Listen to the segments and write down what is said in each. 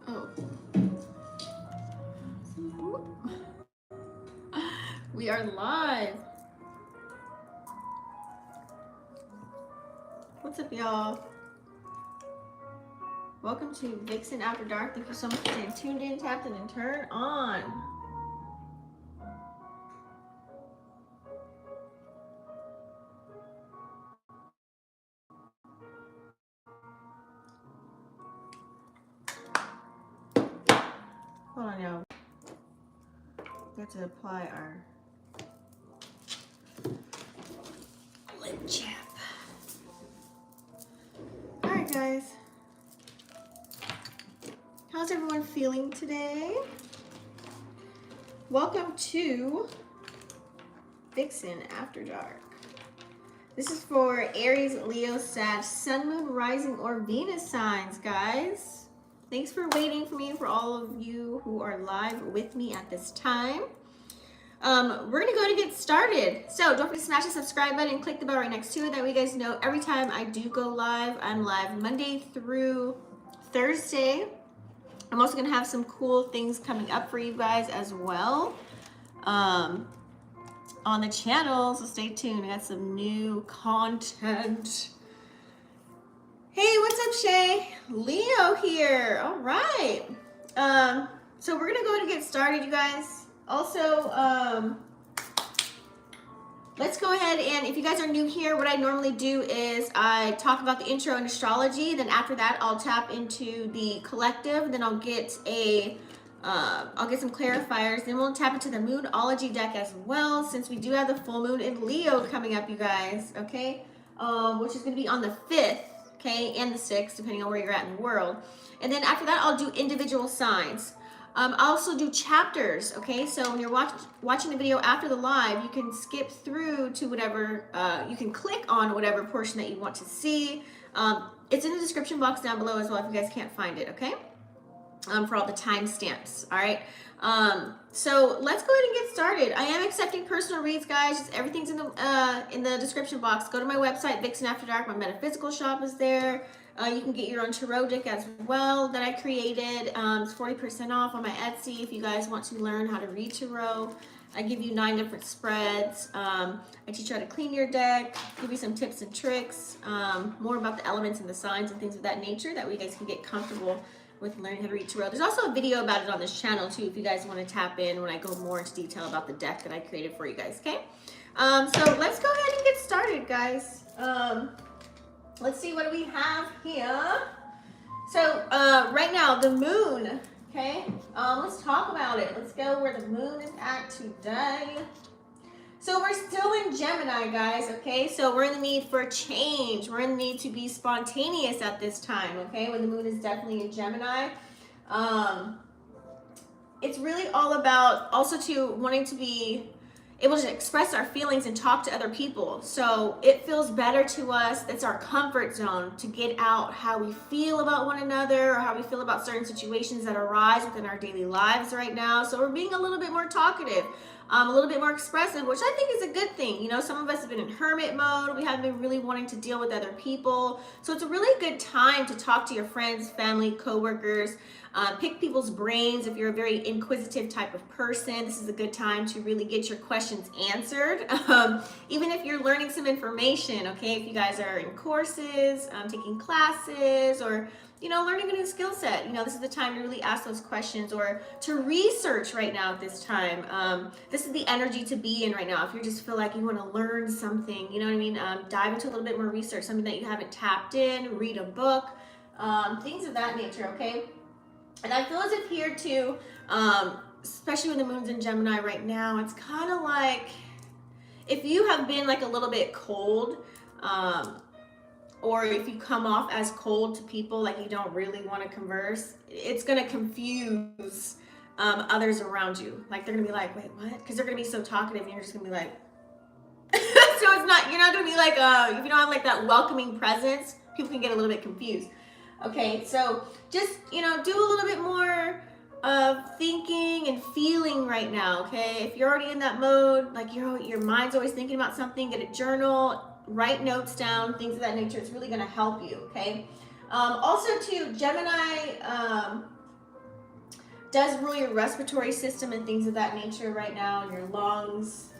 Oh. We are live. What's up, y'all? Welcome to Vixen After Dark. Thank you so much for staying tuned in, tapped in, and turned on. Hold on, y'all. We have to apply our lip chap. All right, guys. How's everyone feeling today? Welcome to Vixen After Dark. This is for Aries, Leo, Sag, Sun, Moon, Rising, or Venus signs, guys. Thanks for waiting for me, for all of you who are live with me at this time. We're gonna go ahead and get started. So don't forget to smash the subscribe button and click the bell right next to it. That way you guys know every time I do go live. I'm live Monday through Thursday. I'm also gonna have some cool things coming up for you guys as well on the channel, so stay tuned. I got some new content. Hey, what's up, Shay? Leo here. All right. So we're gonna go ahead and get started, you guys. Also, let's go ahead and, if you guys are new here, what I normally do is I talk about the intro and astrology. Then after that, I'll tap into the collective. Then I'll get some clarifiers. Then we'll tap into the Moonology deck as well, since we do have the full moon in Leo coming up, you guys. Okay, which is going to be on the 5th. Okay, and the 6th, depending on where you're at in the world. And then after that, I'll do individual signs. I also do chapters, okay? So when you're watching the video after the live, you can skip through to whatever, you can click on whatever portion that you want to see. It's in the description box down below as well if you guys can't find it, okay? For all the timestamps, all right? So let's go ahead and get started. I am accepting personal reads, guys. Just everything's in the description box. Go to my website, Vixen After Dark. My metaphysical shop is there. You can get your own tarot deck as well that I created. It's 40% off on my Etsy if you guys want to learn how to read tarot. I give you 9 different spreads. I teach you how to clean your deck, give you some tips and tricks, more about the elements and the signs and things of that nature, that way you guys can get comfortable with learning how to read tarot. There's also a video about it on this channel too, if you guys want to tap in when I go more into detail about the deck that I created for you guys, okay? So let's go ahead and get started, guys. Let's see what do we have here. So right now, the moon, okay? Let's talk about it. Let's go where the moon is at today. So we're still in Gemini, guys, okay? So we're in the need for change. We're in the need to be spontaneous at this time, okay? When the moon is definitely in Gemini. It's really all about also to wanting to be able to express our feelings and talk to other people. So it feels better to us, it's our comfort zone to get out how we feel about one another, or how we feel about certain situations that arise within our daily lives right now. So we're being a little bit more talkative, a little bit more expressive, which I think is a good thing. You know, some of us have been in hermit mode. We haven't been really wanting to deal with other people. So it's a really good time to talk to your friends, family, coworkers, pick people's brains. If you're a very inquisitive type of person, this is a good time to really get your questions answered. Even if you're learning some information, okay, if you guys are in courses, taking classes, or you know, learning a new skill set, you know, this is the time to really ask those questions, or to research right now at this time. This is the energy to be in right now. If you just feel like you want to learn something, you know what I mean? Dive into a little bit more research, something that you haven't tapped in, read a book, things of that nature, okay? And I feel as if here too, especially when the moon's in Gemini right now, it's kind of like, if you have been like a little bit cold, or if you come off as cold to people, like you don't really want to converse, it's going to confuse others around you. Like they're going to be like, wait, what? Because they're going to be so talkative and you're just going to be like, so it's not, you're not going to be like, if you don't have like that welcoming presence, people can get a little bit confused. Okay, so just, you know, do a little bit more of thinking and feeling right now, okay? If you're already in that mode, like your mind's always thinking about something, get a journal, write notes down, things of that nature. It's really gonna help you, okay? Also too, Gemini does rule your respiratory system and things of that nature right now, and your lungs.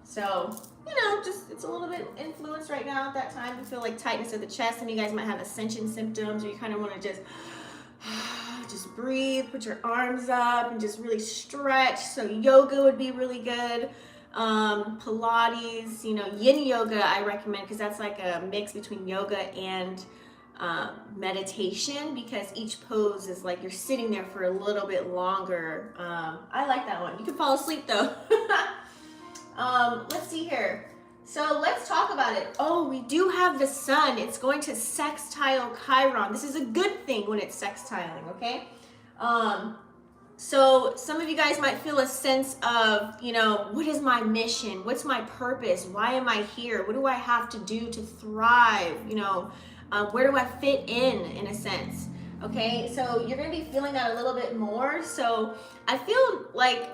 So, you know, just it's a little bit influenced right now at that time. You feel like tightness of the chest, and you guys might have ascension symptoms, or you kind of want to just breathe, put your arms up, and just really stretch. So yoga would be really good. Pilates, you know, yin yoga I recommend, because that's like a mix between yoga and meditation, because each pose is like you're sitting there for a little bit longer. I like that one. You can fall asleep though. Let's see here. So let's talk about it. Oh, we do have the sun. It's going to sextile Chiron. This is a good thing when it's sextiling, okay? So some of you guys might feel a sense of, you know, what is my mission? What's my purpose? Why am I here? What do I have to do to thrive? You know, where do I fit in a sense? Okay, so you're going to be feeling that a little bit more. So I feel like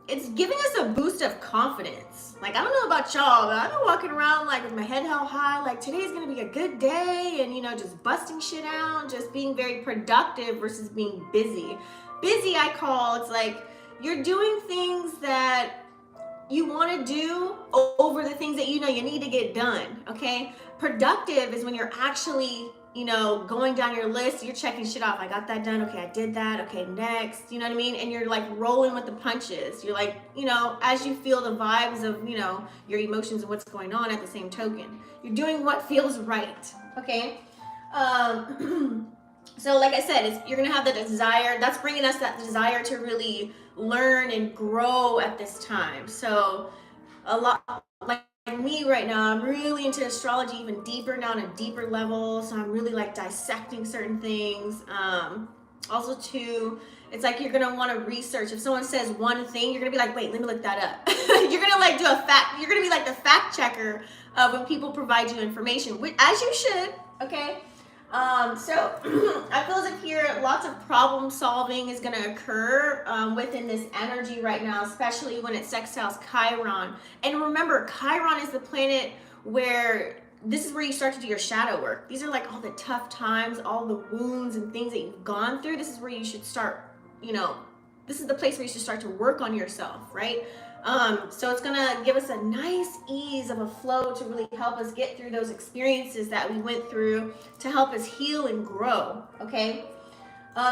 it's giving us a boost of confidence. Like, I don't know about y'all, but I've been walking around like with my head held high, like today's gonna be a good day, and you know, just busting shit out, just being very productive versus being busy. Busy, I call, it's like you're doing things that you want to do over the things that you know you need to get done, okay? Productive is when you're actually, you know, going down your list, you're checking shit off. I got that done, okay, I did that, okay, next, you know what I mean? And you're like rolling with the punches. You're like, you know, as you feel the vibes of, you know, your emotions and what's going on at the same token. You're doing what feels right, okay? So like I said, you're gonna have the desire, that's bringing us that desire to really learn and grow at this time. So a lot, like me right now, I'm really into astrology even deeper now, on a deeper level. So I'm really like dissecting certain things. Also too, it's like you're gonna want to research. If someone says one thing, you're gonna be like, wait, let me look that up. You're gonna like do a fact, you're gonna be like the fact checker when people provide you information, which, as you should, okay? So I feel as if here lots of problem solving is going to occur within this energy right now, especially when it sextiles Chiron. And remember, Chiron is the planet where this is where you start to do your shadow work. These are like all the tough times, all the wounds and things that you've gone through. This is where you should start, you know, this is the place where you should start to work on yourself, right? So it's gonna give us a nice ease of a flow to really help us get through those experiences that we went through to help us heal and grow, okay?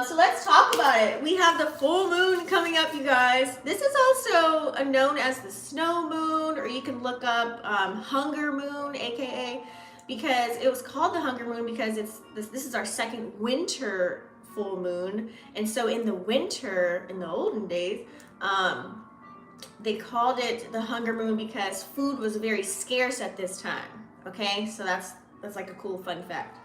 So let's talk about it. We have the full moon coming up, you guys. This is also known as the snow moon, or you can look up hunger moon, aka, because it was called the hunger moon because this is our second winter full moon. And so in the winter, in the olden days, they called it the hunger moon because food was very scarce at this time. Okay, so that's like a cool fun fact.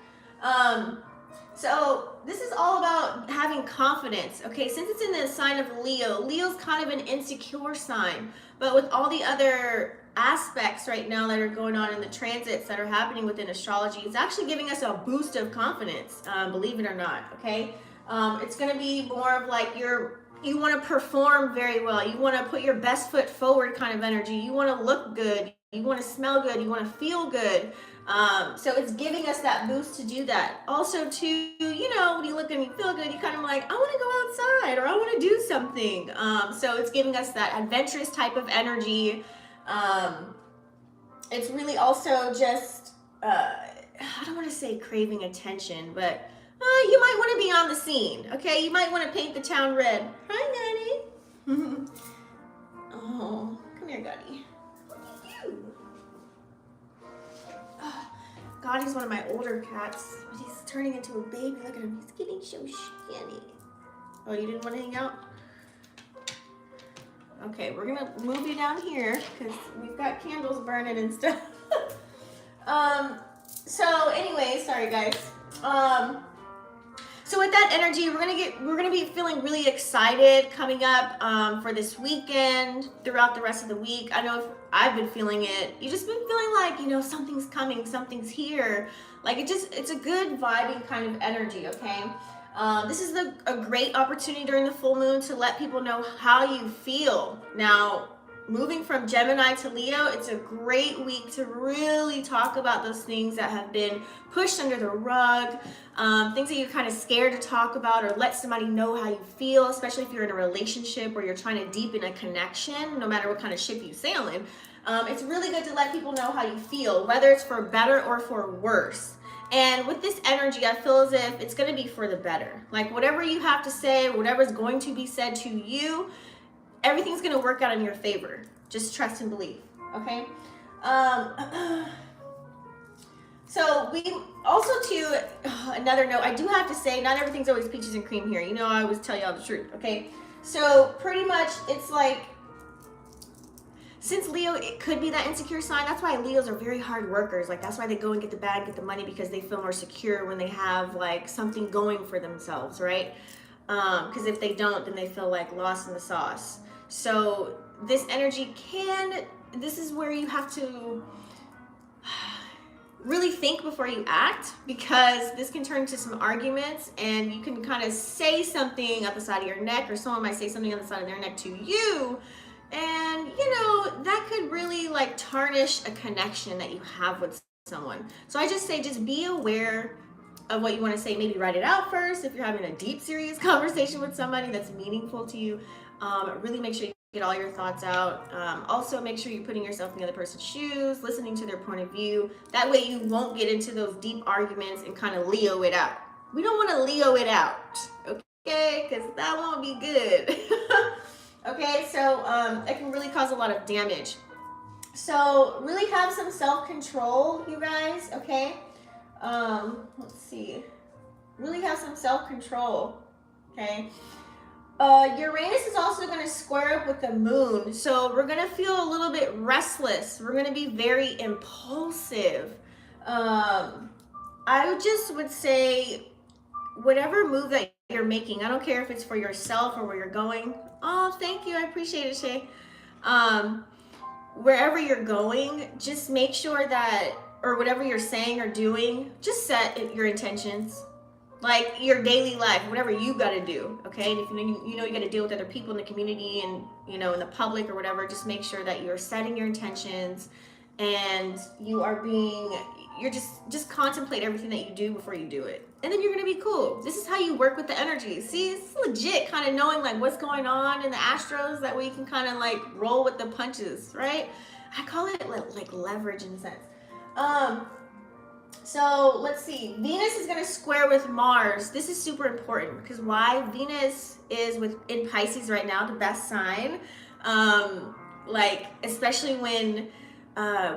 So this is all about having confidence. Okay, since it's in the sign of Leo, Leo's kind of an insecure sign, but with all the other aspects right now that are going on in the transits that are happening within astrology, it's actually giving us a boost of confidence, believe it or not. Okay, it's going to be more of like you want to perform very well. You want to put your best foot forward kind of energy. You want to look good. You want to smell good. You want to feel good. So it's giving us that boost to do that. Also too, you know, when you look and you feel good, you kind of like, I want to go outside or I want to do something. So it's giving us that adventurous type of energy. It's really also just, I don't want to say craving attention, but you might want to be on the scene, okay? You might want to paint the town red. Hi, Daddy. Oh, come here, Gotti. Look at you. Gotti's one of my older cats, but he's turning into a baby. Look at him. He's getting so skinny. Oh, you didn't want to hang out? Okay, we're going to move you down here because we've got candles burning and stuff. So anyway, sorry, guys. So with that energy, we're gonna be feeling really excited coming up for this weekend, throughout the rest of the week. I know if I've been feeling it. You just been feeling like, you know, something's coming, something's here. Like it's a good vibing kind of energy, okay? This is a great opportunity during the full moon to let people know how you feel. Now, moving from Gemini to Leo, it's a great week to really talk about those things that have been pushed under the rug, things that you're kind of scared to talk about, or let somebody know how you feel, especially if you're in a relationship where you're trying to deepen a connection, no matter what kind of ship you sail in. It's really good to let people know how you feel, whether it's for better or for worse. And with this energy, I feel as if it's going to be for the better. Like whatever you have to say, whatever's going to be said to you, everything's going to work out in your favor. Just trust and believe, okay? So we also, to another note, I do have to say, not everything's always peaches and cream here. You know, I always tell y'all the truth, okay? So pretty much it's like, since Leo, it could be that insecure sign. That's why Leos are very hard workers. Like that's why they go and get the bag, get the money, because they feel more secure when they have like something going for themselves, right? Because if they don't, then they feel like lost in the sauce. So this energy this is where you have to really think before you act, because this can turn into some arguments, and you can kind of say something at the side of your neck, or someone might say something on the side of their neck to you. And, you know, that could really like tarnish a connection that you have with someone. So I just say, just be aware of what you want to say. Maybe write it out first if you're having a deep, serious conversation with somebody that's meaningful to you. Really make sure you get all your thoughts out. Also, make sure you're putting yourself in the other person's shoes, listening to their point of view. That way you won't get into those deep arguments and kind of Leo it out. We don't want to Leo it out, okay? Because that won't be good. Okay, so it can really cause a lot of damage. So really have some self-control, you guys, okay? Let's see. Really have some self-control, okay? Uranus is also going to square up with the moon. So we're going to feel a little bit restless. We're going to be very impulsive. I just would say whatever move that you're making, I don't care if it's for yourself or where you're going. Oh, thank you. I appreciate it, Shay. Wherever you're going, just make sure that, or whatever you're saying or doing, just set your intentions. Like your daily life, whatever you got to do, okay? And if you know you got to deal with other people in the community and, you know, in the public or whatever, just make sure that you're setting your intentions and you're just contemplate everything that you do before you do it. And then you're going to be cool. This is how you work with the energy. See, it's legit kind of knowing like what's going on in the astros. That way you can kind of like roll with the punches, right? I call it like leverage in a sense. So let's see. Venus is going to square with Mars. This is super important because why? Venus is in Pisces right now, the best sign. Like especially when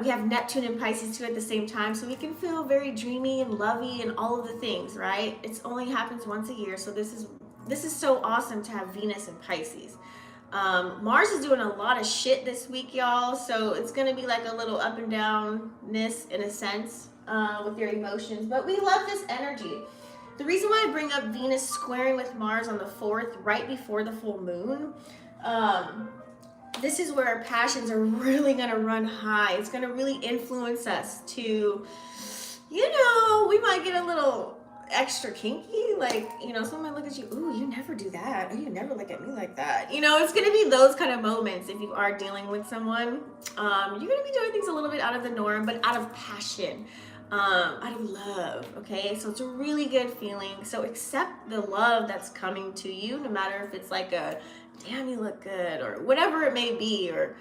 we have Neptune and Pisces too at the same time, so we can feel very dreamy and lovey and all of the things, right? It only happens once a year, so this is so awesome to have Venus and Pisces. Mars is doing a lot of shit this week, y'all, so it's gonna be like a little up and downness in a sense with your emotions, but we love this energy. The reason why I bring up Venus squaring with Mars on the 4th, right before the full moon, this is where our passions are really going to run high. It's going to really influence us to, you know, we might get a little extra kinky. Like, you know, someone might look at you, ooh, you never do that. Oh, you never look at me like that. You know, it's going to be those kind of moments if you are dealing with someone. You're going to be doing things a little bit out of the norm, but out of passion, out of love, okay? So it's a really good feeling. So accept the love that's coming to you, no matter if it's like a, damn, you look good, or whatever it may be, or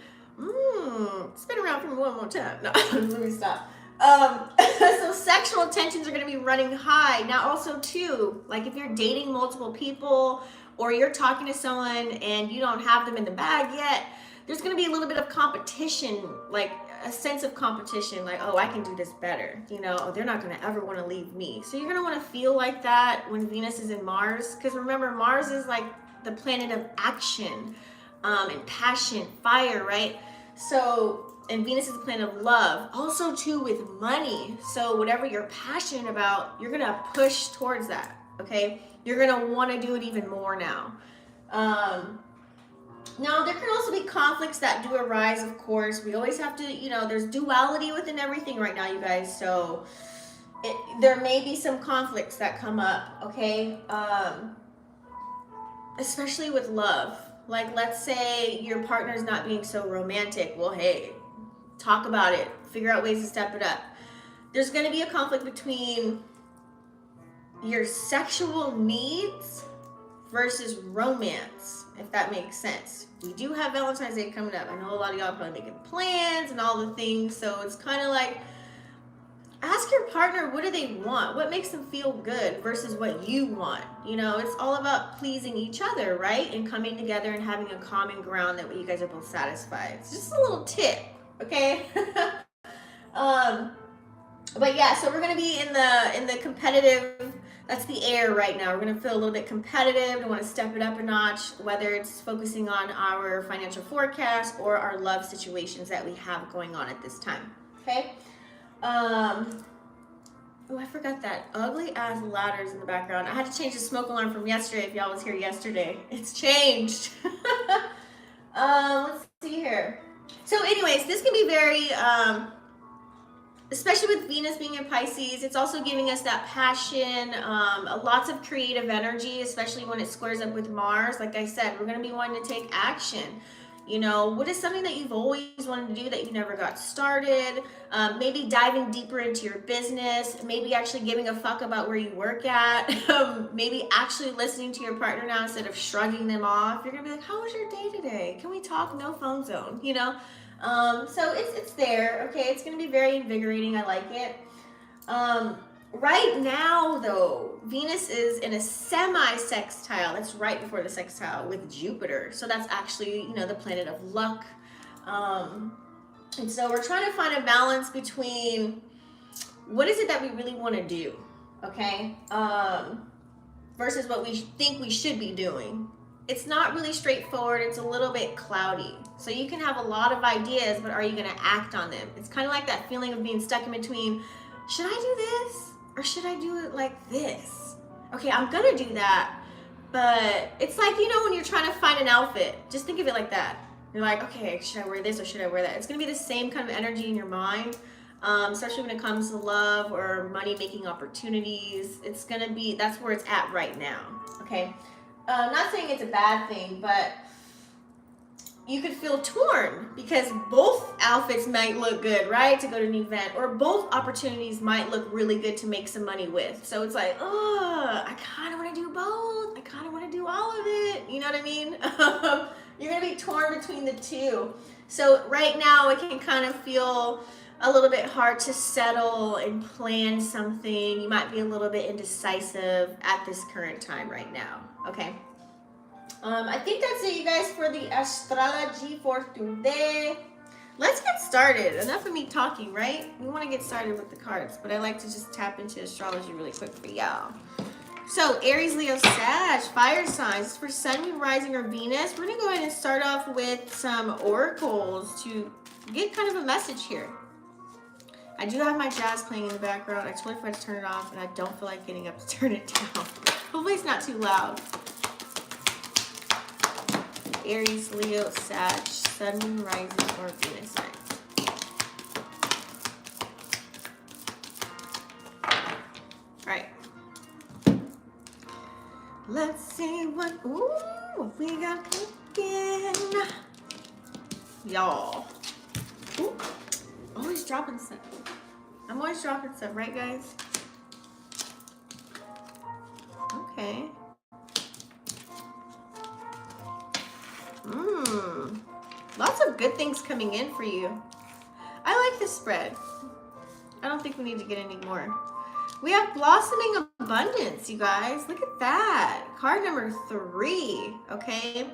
spin around for me one more time. No, let me stop. So sexual tensions are going to be running high. Now also too, like if you're dating multiple people or you're talking to someone and you don't have them in the bag yet, there's going to be a little bit of competition, like a sense of competition, like, oh, I can do this better. You know, oh, they're not going to ever want to leave me. So you're going to want to feel like that when Venus is in Mars, because remember, Mars is like the planet of action and passion, fire, right? So, and Venus is the planet of love. Also too with money. So whatever you're passionate about, you're gonna push towards that, okay? You're gonna wanna do it even more now. Now there can also be conflicts that do arise, of course. We always have to, you know, there's duality within everything right now, you guys. So there may be some conflicts that come up, okay? Especially with love. Like, let's say your partner's not being so romantic. Well, hey, talk about it. Figure out ways to step it up. There's going to be a conflict between your sexual needs versus romance, if that makes sense. We do have Valentine's Day coming up. I know a lot of y'all are probably making plans and all the things, so it's kind of like, ask your partner, what do they want? What makes them feel good versus what you want? You know, it's all about pleasing each other, right? And coming together and having a common ground that you guys are both satisfied. It's just a little tip, okay? But yeah, so we're gonna be in the competitive. That's the air right now. We're gonna feel a little bit competitive. We want to step it up a notch, whether it's focusing on our financial forecast or our love situations that we have going on at this time. Okay. Oh, I forgot that ugly ass ladders in the background. I had to change the smoke alarm from yesterday. If y'all was here yesterday, it's changed. Let's see here. So, anyways, this can be very especially with Venus being in Pisces, it's also giving us that passion, lots of creative energy, especially when it squares up with Mars. Like I said, we're going to be wanting to take action. You know, what is something that you've always wanted to do that you never got started? Maybe diving deeper into your business, maybe actually giving a fuck about where you work at, maybe actually listening to your partner now instead of shrugging them off. You're going to be like, how was your day today? Can we talk? No phone zone, you know? So it's there, okay? It's going to be very invigorating. I like it. Right now, though, Venus is in a semi-sextile. That's right before the sextile with Jupiter. So that's actually, you know, the planet of luck. And so we're trying to find a balance between what is it that we really want to do, okay? Versus what we think we should be doing. It's not really straightforward. It's a little bit cloudy. So you can have a lot of ideas, but are you going to act on them? It's kind of like that feeling of being stuck in between, should I do this or should I do it like this? Okay, I'm going to do that. But it's like, you know, when you're trying to find an outfit, just think of it like that. You're like, okay, should I wear this or should I wear that? It's going to be the same kind of energy in your mind, especially when it comes to love or money-making opportunities. It's going to be, that's where it's at right now, okay? I'm not saying it's a bad thing, but you could feel torn because both outfits might look good, right? To go to an event, or both opportunities might look really good to make some money with. So it's like, oh, I kind of want to do both. I kind of want to do all of it. You know what I mean? You're going to be torn between the two. So right now it can kind of feel a little bit hard to settle and plan something. You might be a little bit indecisive at this current time right now. Okay. I think that's it, you guys, for the astrology for today. Let's get started. Enough of me talking, right? We want to get started with the cards, but I like to just tap into astrology really quick for y'all. So, Aries, Leo, Sag, fire signs for Sun, Moon, Rising, or Venus. We're going to go ahead and start off with some oracles to get kind of a message here. I do have my jazz playing in the background. I totally forgot to turn it off, and I don't feel like getting up to turn it down. Hopefully it's not too loud. Aries, Leo, Sag, Sun, Moon, Rising, or Venus signs. All right. Let's see what we got cooking. Y'all. Ooh, always dropping stuff. I'm always dropping stuff, right, guys? Okay. Lots of good things coming in for you. I like this spread. I don't think we need to get any more. We have blossoming abundance, you guys. Look at that. Card number 3, okay?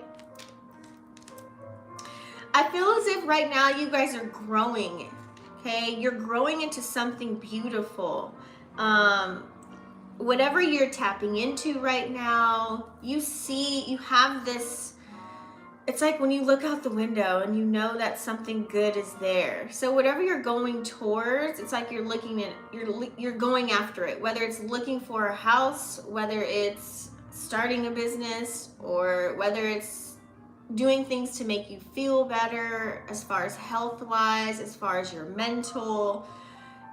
I feel as if right now you guys are growing, okay? You're growing into something beautiful. Whatever you're tapping into right now, you have this. It's like when you look out the window and you know that something good is there. So whatever you're going towards, it's like you're going after it. Whether it's looking for a house, whether it's starting a business, or whether it's doing things to make you feel better as far as health-wise, as far as your mental.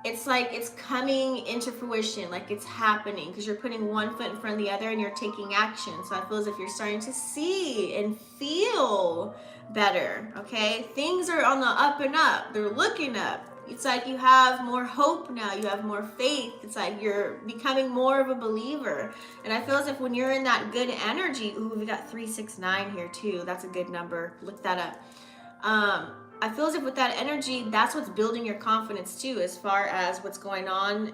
it's like it's coming into fruition, like it's happening, because you're putting one foot in front of the other and you're taking action. So I feel as if you're starting to see and feel better. Okay, things are on the up and up, they're looking up. It's like you have more hope now, you have more faith. It's like you're becoming more of a believer. And I feel as if when you're in that good energy, ooh, we got 369 here too, that's a good number, look that up. I feel as if with that energy, that's what's building your confidence too, as far as what's going on,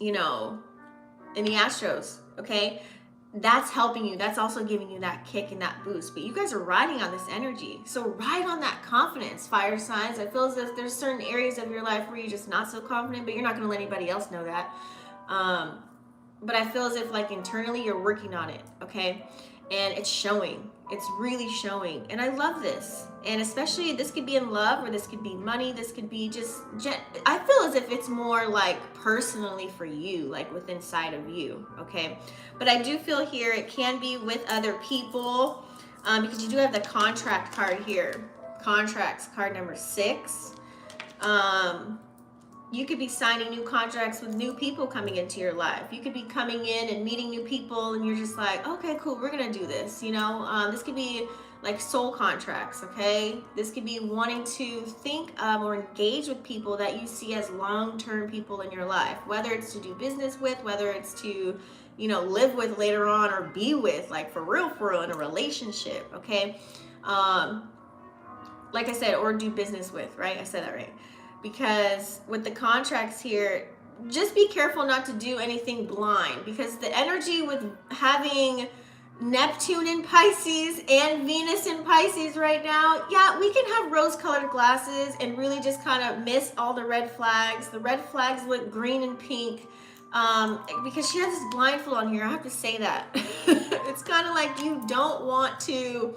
you know, in the Astros, okay? That's helping you. That's also giving you that kick and that boost. But you guys are riding on this energy. So ride on that confidence, fire signs. I feel as if there's certain areas of your life where you're just not so confident, but you're not going to let anybody else know that. But I feel as if like internally you're working on it, okay? And it's showing. It's really showing. And I love this. And especially this could be in love, or this could be money. This could be just, I feel as if it's more like personally for you, like within inside of you, okay? But I do feel here it can be with other people, because you do have the contract card here. Contracts, card number 6. You could be signing new contracts with new people coming into your life. You could be coming in and meeting new people and you're just like, okay, cool, we're gonna do this, you know? This could be like soul contracts, okay? This could be wanting to think of or engage with people that you see as long-term people in your life, whether it's to do business with, whether it's to, you know, live with later on, or be with, like for real in a relationship, okay? Like I said, or do business with, right? I said that right. Because with the contracts here, just be careful not to do anything blind, because the energy with having Neptune in Pisces and Venus in Pisces right now, yeah, we can have rose-colored glasses and really just kind of miss all the red flags. The red flags look green and pink, because she has this blindfold on here. I have to say that. It's kind of like you don't want to,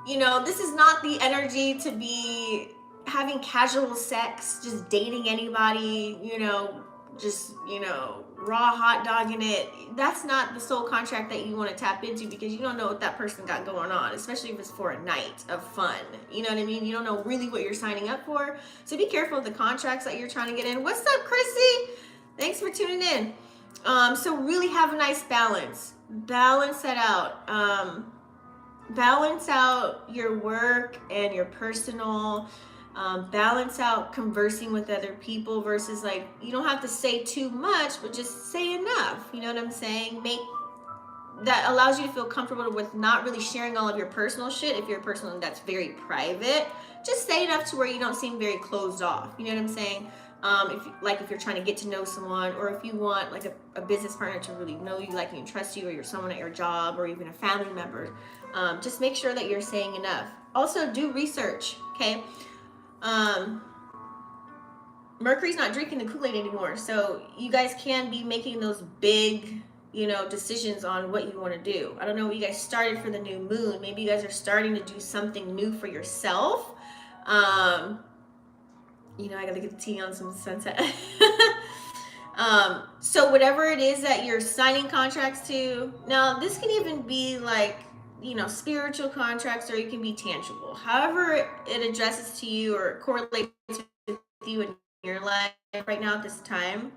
you know, this is not the energy to be having casual sex, just dating anybody, you know, just, you know, raw hot dogging it. That's not the soul contract that you want to tap into, because you don't know what that person got going on, especially if it's for a night of fun. You know what I mean? You don't know really what you're signing up for. So be careful of the contracts that you're trying to get in. What's up, Chrissy? Thanks for tuning in. So really have a nice balance. Balance that out. Balance out your work and your personal. Balance out conversing with other people versus, like, you don't have to say too much, but just say enough. You know what I'm saying? Make that allows you to feel comfortable with not really sharing all of your personal shit. If you're a person that's very private, just say enough to where you don't seem very closed off. You know what I'm saying? If you're trying to get to know someone, or if you want like a business partner to really know you, like, and trust you, or you're someone at your job, or even a family member, just make sure that you're saying enough. Also, do research, okay? Mercury's not drinking the Kool-Aid anymore, so you guys can be making those big, you know, decisions on what you want to do. I don't know what you guys started for the new moon. Maybe you guys are starting to do something new for yourself. You know, I gotta get the tea on some sunset. So whatever it is that you're signing contracts to, now this can even be like, you know, spiritual contracts, or it can be tangible. However it addresses to you or correlates with you in your life right now at this time,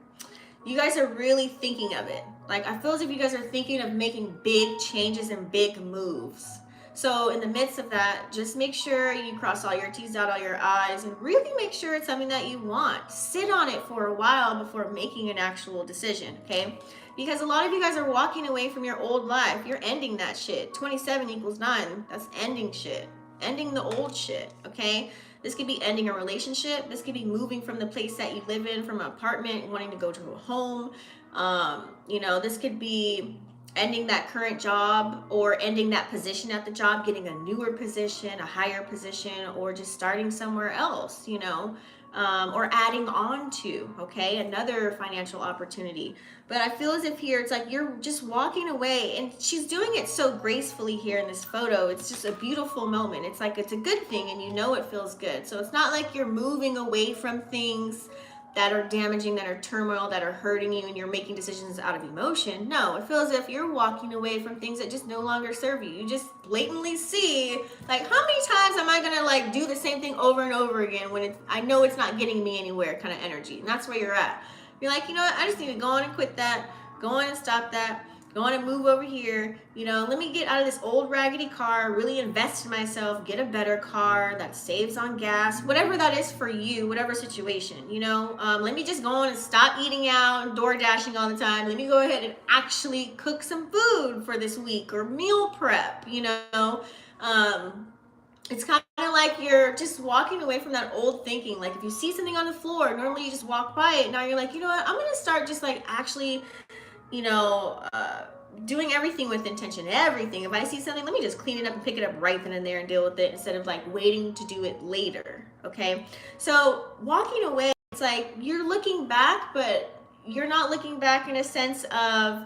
you guys are really thinking of it. Like, I feel as if you guys are thinking of making big changes and big moves. So in the midst of that, just make sure you cross all your T's, dot all your I's, and really make sure it's something that you want. Sit on it for a while before making an actual decision, okay? Because a lot of you guys are walking away from your old life. You're ending that shit. 27 equals 9. That's ending shit. Ending the old shit, okay? This could be ending a relationship. This could be moving from the place that you live in, from an apartment, wanting to go to a home. You know, this could be ending that current job, or ending that position at the job, getting a newer position, a higher position, or just starting somewhere else, you know, or adding on to, okay, another financial opportunity. But I feel as if here it's like you're just walking away, and she's doing it so gracefully here in this photo. It's just a beautiful moment. It's like it's a good thing, and you know it feels good. So it's not like you're moving away from things that are damaging, that are turmoil, that are hurting you, and you're making decisions out of emotion. No, it feels as if you're walking away from things that just no longer serve you. You just blatantly see, like, how many times am I gonna like do the same thing over and over again when I know it's not getting me anywhere, kind of energy. And that's where you're at. You're like, you know what, I just need to go on and quit that, go on and stop that, go on and move over here. You know, let me get out of this old raggedy car, really invest in myself, get a better car that saves on gas, whatever that is for you, whatever situation, you know. Let me just go on and stop eating out and door dashing all the time. Let me go ahead and actually cook some food for this week, or meal prep, you know. It's kind of like you're just walking away from that old thinking. Like if you see something on the floor, normally you just walk by it. Now you're like, you know what, I'm going to start just like actually, you know, doing everything with intention. Everything. If I see something, let me just clean it up and pick it up right then and there and deal with it, instead of like waiting to do it later. Okay. So walking away, it's like you're looking back, but you're not looking back in a sense of,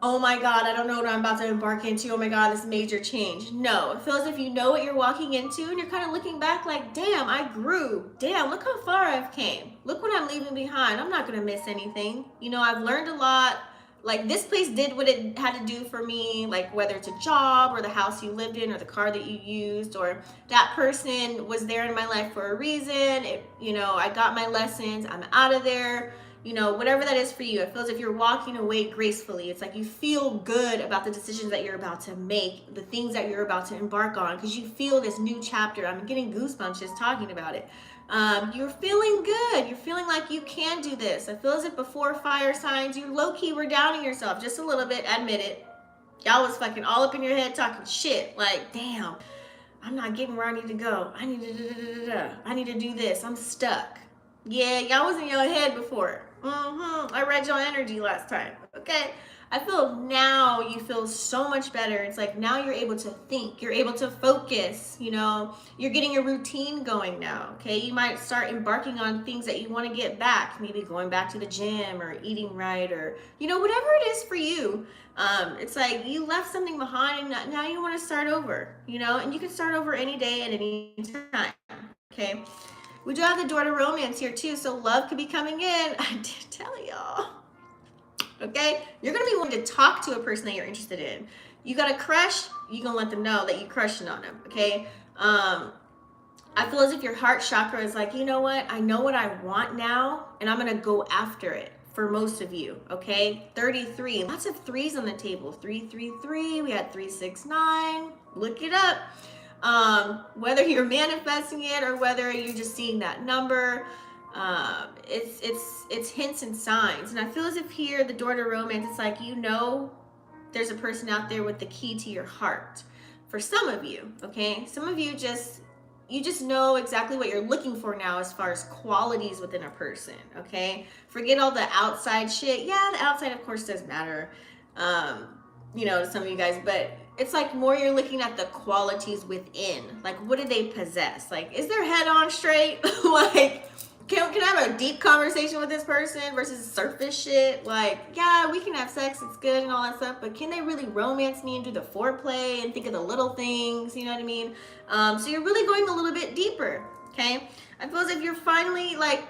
oh my God, I don't know what I'm about to embark into. Oh my God, this major change. No, it feels as if you know what you're walking into, and you're kind of looking back like, damn, I grew. Damn, look how far I've came. Look what I'm leaving behind. I'm not going to miss anything. You know, I've learned a lot. Like this place did what it had to do for me, like whether it's a job or the house you lived in or the car that you used, or that person was there in my life for a reason. You know, I got my lessons. I'm out of there. You know, whatever that is for you, it feels if you're walking away gracefully. It's like you feel good about the decisions that you're about to make, the things that you're about to embark on, because you feel this new chapter. I'm getting goosebumps just talking about it. You're feeling good. You're feeling like you can do this. I feel as if before fire signs, you low-key were doubting yourself just a little bit. Admit it. Y'all was fucking all up in your head talking shit. Like, damn, I'm not getting where I need to go. I need to do this. I'm stuck. Yeah, y'all was in your head before. I read your energy last time. Okay. I feel now you feel so much better. It's like now you're able to think, you're able to focus, you know, you're getting a routine going now. Okay. You might start embarking on things that you want to get back, maybe going back to the gym or eating right, or, you know, whatever it is for you. It's like you left something behind and now you want to start over, you know, and you can start over any day at any time. Okay. We do have the door to romance here too, so love could be coming in. I did tell y'all. Okay, you're gonna be wanting to talk to a person that you're interested in. You got a crush, you gonna let them know that you're crushing on them. Okay. I feel as if your heart chakra is like, you know what? I know what I want now, and I'm gonna go after it. For most of you, okay. 33, lots of threes on the table. 333. We had 369. Look it up. Whether you're manifesting it or whether you're just seeing that number, it's hints and signs. And I feel as if here, the door to romance, it's like, you know, there's a person out there with the key to your heart. For some of you, okay, some of you you just know exactly what you're looking for now as far as qualities within a person. Okay, forget all the outside shit. Yeah, the outside of course does matter, you know, to some of you guys, but it's like more you're looking at the qualities within. Like, what do they possess? Like, is their head on straight? Like, can I have a deep conversation with this person versus surface shit? Like, yeah, we can have sex, it's good and all that stuff, but can they really romance me and do the foreplay and think of the little things? You know what I mean? So you're really going a little bit deeper, okay? I feel as if you're finally like,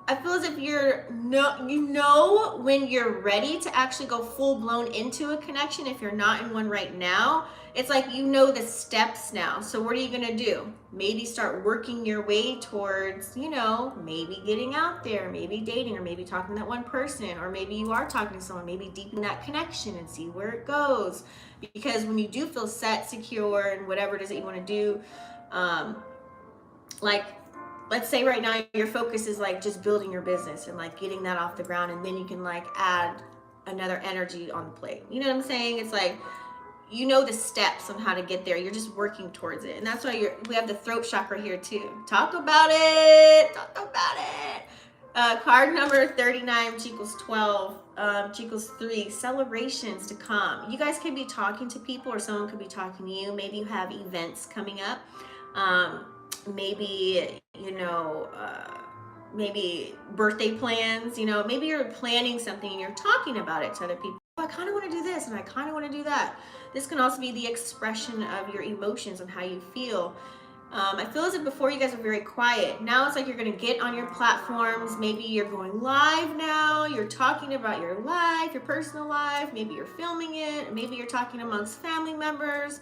I feel as if you know when you're ready to actually go full blown into a connection. If you're not in one right now, it's like you know the steps now. So what are you gonna do? Maybe start working your way towards, you know, maybe getting out there, maybe dating, or maybe talking to that one person, or maybe you are talking to someone, maybe deepen that connection and see where it goes. Because when you do feel set, secure, and whatever it is that you want to do, like, let's say right now your focus is like just building your business and like getting that off the ground, and then you can like add another energy on the plate. You know what I'm saying? It's like, you know the steps on how to get there. You're just working towards it. And that's why we have the throat chakra here too. Talk about it. Talk about it. Card number 39, which equals 12, which equals 3. Celebrations to come. You guys can be talking to people, or someone could be talking to you. Maybe you have events coming up. Maybe, you know, maybe birthday plans, you know, maybe you're planning something and you're talking about it to other people. Oh, I kind of want to do this and I kind of want to do that. This can also be the expression of your emotions and how you feel. I feel as if before you guys were very quiet. Now it's like you're going to get on your platforms. Maybe you're going live now. You're talking about your life, your personal life. Maybe you're filming it. Maybe you're talking amongst family members.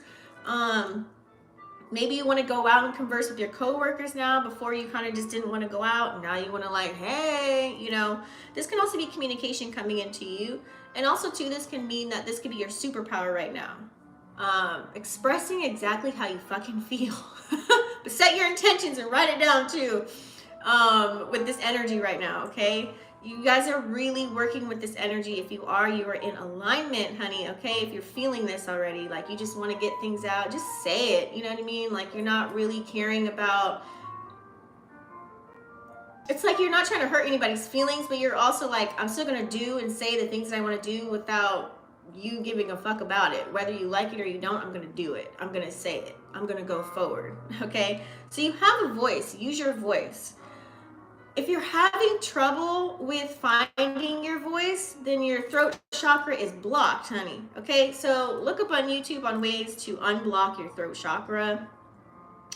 Maybe you want to go out and converse with your coworkers now. Before you kind of just didn't want to go out. Now you want to like, hey, you know, this can also be communication coming into you. And also too, this can mean that this could be your superpower right now. Expressing exactly how you fucking feel. But set your intentions and write it down too. With this energy right now, okay? You guys are really working with this energy. If you are in alignment, honey, okay? If you're feeling this already, like you just want to get things out, just say it. You know what I mean? Like you're not really caring about, it's like you're not trying to hurt anybody's feelings, but you're also like, I'm still going to do and say the things that I want to do without you giving a fuck about it. Whether you like it or you don't, I'm going to do it. I'm going to say it. I'm going to go forward, okay? So you have a voice. Use your voice. If you're having trouble with finding your voice, then your throat chakra is blocked, honey. Okay, so look up on YouTube on ways to unblock your throat chakra.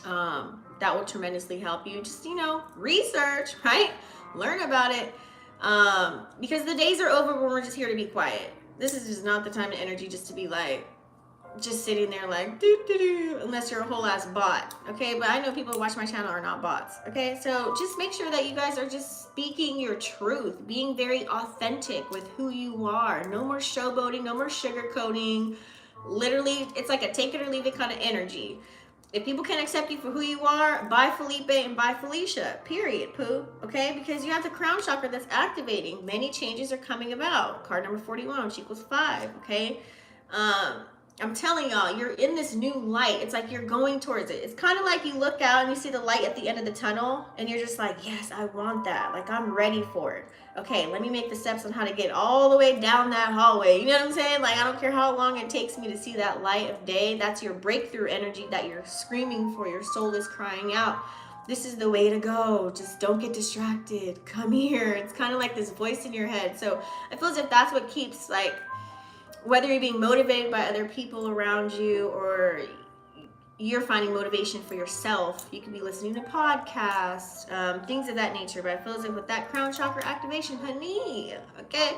That will tremendously help you. Just, you know, research, right? Learn about it. Because the days are over when we're just here to be quiet. This is just not the time and energy just to be like, just sitting there like doo-doo-doo, unless you're a whole ass bot, okay? But I know people who watch my channel are not bots, okay? So just make sure that you guys are just speaking your truth, being very authentic with who you are. No more showboating, no more sugarcoating. Literally, it's like a take it or leave it kind of energy. If people can't accept you for who you are, bye Felipe and bye Felicia, period, poo, okay? Because you have the crown chakra that's activating. Many changes are coming about. Card number 41, which equals 5, okay? I'm telling y'all, you're in this new light. It's like you're going towards it. It's kind of like you look out and you see the light at the end of the tunnel and you're just like, yes, I want that. Like, I'm ready for it. Okay, let me make the steps on how to get all the way down that hallway. You know what I'm saying? Like, I don't care how long it takes me to see that light of day. That's your breakthrough energy that you're screaming for. Your soul is crying out. This is the way to go. Just don't get distracted. Come here. It's kind of like this voice in your head. So I feel as if that's what keeps, like, whether you're being motivated by other people around you or you're finding motivation for yourself, you could be listening to podcasts, things of that nature. But I feel as if with that crown chakra activation, honey, okay,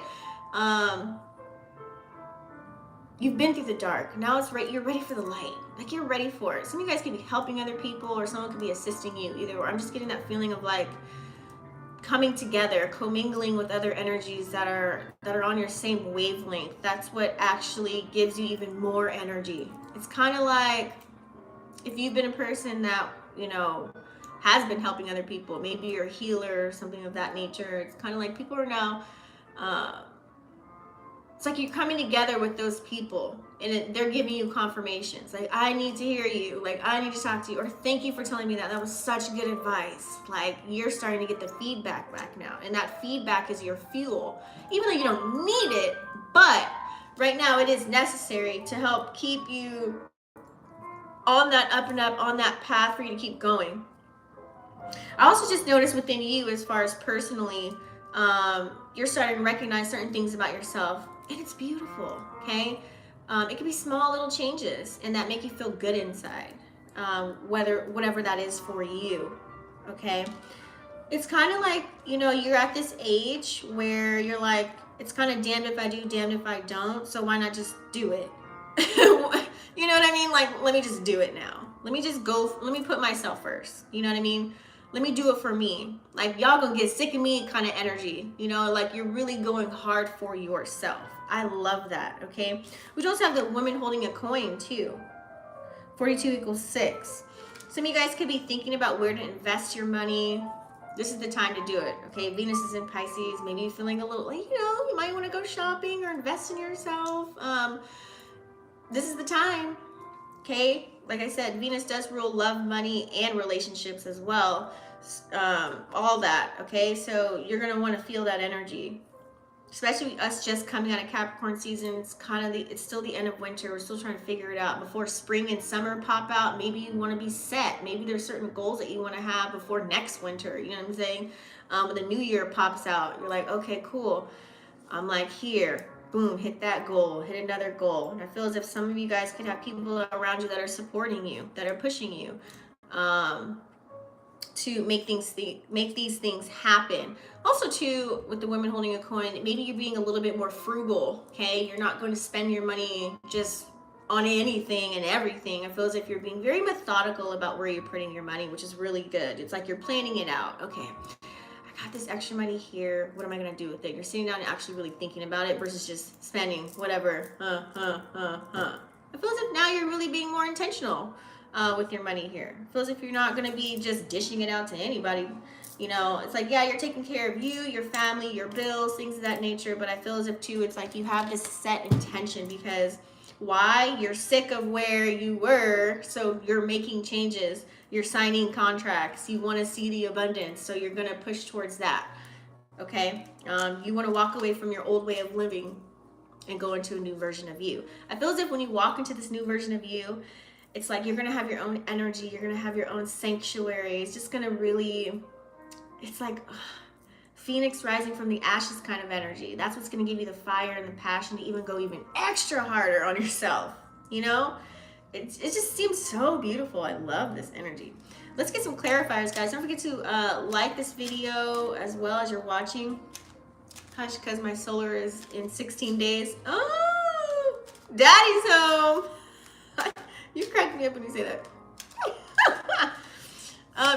you've been through the dark. Now it's right. You're ready for the light. Like, you're ready for it. Some of you guys could be helping other people or someone could be assisting you. Either or. I'm just getting that feeling of like coming together, commingling with other energies that are on your same wavelength. That's what actually gives you even more energy. It's kind of like if you've been a person that, you know, has been helping other people, maybe you're a healer or something of that nature. It's kind of like people are now, it's like you're coming together with those people and they're giving you confirmations. Like, I need to hear you. Like, I need to talk to you. Or thank you for telling me that. That was such good advice. Like, you're starting to get the feedback back now. And that feedback is your fuel. Even though you don't need it, but right now it is necessary to help keep you on that up and up, on that path for you to keep going. I also just noticed within you, as far as personally, you're starting to recognize certain things about yourself. And it's beautiful, okay? It can be small little changes and that make you feel good inside, whatever that is for you, okay? It's kind of like, you know, you're at this age where you're like, it's kind of damned if I do, damned if I don't, so why not just do it? You know what I mean? Like, let me just do it now. Let me just go, let me put myself first. You know what I mean? Let me do it for me. Like, y'all gonna get sick of me kind of energy. You know, like you're really going hard for yourself. I love that, okay? We also have the woman holding a coin too. 42 equals 6. Some of you guys could be thinking about where to invest your money. This is the time to do it, okay? Venus is in Pisces. Maybe you're feeling a little, like, you know, you might want to go shopping or invest in yourself. This is the time, okay? Like I said, Venus does rule love, money, and relationships as well. All that, okay? So you're going to want to feel that energy. Especially us just coming out of Capricorn season. It's kind of it's still the end of winter. We're still trying to figure it out. Before spring and summer pop out, maybe you want to be set. Maybe there's certain goals that you want to have before next winter. You know what I'm saying? When the new year pops out, you're like, okay, cool. I'm like, here. Boom, hit that goal, hit another goal. And I feel as if some of you guys could have people around you that are supporting you, that are pushing you. to make these things happen. Also too, with the women holding a coin, maybe you're being a little bit more frugal. Okay, you're not going to spend your money just on anything and everything. I feel as if you're being very methodical about where you're putting your money, which is really good. It's like you're planning it out. Okay, I got this extra money here. What am I gonna do with it? You're sitting down and actually really thinking about it versus just spending whatever. I feel as if now you're really being more intentional with your money here. It feels as if you're not gonna be just dishing it out to anybody. You know, it's like, yeah, you're taking care of you, your family, your bills, things of that nature. But I feel as if too, it's like you have this set intention because why? You're sick of where you were, so you're making changes. You're signing contracts. You want to see the abundance, so you're going to push towards that. Okay? You want to walk away from your old way of living and go into a new version of you. I feel as if when you walk into this new version of you, it's like you're going to have your own energy. You're going to have your own sanctuary. It's just going to really, it's like Phoenix rising from the ashes kind of energy. That's what's going to give you the fire and the passion to even go even extra harder on yourself. You know, it just seems so beautiful. I love this energy. Let's get some clarifiers, guys. Don't forget to like this video as well as you're watching. Hush, because my solar is in 16 days. Oh, daddy's home. You crack me up when you say that.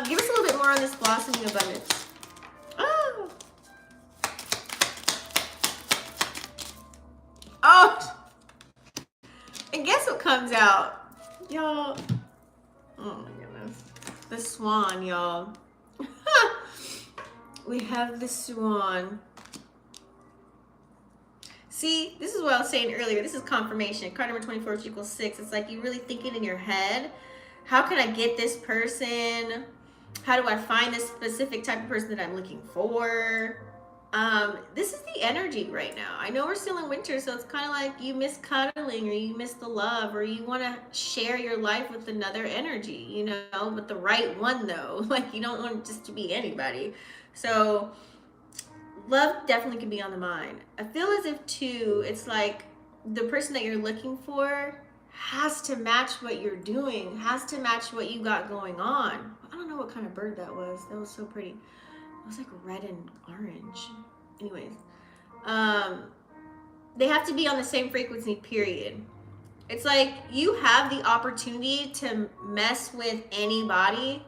Give us a little bit more on this blossoming abundance. Oh. Oh. And guess what comes out? Y'all. Oh my goodness. The swan, y'all. We have the swan. See, this is what I was saying earlier. This is confirmation. Card number 24, which equals 6. It's like you really thinking in your head, how can I get this person? How do I find this specific type of person that I'm looking for? This is the energy right now. I know we're still in winter, so it's kind of like you miss cuddling or you miss the love or you want to share your life with another energy, you know, with the right one though. Like you don't want it just to be anybody. So love definitely can be on the mind. I feel as if too, it's like the person that you're looking for has to match what you're doing, has to match what you got going on. I don't know what kind of bird that was. That was so pretty. It was like red and orange. Anyways, they have to be on the same frequency, period. It's like you have the opportunity to mess with anybody.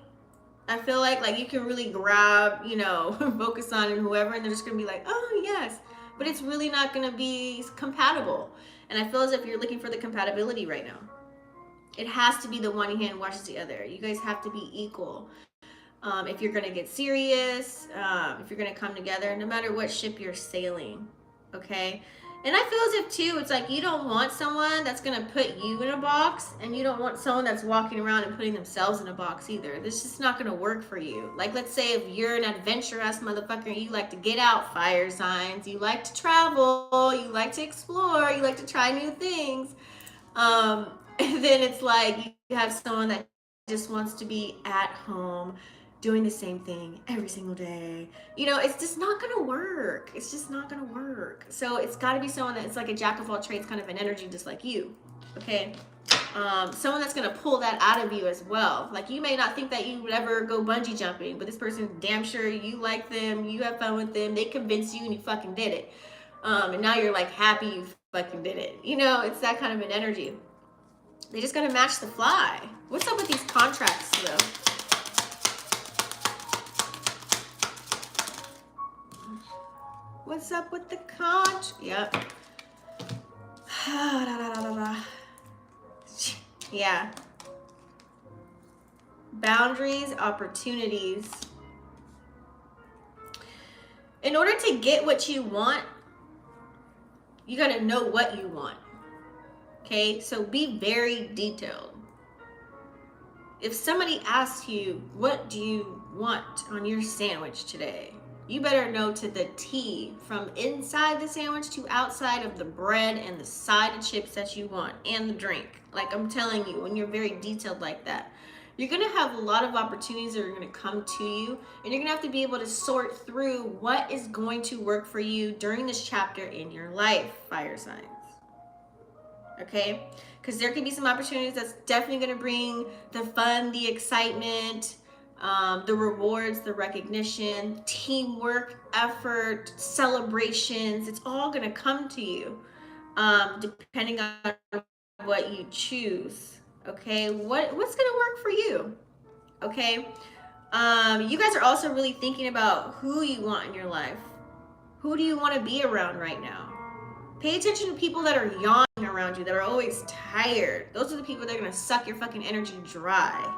I feel like you can really grab, you know, focus on whoever, and they're just gonna be like, oh yes, but it's really not gonna be compatible. And I feel as if you're looking for the compatibility right now. It has to be the one hand washes the other. You guys have to be equal. If you're gonna get serious, if you're gonna come together, no matter what ship you're sailing, okay? And I feel as if too, it's like you don't want someone that's gonna put you in a box, and you don't want someone that's walking around and putting themselves in a box either. This is just not gonna work for you. Like, let's say if you're an adventurous motherfucker, you like to get out, fire signs, you like to travel, you like to explore, you like to try new things. And then it's like you have someone that just wants to be at home, doing the same thing every single day. You know, it's just not gonna work. It's just not gonna work. So it's gotta be someone that's like a jack of all trades kind of an energy, just like you, okay? Someone that's gonna pull that out of you as well. Like you may not think that you would ever go bungee jumping, but this person, damn sure you like them, you have fun with them, they convinced you and you fucking did it. And now you're like happy you fucking did it. You know, it's that kind of an energy. They just gotta match the fly. What's up with these contracts though? What's up with the contract? Yep. Yeah. Boundaries, opportunities. In order to get what you want, you gotta know what you want. Okay, so be very detailed. If somebody asks you, what do you want on your sandwich today? You better know to the T, from inside the sandwich to outside of the bread and the side of chips that you want and the drink. Like I'm telling you, when you're very detailed like that, you're gonna have a lot of opportunities that are gonna come to you, and you're gonna have to be able to sort through what is going to work for you during this chapter in your life, fire signs. okay? Because there could be some opportunities that's definitely going to bring the fun, the excitement, the rewards, the recognition, teamwork, effort, celebrations. It's all going to come to you, depending on what you choose. Okay, what's going to work for you? Okay, you guys are also really thinking about who you want in your life. Who do you want to be around right now? Pay attention to people that are yawning around you, that are always tired. Those are the people that are going to suck your fucking energy dry.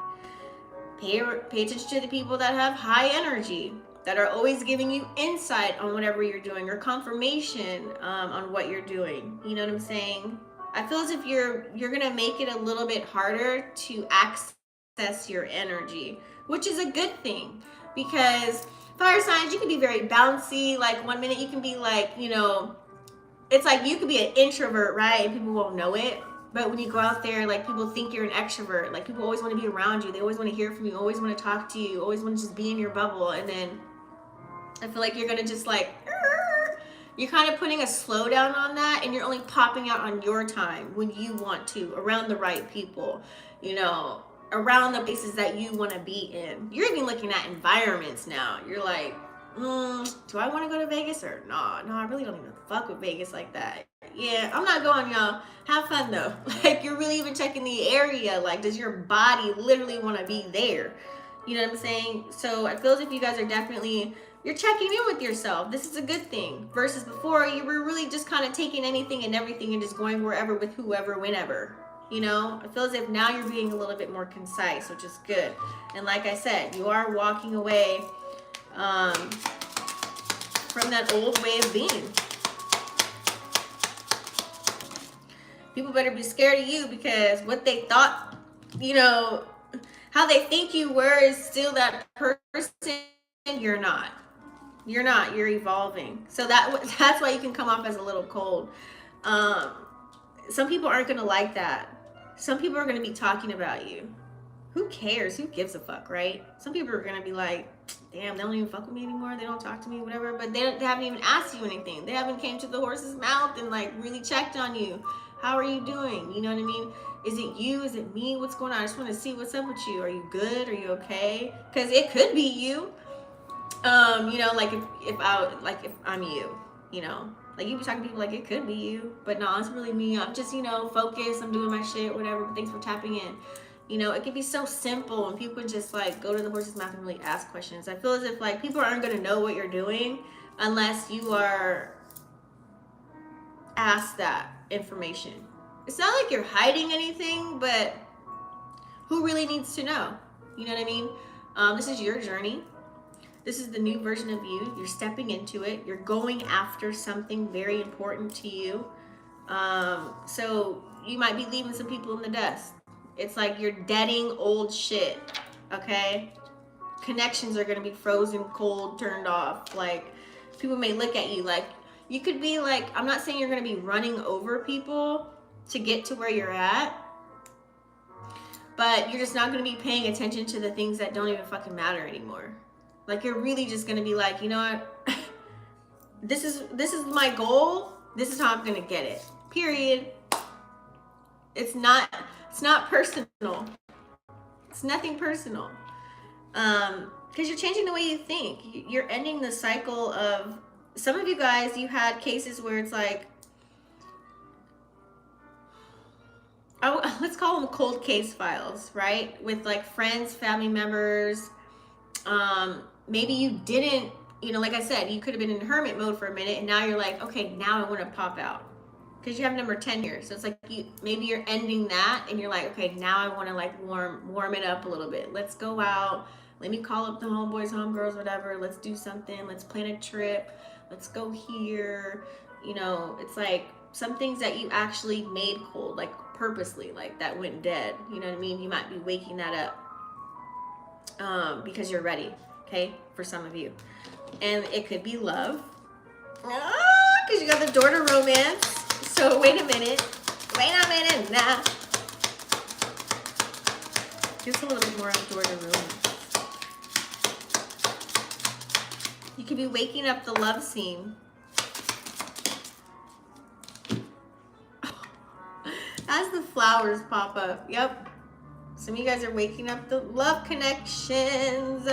Pay attention to the people that have high energy, that are always giving you insight on whatever you're doing or confirmation on what you're doing. You know what I'm saying? I feel as if you're going to make it a little bit harder to access your energy, which is a good thing, because fire signs, you can be very bouncy. Like one minute you can be like, you know, it's like you could be an introvert, right? And people won't know it. But when you go out there, like people think you're an extrovert. Like people always want to be around you. They always want to hear from you, always want to talk to you, always want to just be in your bubble. And then I feel like you're going to just like, you're kind of putting a slowdown on that, and you're only popping out on your time when you want to, around the right people, you know, around the places that you want to be in. You're even looking at environments now. You're like, do I want to go to Vegas or no, I really don't even fuck with Vegas like that. Yeah, I'm not going, y'all. Have fun though. Like you're really even checking the area. Like, does your body literally want to be there? You know what I'm saying? So I feel as if you guys are definitely, you're checking in with yourself. This is a good thing. Versus before, you were really just kind of taking anything and everything and just going wherever with whoever, whenever. You know, I feel as if now you're being a little bit more concise, which is good. And like I said, you are walking away from that old way of being. People better be scared of you, because what they thought, you know, how they think you were is still that person. You're not. You're not. You're evolving. So that's why you can come off as a little cold. Some people aren't going to like that. Some people are going to be talking about you. Who cares? Who gives a fuck, right? Some people are going to be like, damn, they don't even fuck with me anymore. They don't talk to me, whatever. But they haven't even asked you anything. They haven't came to the horse's mouth and like really checked on you. How are you doing? You know what I mean? Is it you? Is it me? What's going on? I just want to see what's up with you. Are you good? Are you okay? Because it could be you. You know, like if I'm you, you know, like you be talking to people like it could be you, but no, it's really me. I'm just, you know, focused. I'm doing my shit, whatever. But thanks for tapping in. You know, it can be so simple, and people just like go to the horse's mouth and really ask questions. I feel as if like people aren't going to know what you're doing unless you are asked that information. It's not like you're hiding anything, but who really needs to know? You know what I mean? This is your journey. This is the new version of you. You're stepping into it. You're going after something very important to you. So you might be leaving some people in the dust. It's like you're deading old shit, okay? Connections are going to be frozen, cold, turned off. Like, people may look at you like, you could be like, I'm not saying you're going to be running over people to get to where you're at, but you're just not going to be paying attention to the things that don't even fucking matter anymore. Like, you're really just going to be like, you know what? This is my goal. This is how I'm going to get it. Period. It's not personal. It's nothing personal. Because you're changing the way you think. You're ending the cycle of, some of you guys, you had cases where it's like, let's call them cold case files, right? With like friends, family members. Maybe you didn't, you know, like I said, you could have been in hermit mode for a minute, and now you're like, okay, now I want to pop out. Because you have number 10 here. So it's like maybe you're ending that, and you're like, okay, now I want to like warm it up a little bit. Let's go out. Let me call up the homeboys, homegirls, whatever. Let's do something. Let's plan a trip. Let's go here. You know, it's like some things that you actually made cold, like purposely, like that went dead. You know what I mean? You might be waking that up because you're ready, okay, for some of you. And it could be love. Because you got the door to romance. So wait a minute now. Give us a little bit more on door to romance. You could be waking up the love scene. As the flowers pop up. Yep. Some of you guys are waking up the love connections.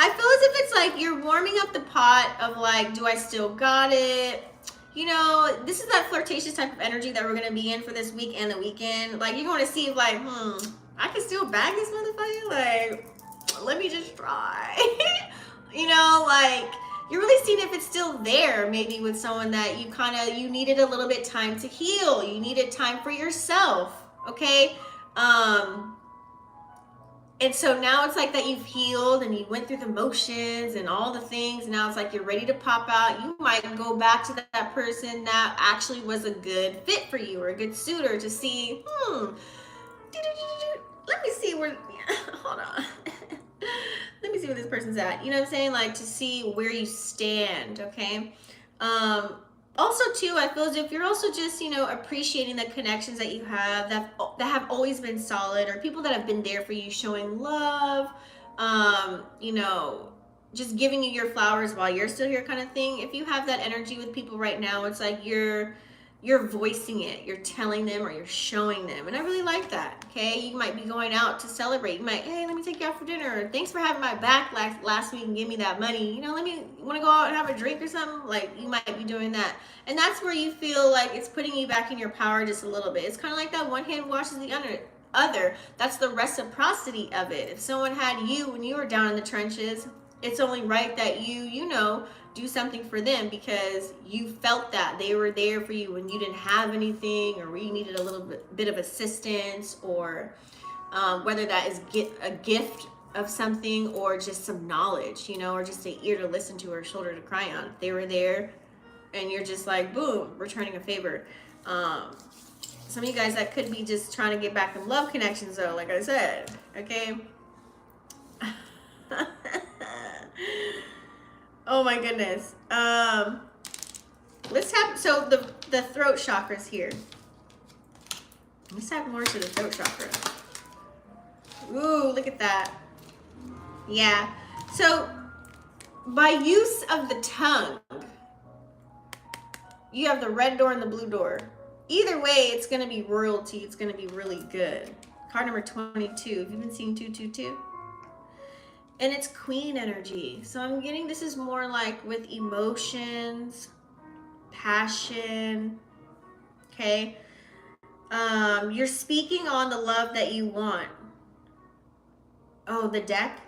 I feel as if it's like you're warming up the pot of like, do I still got it? You know, this is that flirtatious type of energy that we're going to be in for this week and the weekend. Like, you're going to see if like, I can still bag this motherfucker. Like, let me just try. You know, like, you're really seeing if it's still there, maybe with someone that you needed a little bit time to heal. You needed time for yourself, okay? And so now it's like that you've healed and you went through the motions and all the things. Now it's like you're ready to pop out. You might go back to that person that actually was a good fit for you or a good suitor to see, let me see where, hold on. Let me see where this person's at. You know what I'm saying? Like to see where you stand, okay? Also, too, I feel as if you're also just, you know, appreciating the connections that you have that have always been solid, or people that have been there for you, showing love, you know, just giving you your flowers while you're still here kind of thing. If you have that energy with people right now, it's like you're voicing it, you're telling them or you're showing them. And I really like that, okay? You might be going out to celebrate. You might, hey, let me take you out for dinner. Thanks for having my back last week and give me that money. You know, you want to go out and have a drink or something? Like, you might be doing that. And that's where you feel like it's putting you back in your power just a little bit. It's kind of like that one hand washes the other. That's the reciprocity of it. If someone had you when you were down in the trenches, it's only right that you know, do something for them because you felt that they were there for you when you didn't have anything or you needed a little bit of assistance, or whether that is a gift of something or just some knowledge, you know, or just an ear to listen to or a shoulder to cry on. They were there and you're just like, boom, returning a favor. Some of you guys that could be just trying to get back in love connections though, like I said, okay? Oh my goodness. Let's have, so the throat chakra's here. Let's have more to the throat chakra. Ooh, look at that. Yeah. So by use of the tongue, you have the red door and the blue door. Either way, it's going to be royalty. It's going to be really good. Card number 22. Have you been seeing 222? And it's queen energy. So I'm getting, this is more like with emotions, passion, okay? You're speaking on the love that you want. Oh, the deck?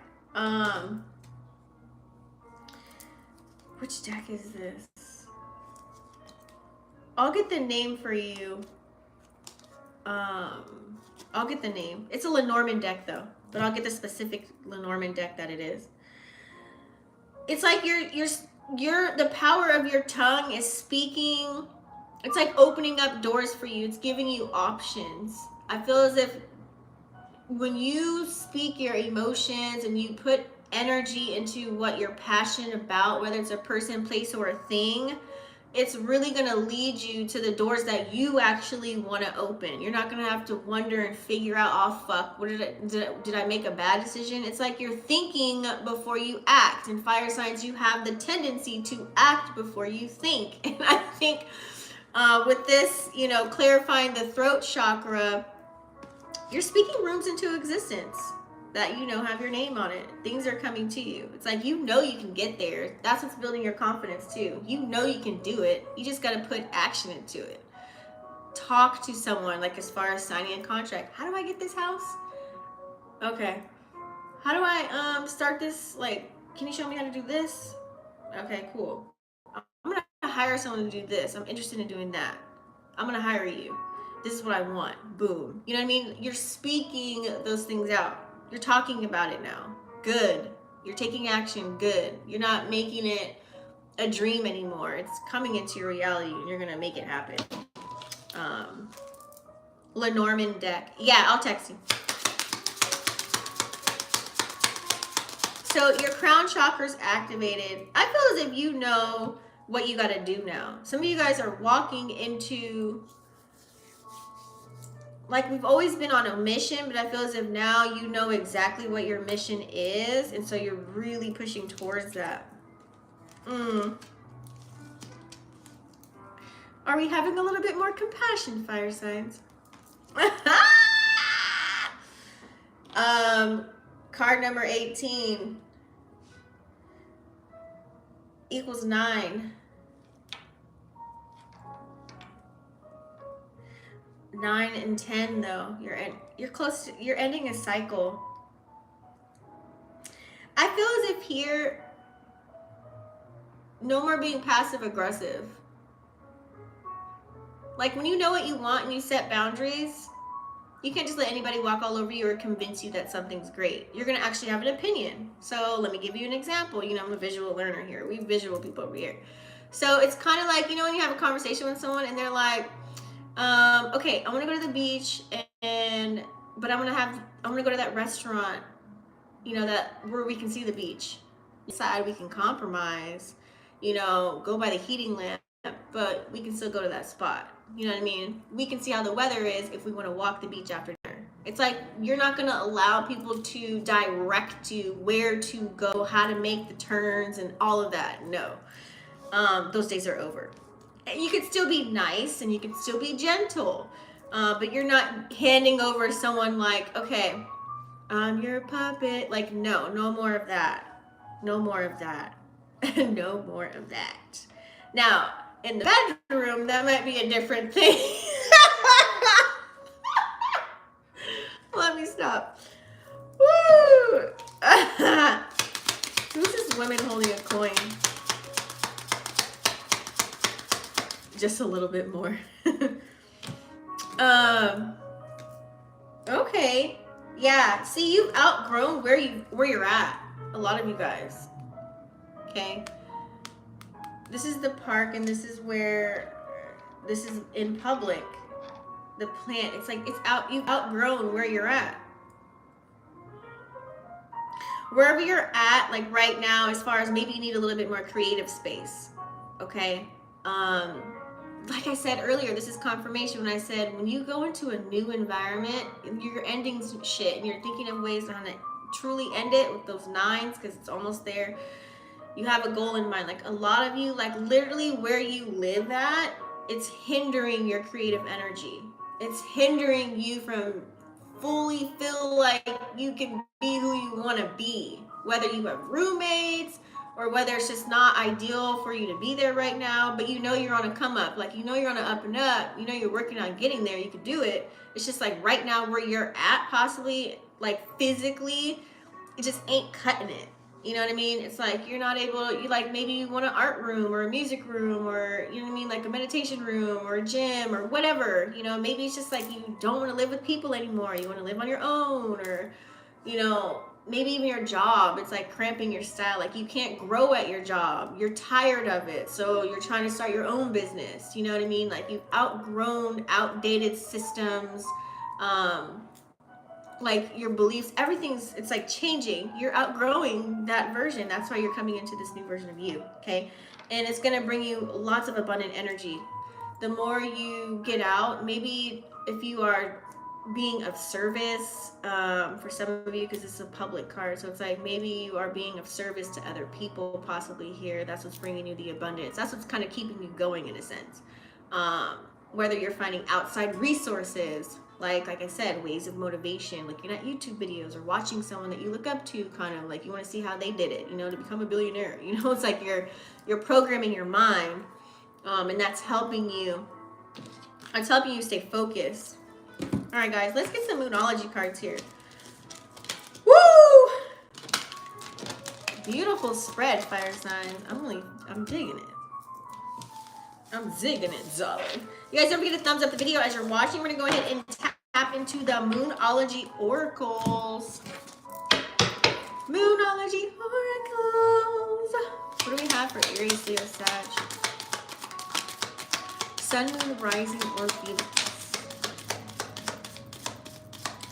Which deck is this? I'll get the name for you. I'll get the name. It's a Lenormand deck though, but I'll get the specific Lenormand deck that it is. It's like the power of your tongue is speaking. It's like opening up doors for you. It's giving you options. I feel as if when you speak your emotions and you put energy into what you're passionate about, whether it's a person, place, or a thing, it's really going to lead you to the doors that you actually want to open. You're not going to have to wonder and figure out, oh fuck, what did I make a bad decision? It's like you're thinking before you act. In fire signs, you have the tendency to act before you think. And I think with this, you know, clarifying the throat chakra, you're speaking rooms into existence that, you know, have your name on it. Things are coming to you. It's like, you know, you can get there. That's what's building your confidence too. You know you can do it. You just got to put action into it. Talk to someone, like as far as signing a contract. How do I get this house? Okay. How do I start this? Like, can you show me how to do this? Okay, cool. I'm going to hire someone to do this. I'm interested in doing that. I'm going to hire you. This is what I want. Boom. You know what I mean? You're speaking those things out. You're talking about it now. Good. You're taking action. Good. You're not making it a dream anymore. It's coming into your reality and you're going to make it happen. Lenormand deck. Yeah, I'll text you. So your crown chakra's activated. I feel as if you know what you got to do now. Some of you guys are walking into, like, we've always been on a mission, but I feel as if now you know exactly what your mission is, and so you're really pushing towards that. Are we having a little bit more compassion, fire signs? Card number 18 equals 9. 9 and 10 though. You're close to, you're ending a cycle. I feel as if here, no more being passive aggressive. Like when you know what you want and you set boundaries, you can't just let anybody walk all over you or convince you that something's great. You're gonna actually have an opinion. So let me give you an example. You know, I'm a visual learner here. We visual people over here. So it's kind of like, you know, when you have a conversation with someone and they're like, okay, I want to go to the beach but I'm gonna go to that restaurant, you know, that where we can see the beach. Decide we can compromise, you know, go by the heating lamp, but we can still go to that spot. You know what I mean? We can see how the weather is if we want to walk the beach after dinner. It's like you're not going to allow people to direct you where to go, how to make the turns, and all of that. No, those days are over. You could still be nice and you could still be gentle, but you're not handing over someone like, okay, I'm your puppet. Like, no more of that. No more of that. No more of that. Now, in the bedroom, that might be a different thing. Let me stop. Woo! Who's this woman holding a coin? Just a little bit more. Okay. Yeah. See, you've outgrown where you're at. A lot of you guys. Okay. This is the park, and this is in public. The plant. It's like you've outgrown where you're at. Wherever you're at, like right now, as far as maybe you need a little bit more creative space. Okay. Like I said earlier, this is confirmation when I said when you go into a new environment, you're ending some shit and you're thinking of ways on to truly end it with those 9s because it's almost there. You have a goal in mind. Like a lot of you, like literally where you live at, it's hindering your creative energy. It's hindering you from fully feel like you can be who you want to be, whether you have roommates or whether it's just not ideal for you to be there right now, but you know you're on a come up, like you know you're on an up and up, you know you're working on getting there, you could do it. It's just like right now where you're at, possibly like physically, it just ain't cutting it. You know what I mean? It's like you're not able, you like maybe you want an art room or a music room or, you know what I mean, like a meditation room or a gym or whatever. You know, maybe it's just like you don't want to live with people anymore. You want to live on your own, or, you know, maybe even your job, it's like cramping your style. Like you can't grow at your job. You're tired of it. So you're trying to start your own business. You know what I mean? Like you've outgrown outdated systems. Like your beliefs, it's like changing. You're outgrowing that version. That's why you're coming into this new version of you. Okay. And it's going to bring you lots of abundant energy. The more you get out, maybe if you are being of service, for some of you, because it's a public card, so it's like maybe you are being of service to other people possibly here. That's what's bringing you the abundance. That's what's kind of keeping you going in a sense. Whether you're finding outside resources, like I said, ways of motivation, looking at YouTube videos or watching someone that you look up to, kind of like you want to see how they did it, you know, to become a billionaire. You know, it's like you're programming your mind, and that's helping you. It's helping you stay focused. All right, guys, let's get some Moonology cards here. Woo! Beautiful spread, fire signs. I'm digging it. I'm zigging it, darling. You guys don't forget to thumbs up the video as you're watching. We're going to go ahead and tap into the Moonology Oracles. Moonology Oracles. What do we have for Aries, Leo, Sag? Sun, Moon, Rising, or Venus?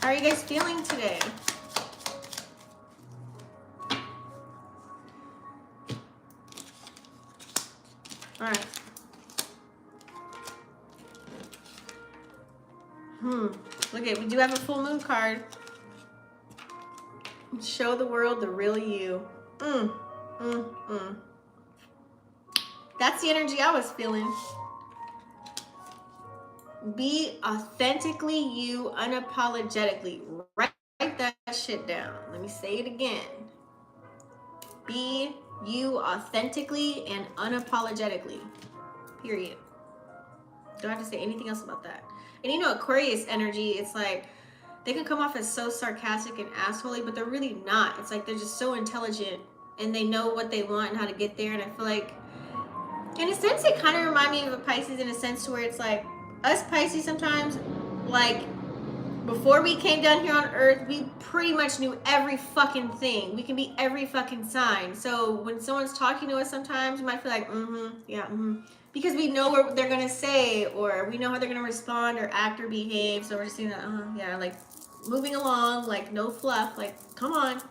How are you guys feeling today? All right. Okay, we do have a full moon card. Show the world the real you. That's the energy I was feeling. Be authentically you, unapologetically. Write that shit down. Let me say it again. Be you authentically and unapologetically. Period. Don't have to say anything else about that. And you know, Aquarius energy, it's like they can come off as so sarcastic and assholey, but they're really not. It's like they're just so intelligent and they know what they want and how to get there. And I feel like, in a sense, they kind of remind me of a Pisces in a sense to where it's like us Pisces sometimes, like before we came down here on Earth, we pretty much knew every fucking thing. We can be every fucking sign. So when someone's talking to us, sometimes we might feel like, yeah, because we know what they're gonna say, or we know how they're gonna respond or act or behave. So we're just saying, yeah, like moving along, like no fluff, like come on.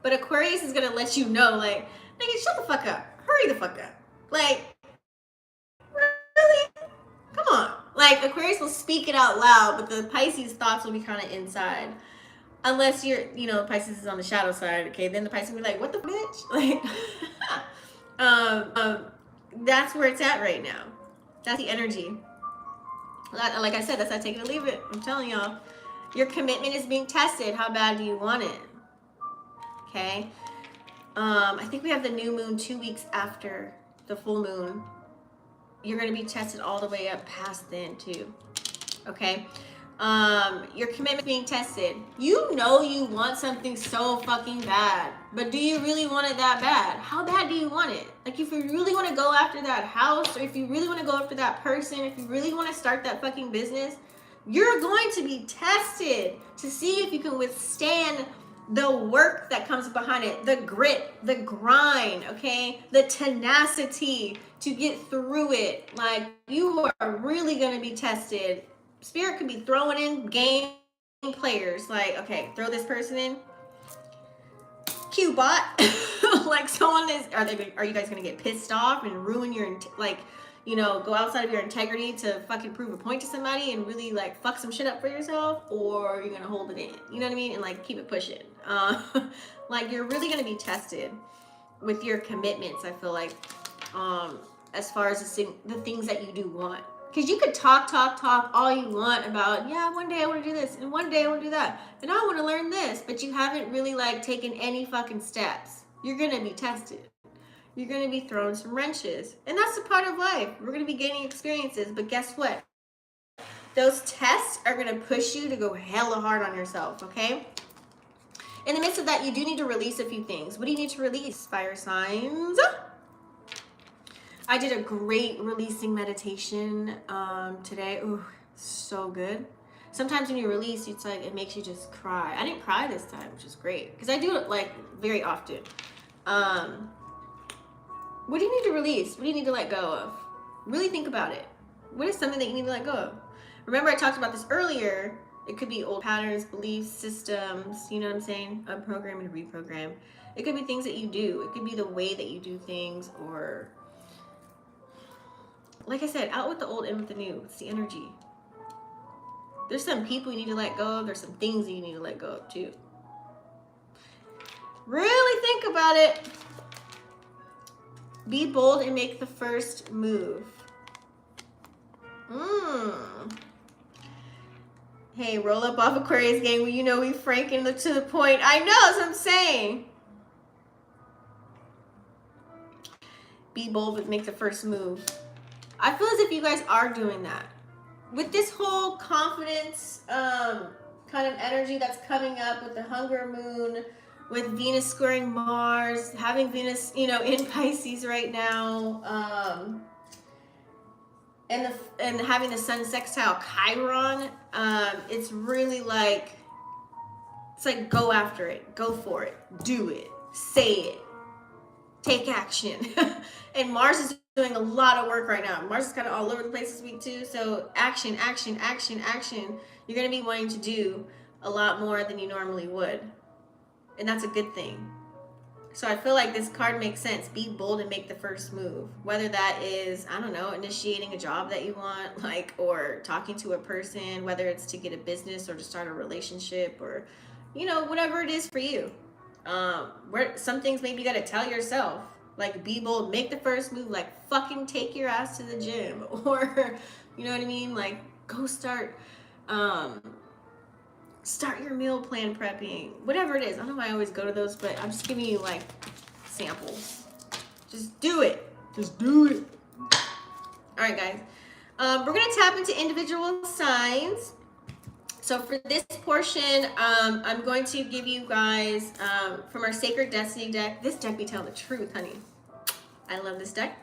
But Aquarius is gonna let you know, like, nigga, shut the fuck up, hurry the fuck up, like, really, come on. Like Aquarius will speak it out loud, but the Pisces thoughts will be kind of inside. Unless you're, you know, Pisces is on the shadow side, okay? Then the Pisces will be like, what the bitch? Like, that's where it's at right now. That's the energy. Like I said, that's not take it or leave it. I'm telling y'all. Your commitment is being tested. How bad do you want it? Okay? I think we have the new moon 2 weeks after the full moon. You're going to be tested all the way up past then, too. Okay? Your commitment being tested. You know you want something so fucking bad, but do you really want it that bad? How bad do you want it? Like, if you really want to go after that house, or if you really want to go after that person, if you really want to start that fucking business, you're going to be tested to see if you can withstand the work that comes behind it, the grit, the grind, okay, the tenacity to get through it. Like, you are really going to be tested. Spirit could be throwing in game players, like, okay, throw this person in. Q bot. Like, someone is, are you guys gonna get pissed off and ruin your, like, you know, go outside of your integrity to fucking prove a point to somebody and really like fuck some shit up for yourself, or you're gonna hold it in, you know what I mean, and like keep it pushing. Like, you're really gonna be tested with your commitments, I feel like, as far as the things that you do want. Because you could talk all you want about, yeah, one day I want to do this, and one day I want to do that, and I want to learn this, but you haven't really like taken any fucking steps. You're going to be tested. You're going to be thrown some wrenches. And that's a part of life. We're going to be gaining experiences, but guess what? Those tests are going to push you to go hella hard on yourself, okay? In the midst of that, you do need to release a few things. What do you need to release, fire signs? I did a great releasing meditation today. Ooh, so good. Sometimes when you release, it's like it makes you just cry. I didn't cry this time, which is great because I do it like very often. What do you need to release? What do you need to let go of? Really think about it. What is something that you need to let go of? Remember, I talked about this earlier. It could be old patterns, beliefs, systems, you know what I'm saying? Unprogram and reprogram. It could be things that you do. It could be the way that you do things, or like I said, out with the old, in with the new. It's the energy. There's some people you need to let go of. There's some things that you need to let go of too. Really think about it. Be bold and make the first move. Hey, roll up off Aquarius gang. Well, you know we frank and to the point. I know, that's what I'm saying. Be bold but make the first move. I feel as if you guys are doing that. With this whole confidence kind of energy that's coming up with the hunger moon, with Venus squaring Mars, having Venus, you know, in Pisces right now, and having the Sun sextile Chiron, it's really like, it's like go after it, go for it, do it, say it, take action. And Mars is doing a lot of work right now. Mars is kind of all over the place this week too. So action, action, action, action. You're going to be wanting to do a lot more than you normally would. And that's a good thing. So I feel like this card makes sense. Be bold and make the first move. Whether that is, I don't know, initiating a job that you want, like, or talking to a person, whether it's to get a business or to start a relationship, or, you know, whatever it is for you. Where some things maybe you got to tell yourself. Like, be bold, make the first move, like fucking take your ass to the gym, or, you know what I mean? Like, Go start your meal plan prepping, whatever it is. I don't know why I always go to those, but I'm just giving you like samples. Just do it. Just do it. All right, guys. We're gonna tap into individual signs. So for this portion, I'm going to give you guys from our Sacred Destiny deck. This deck be telling the truth, honey. I love this deck.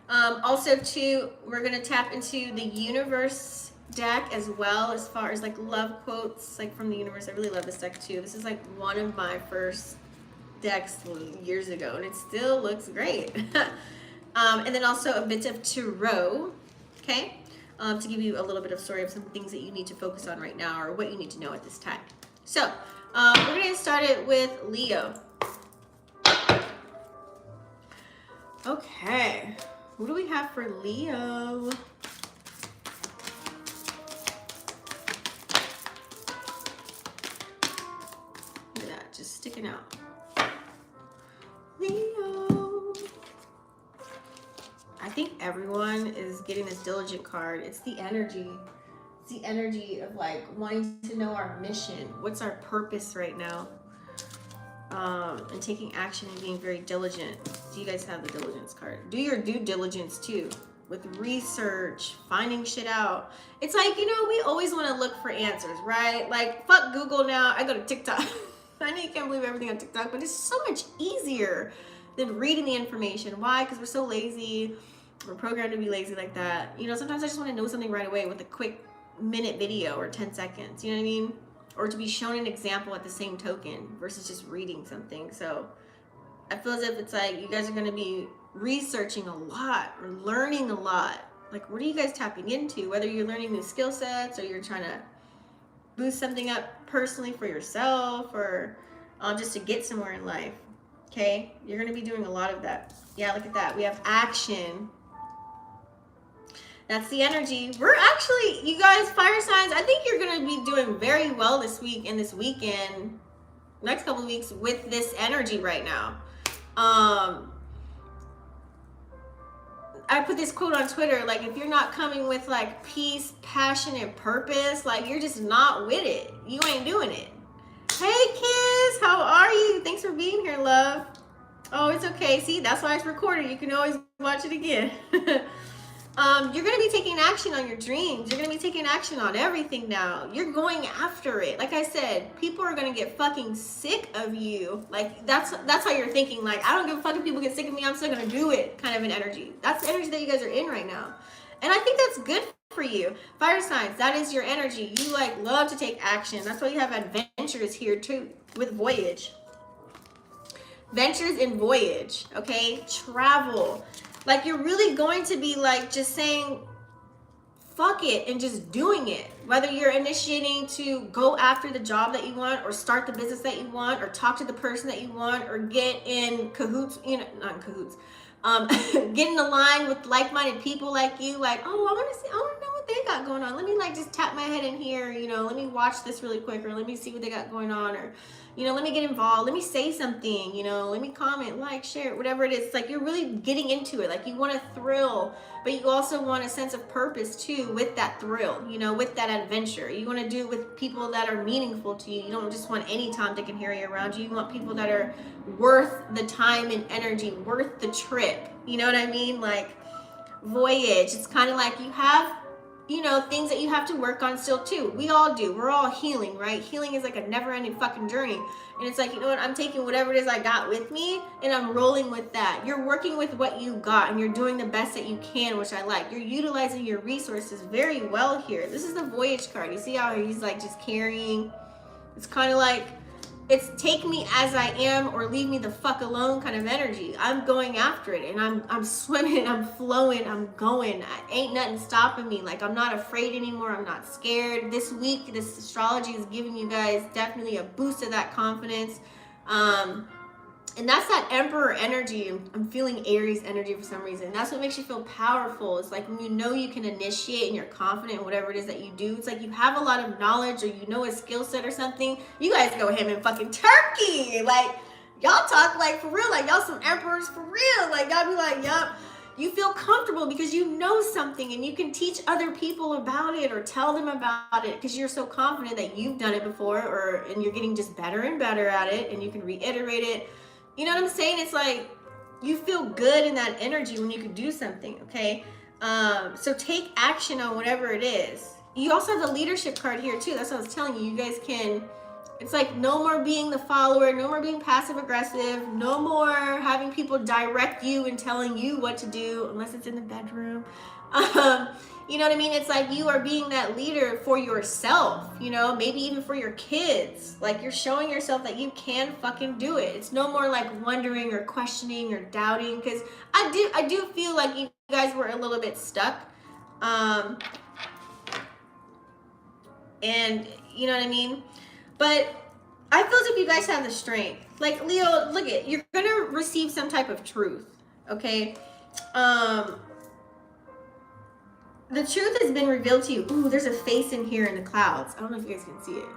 Also, too, we're gonna tap into the Universe deck as well, as far as like love quotes, like from the universe. I really love this deck too. This is like one of my first decks years ago, and it still looks great. And then also a bit of tarot, okay? To give you a little bit of story of some things that you need to focus on right now, or what you need to know at this time. So we're gonna get started with Leo. Okay, what do we have for Leo? Look at that, just sticking out. Leo. I think everyone is getting this diligent card. It's the energy. It's the energy of like wanting to know our mission. What's our purpose right now? And taking action and being very diligent. Do you guys have the diligence card? Do your due diligence too, with research, finding shit out. It's like, you know, we always want to look for answers, right? Like, fuck Google now. I go to TikTok. I know you can't believe everything on TikTok, but it's so much easier than reading the information. Why? Because we're so lazy. We're programmed to be lazy like that. You know, sometimes I just want to know something right away with a quick minute video or 10 seconds. You know what I mean? Or to be shown an example at the same token versus just reading something. So I feel as if it's like you guys are going to be researching a lot or learning a lot. Like, what are you guys tapping into? Whether you're learning new skill sets or you're trying to boost something up personally for yourself, or just to get somewhere in life. Okay? You're going to be doing a lot of that. Yeah, look at that. We have action. That's the energy. We're actually, you guys, fire signs, I think you're going to be doing very well this week and this weekend, next couple of weeks, with this energy right now. I put this quote on Twitter, like, if you're not coming with like peace, passion, and purpose, like, you're just not with it. You ain't doing it. Hey, Kiss, how are you? Thanks for being here, love. Oh, it's okay. See, that's why it's recorded. You can always watch it again. You're going to be taking action on your dreams. You're going to be taking action on everything now. You're going after it. Like I said, people are going to get fucking sick of you. Like, that's how you're thinking. Like, I don't give a fuck if people get sick of me. I'm still going to do it, kind of an energy. That's the energy that you guys are in right now. And I think that's good for you. Fire signs, that is your energy. You, like, love to take action. That's why you have adventures here, too, with Voyage. Ventures in Voyage, okay? Travel. Like, you're really going to be like just saying fuck it and just doing it. Whether you're initiating to go after the job that you want, or start the business that you want, or talk to the person that you want, or get in cahoots, you know, not in cahoots, get in the line with like-minded people like you. Like, oh, I want to know what they got going on. Let me like just tap my head in here, you know, let me watch this really quick, or let me see what they got going on, or, you know, let me get involved. Let me say something, you know, let me comment, like, share, whatever it is. It's like you're really getting into it. Like, you want a thrill, but you also want a sense of purpose too with that thrill, you know, with that adventure. You want to do it with people that are meaningful to you. You don't just want any Tom, Dick, and Harry around you. You want people that are worth the time and energy, worth the trip. You know what I mean? Like, Voyage, it's kind of like you have, you know, things that you have to work on still too. We all do. We're all healing, right? Healing is like a never-ending fucking journey. And it's like, you know what? I'm taking whatever it is I got with me and I'm rolling with that. You're working with what you got and you're doing the best that you can, which I like. You're utilizing your resources very well here. This is the Voyage card. You see how he's like just carrying? It's kind of like, it's take me as I am or leave me the fuck alone kind of energy. I'm going after it and I'm swimming, I'm flowing, I'm going. Ain't nothing stopping me. Like, I'm not afraid anymore. I'm not scared. This week, this astrology is giving you guys definitely a boost of that confidence. And that's that Emperor energy. I'm feeling Aries energy for some reason. That's what makes you feel powerful. It's like when you know you can initiate and you're confident in whatever it is that you do. It's like you have a lot of knowledge or you know a skill set or something. You guys go ham in fucking turkey. Like, y'all talk like for real. Like, y'all some emperors for real. Like, y'all be like, yup. You feel comfortable because you know something and you can teach other people about it or tell them about it because you're so confident that you've done it before, and you're getting just better and better at it, and you can reiterate it. You know what I'm saying? It's like you feel good in that energy when you can do something, okay? So take action on whatever it is. You also have the leadership card here too. That's what I was telling you. You guys can, it's like no more being the follower, no more being passive aggressive, no more having people direct you and telling you what to do, unless it's in the bedroom. You know what I mean? It's like you are being that leader for yourself, you know, maybe even for your kids. Like you're showing yourself that you can fucking do it. It's no more like wondering or questioning or doubting, because I do feel like you guys were a little bit stuck. And you know what I mean? But I feel as if you guys have the strength. Like Leo, look at, you're gonna receive some type of truth, okay? The truth has been revealed to you. Ooh, there's a face in here in the clouds. I don't know if you guys can see it.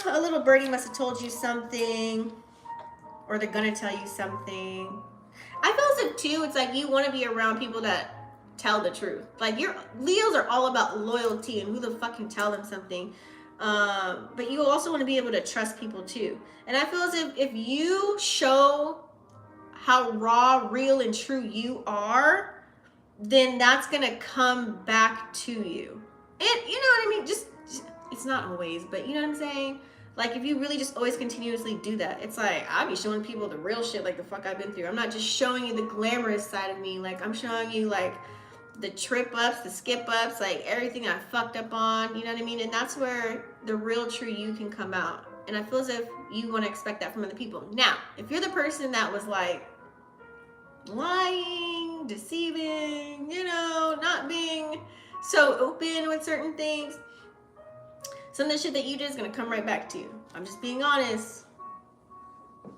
A little birdie must have told you something, or they're gonna tell you something. I feel as if too, it's like you want to be around people that tell the truth. Like Leos are all about loyalty and who the fuck can tell them something. But you also want to be able to trust people too. And I feel as if you show how raw, real, and true you are, then that's gonna come back to you. And you know what I mean? Just it's not always, but you know what I'm saying? Like if you really just always continuously do that, it's like I'll be showing people the real shit, like the fuck I've been through. I'm not just showing you the glamorous side of me. Like I'm showing you like the trip ups, the skip ups, like everything I fucked up on, you know what I mean? And that's where the real true you can come out. And I feel as if you want to expect that from other people. Now, if you're the person that was like lying, deceiving, you know, not being so open with certain things, some of the shit that you did is going to come right back to you. I'm just being honest.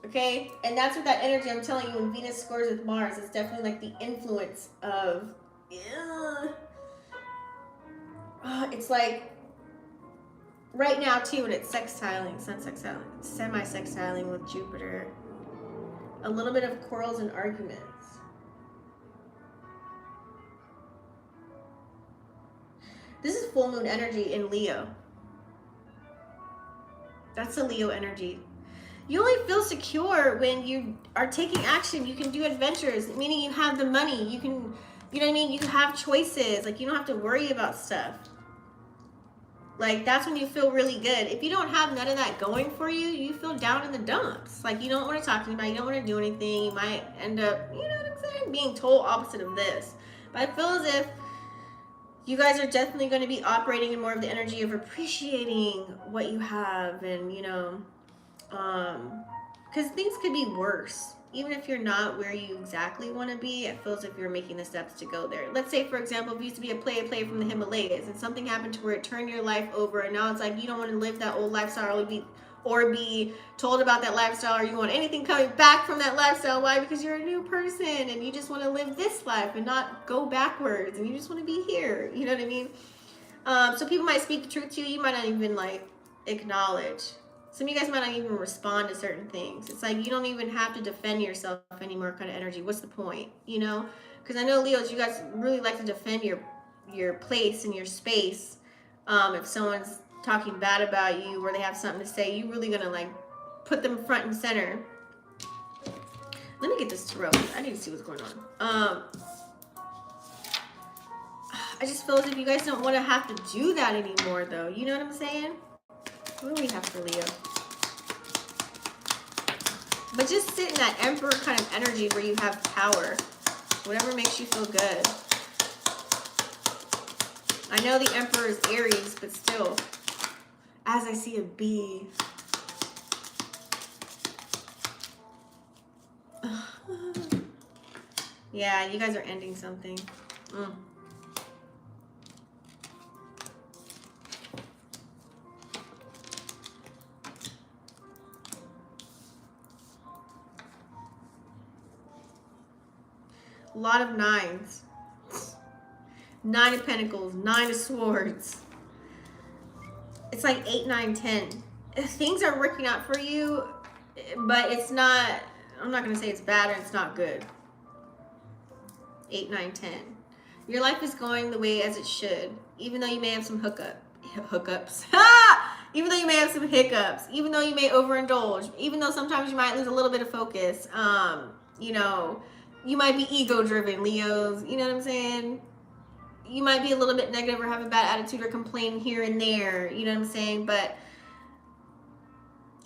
Okay? And that's what that energy, I'm telling you, when Venus scores with Mars, it's definitely like the influence of, it's like right now too, when it's sextiling, sun sextiling, semi-sextiling with Jupiter, a little bit of quarrels and arguments. This is full moon energy in Leo. That's the Leo energy. You only feel secure when you are taking action. You can do adventures, meaning you have the money. You can, you know what I mean? You have choices. Like you don't have to worry about stuff. Like that's when you feel really good. If you don't have none of that going for you, you feel down in the dumps. Like you don't want to talk to anybody. You don't want to do anything. You might end up, you know what I'm saying, being total opposite of this. But I feel as if you guys are definitely going to be operating in more of the energy of appreciating what you have, and you know, because things could be worse. Even if you're not where you exactly want to be, it feels like you're making the steps to go there. Let's say, for example, if you used to be a player from the Himalayas and something happened to where it turned your life over, and now it's like you don't want to live that old lifestyle or be told about that lifestyle, or you want anything coming back from that lifestyle. Why? Because you're a new person and you just want to live this life and not go backwards, and you just want to be here. You know what I mean? So people might speak the truth to you. You might not even like acknowledge. Some of you guys might not even respond to certain things. It's like you don't even have to defend yourself anymore kind of energy. What's the point? You know? Because I know, Leos, you guys really like to defend your place and your space. If someone's talking bad about you or they have something to say, you really gonna like put them front and center. Let me get this tarot. I need to see what's going on. I just feel as if you guys don't want to have to do that anymore, though. You know what I'm saying? What do we have for Leo? But just sit in that Emperor kind of energy where you have power. Whatever makes you feel good. I know the Emperor is Aries, but still. As I see a bee. Yeah, you guys are ending something. A lot of nines. 9 of Pentacles, 9 of Swords. It's like 8, 9, 10. Things are working out for you, but it's not, I'm not going to say it's bad or it's not good. 8, 9, 10. Your life is going the way as it should, even though you may have some hookups. Even though you may have some hiccups, even though you may overindulge, even though sometimes you might lose a little bit of focus. You know, you might be ego driven, Leos. You know what I'm saying? You might be a little bit negative or have a bad attitude or complain here and there. You know what I'm saying? But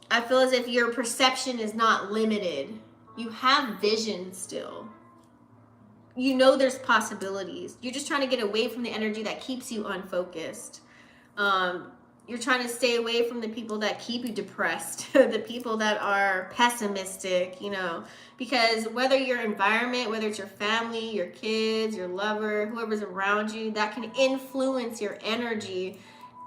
I feel as if your perception is not limited. You have vision still. You know there's possibilities. You're just trying to get away from the energy that keeps you unfocused. You're trying to stay away from the people that keep you depressed, the people that are pessimistic, you know, because whether your environment, whether it's your family, your kids, your lover, whoever's around you, that can influence your energy.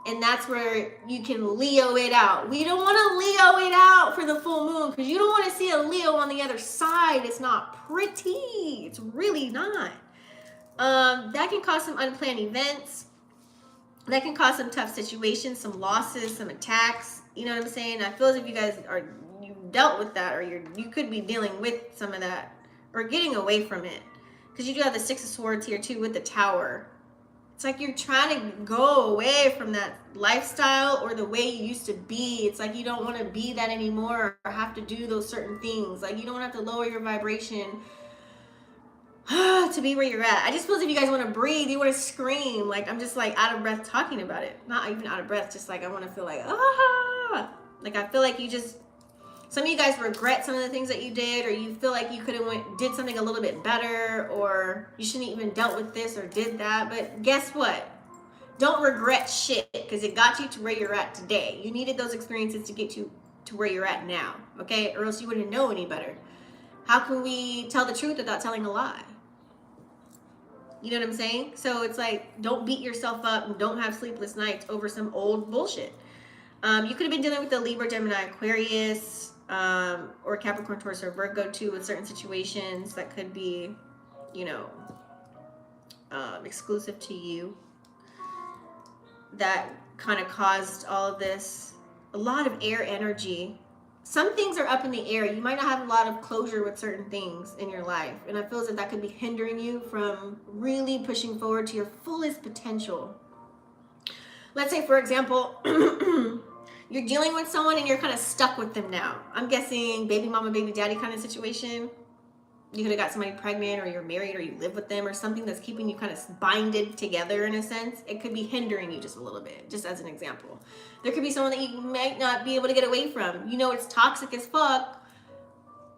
And that's where you can Leo it out. We don't want to Leo it out for the full moon because you don't want to see a Leo on the other side. It's not pretty. It's really not. That can cause some unplanned events. That can cause some tough situations, some losses, some attacks. You know what I'm saying? I feel as if you guys you dealt with that, or you could be dealing with some of that, or getting away from it. Because you do have the Six of Swords here too with the Tower. It's like you're trying to go away from that lifestyle or the way you used to be. It's like you don't want to be that anymore or have to do those certain things. Like you don't have to lower your vibration to be where you're at. I just feel as if you guys want to breathe, you want to scream. Like I'm just like out of breath talking about it. Not even out of breath, just like I want to feel like like I feel like you just, some of you guys regret some of the things that you did, or you feel like you could have did something a little bit better, or you shouldn't even dealt with this or did that. But guess what? Don't regret shit, because it got you to where you're at today. You needed those experiences to get you to where you're at now, okay? Or else you wouldn't know any better. How can we tell the truth without telling a lie? You know what I'm saying? So it's like, don't beat yourself up and don't have sleepless nights over some old bullshit. You could have been dealing with the Libra, Gemini, Aquarius, or Capricorn, Taurus, or Virgo too with certain situations that could be, you know, exclusive to you. That kind of caused all of this. A lot of air energy. Some things are up in the air. You might not have a lot of closure with certain things in your life. And I feel as if that could be hindering you from really pushing forward to your fullest potential. Let's say, for example, you're dealing with someone and you're kind of stuck with them now. I'm guessing baby mama, baby daddy kind of situation. You could have got somebody pregnant, or you're married, or you live with them, or something that's keeping you kind of binded together in a sense. It could be hindering you just a little bit, just as an example. There could be someone that you might not be able to get away from. You know it's toxic as fuck.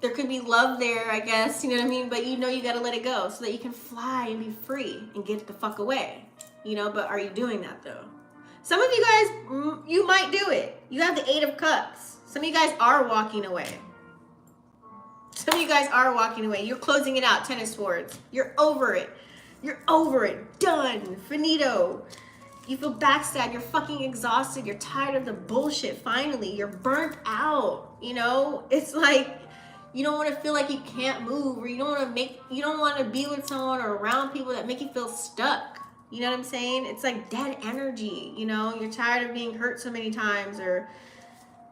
There could be love there, I guess, you know what I mean? But you know you got to let it go so that you can fly and be free and get the fuck away, you know? But are you doing that though? Some of you guys, you might do it. You have the 8 of Cups. Some of you guys are walking away. Some of you guys are walking away. You're closing it out, 10 of Swords. You're over it. You're over it. Done. Finito. You feel backstabbed. You're fucking exhausted. You're tired of the bullshit. Finally, you're burnt out. You know, it's like you don't want to feel like you can't move, or you don't want to be with someone or around people that make you feel stuck. You know what I'm saying? It's like dead energy. You know, you're tired of being hurt so many times, or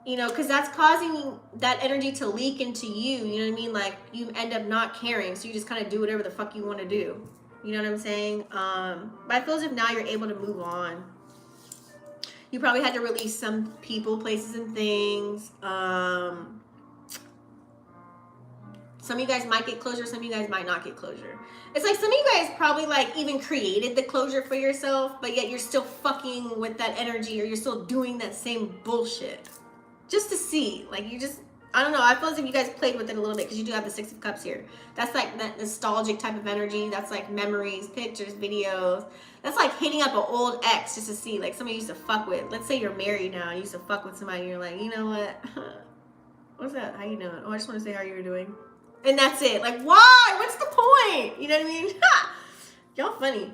you know, because that's causing that energy to leak into you. You know what I mean? Like you end up not caring, so you just kind of do whatever the fuck you want to do. You know what I'm saying? But I feel as if now you're able to move on. You probably had to release some people, places, and things. Some of you guys might get closure. Some of you guys might not get closure. It's like some of you guys probably like even created the closure for yourself, but yet you're still fucking with that energy, or you're still doing that same bullshit. Just to see, like you just, I don't know. I feel as if you guys played with it a little bit because you do have the 6 of Cups here. That's like that nostalgic type of energy. That's like memories, pictures, videos. That's like hitting up an old ex just to see, like somebody you used to fuck with. Let's say you're married now and you used to fuck with somebody and you're like, you know what? What's that? How you doing? Oh, I just want to say how you're doing. And that's it. Like, why? What's the point? You know what I mean? Y'all funny.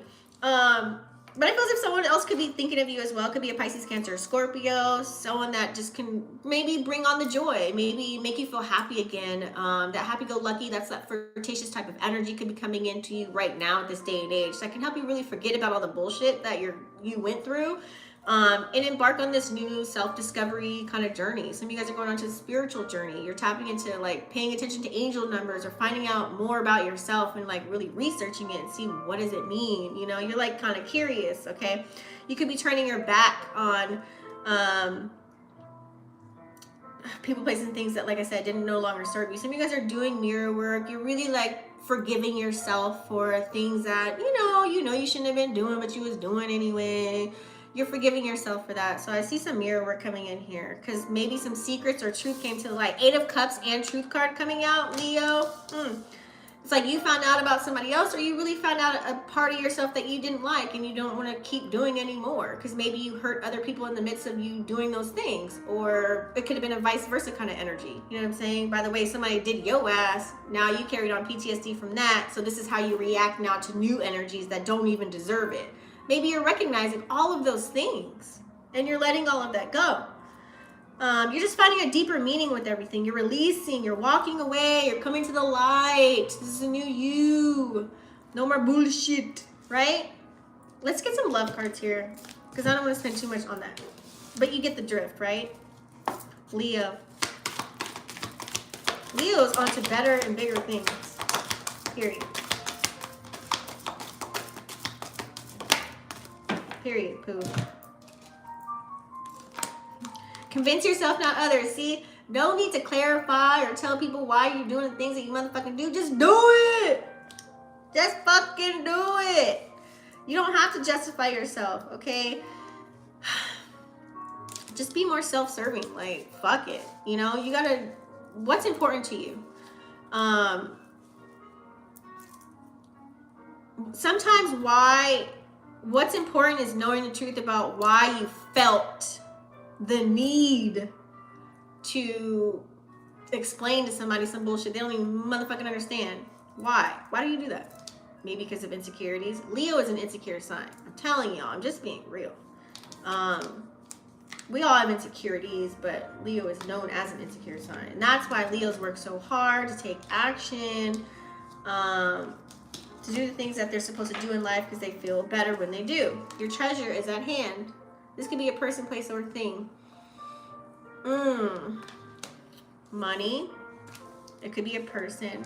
But I feel as if someone else could be thinking of you as well. Could be a Pisces, Cancer, Scorpio. Someone that just can maybe bring on the joy. Maybe make you feel happy again. That happy-go-lucky, that's that flirtatious type of energy could be coming into you right now at this day and age. That can help you really forget about all the bullshit that you went through. And embark on this new self-discovery kind of journey. Some of you guys are going on to a spiritual journey. You're tapping into like paying attention to angel numbers or finding out more about yourself and like really researching it and see what does it mean. You know, you're like kind of curious, okay? You could be turning your back on people, places, and things that, like I said, didn't no longer serve you. Some of you guys are doing mirror work. You're really like forgiving yourself for things that you know you shouldn't have been doing, but you was doing anyway. You're forgiving yourself for that. So I see some mirror work coming in here because maybe some secrets or truth came to the light. 8 of Cups and Truth card coming out, Leo. It's like you found out about somebody else, or you really found out a part of yourself that you didn't like and you don't want to keep doing anymore because maybe you hurt other people in the midst of you doing those things, or it could have been a vice versa kind of energy. You know what I'm saying? By the way, somebody did your ass. Now you carried on PTSD from that. So this is how you react now to new energies that don't even deserve it. Maybe you're recognizing all of those things and you're letting all of that go. You're just finding a deeper meaning with everything. You're releasing, you're walking away, you're coming to the light. This is a new you. No more bullshit, right? Let's get some love cards here because I don't want to spend too much on that. But you get the drift, right? Leo. Leo's on to better and bigger things. Period. Period, poo. Convince yourself, not others. See, no need to clarify or tell people why you're doing the things that you motherfucking do. Just do it. Just fucking do it. You don't have to justify yourself, okay? Just be more self-serving. Like, fuck it. You know, you gotta, what's important to you? Sometimes what's important is knowing the truth about why you felt the need to explain to somebody some bullshit they don't even motherfucking understand. Why do you do that? Maybe because of insecurities. Leo is an insecure sign. I'm telling y'all, I'm just being real. We all have insecurities, but Leo is known as an insecure sign, and that's why Leos work so hard to take action, to do the things that they're supposed to do in life because they feel better when they do. Your treasure is at hand. This could be a person, place, or thing. Money. It could be a person.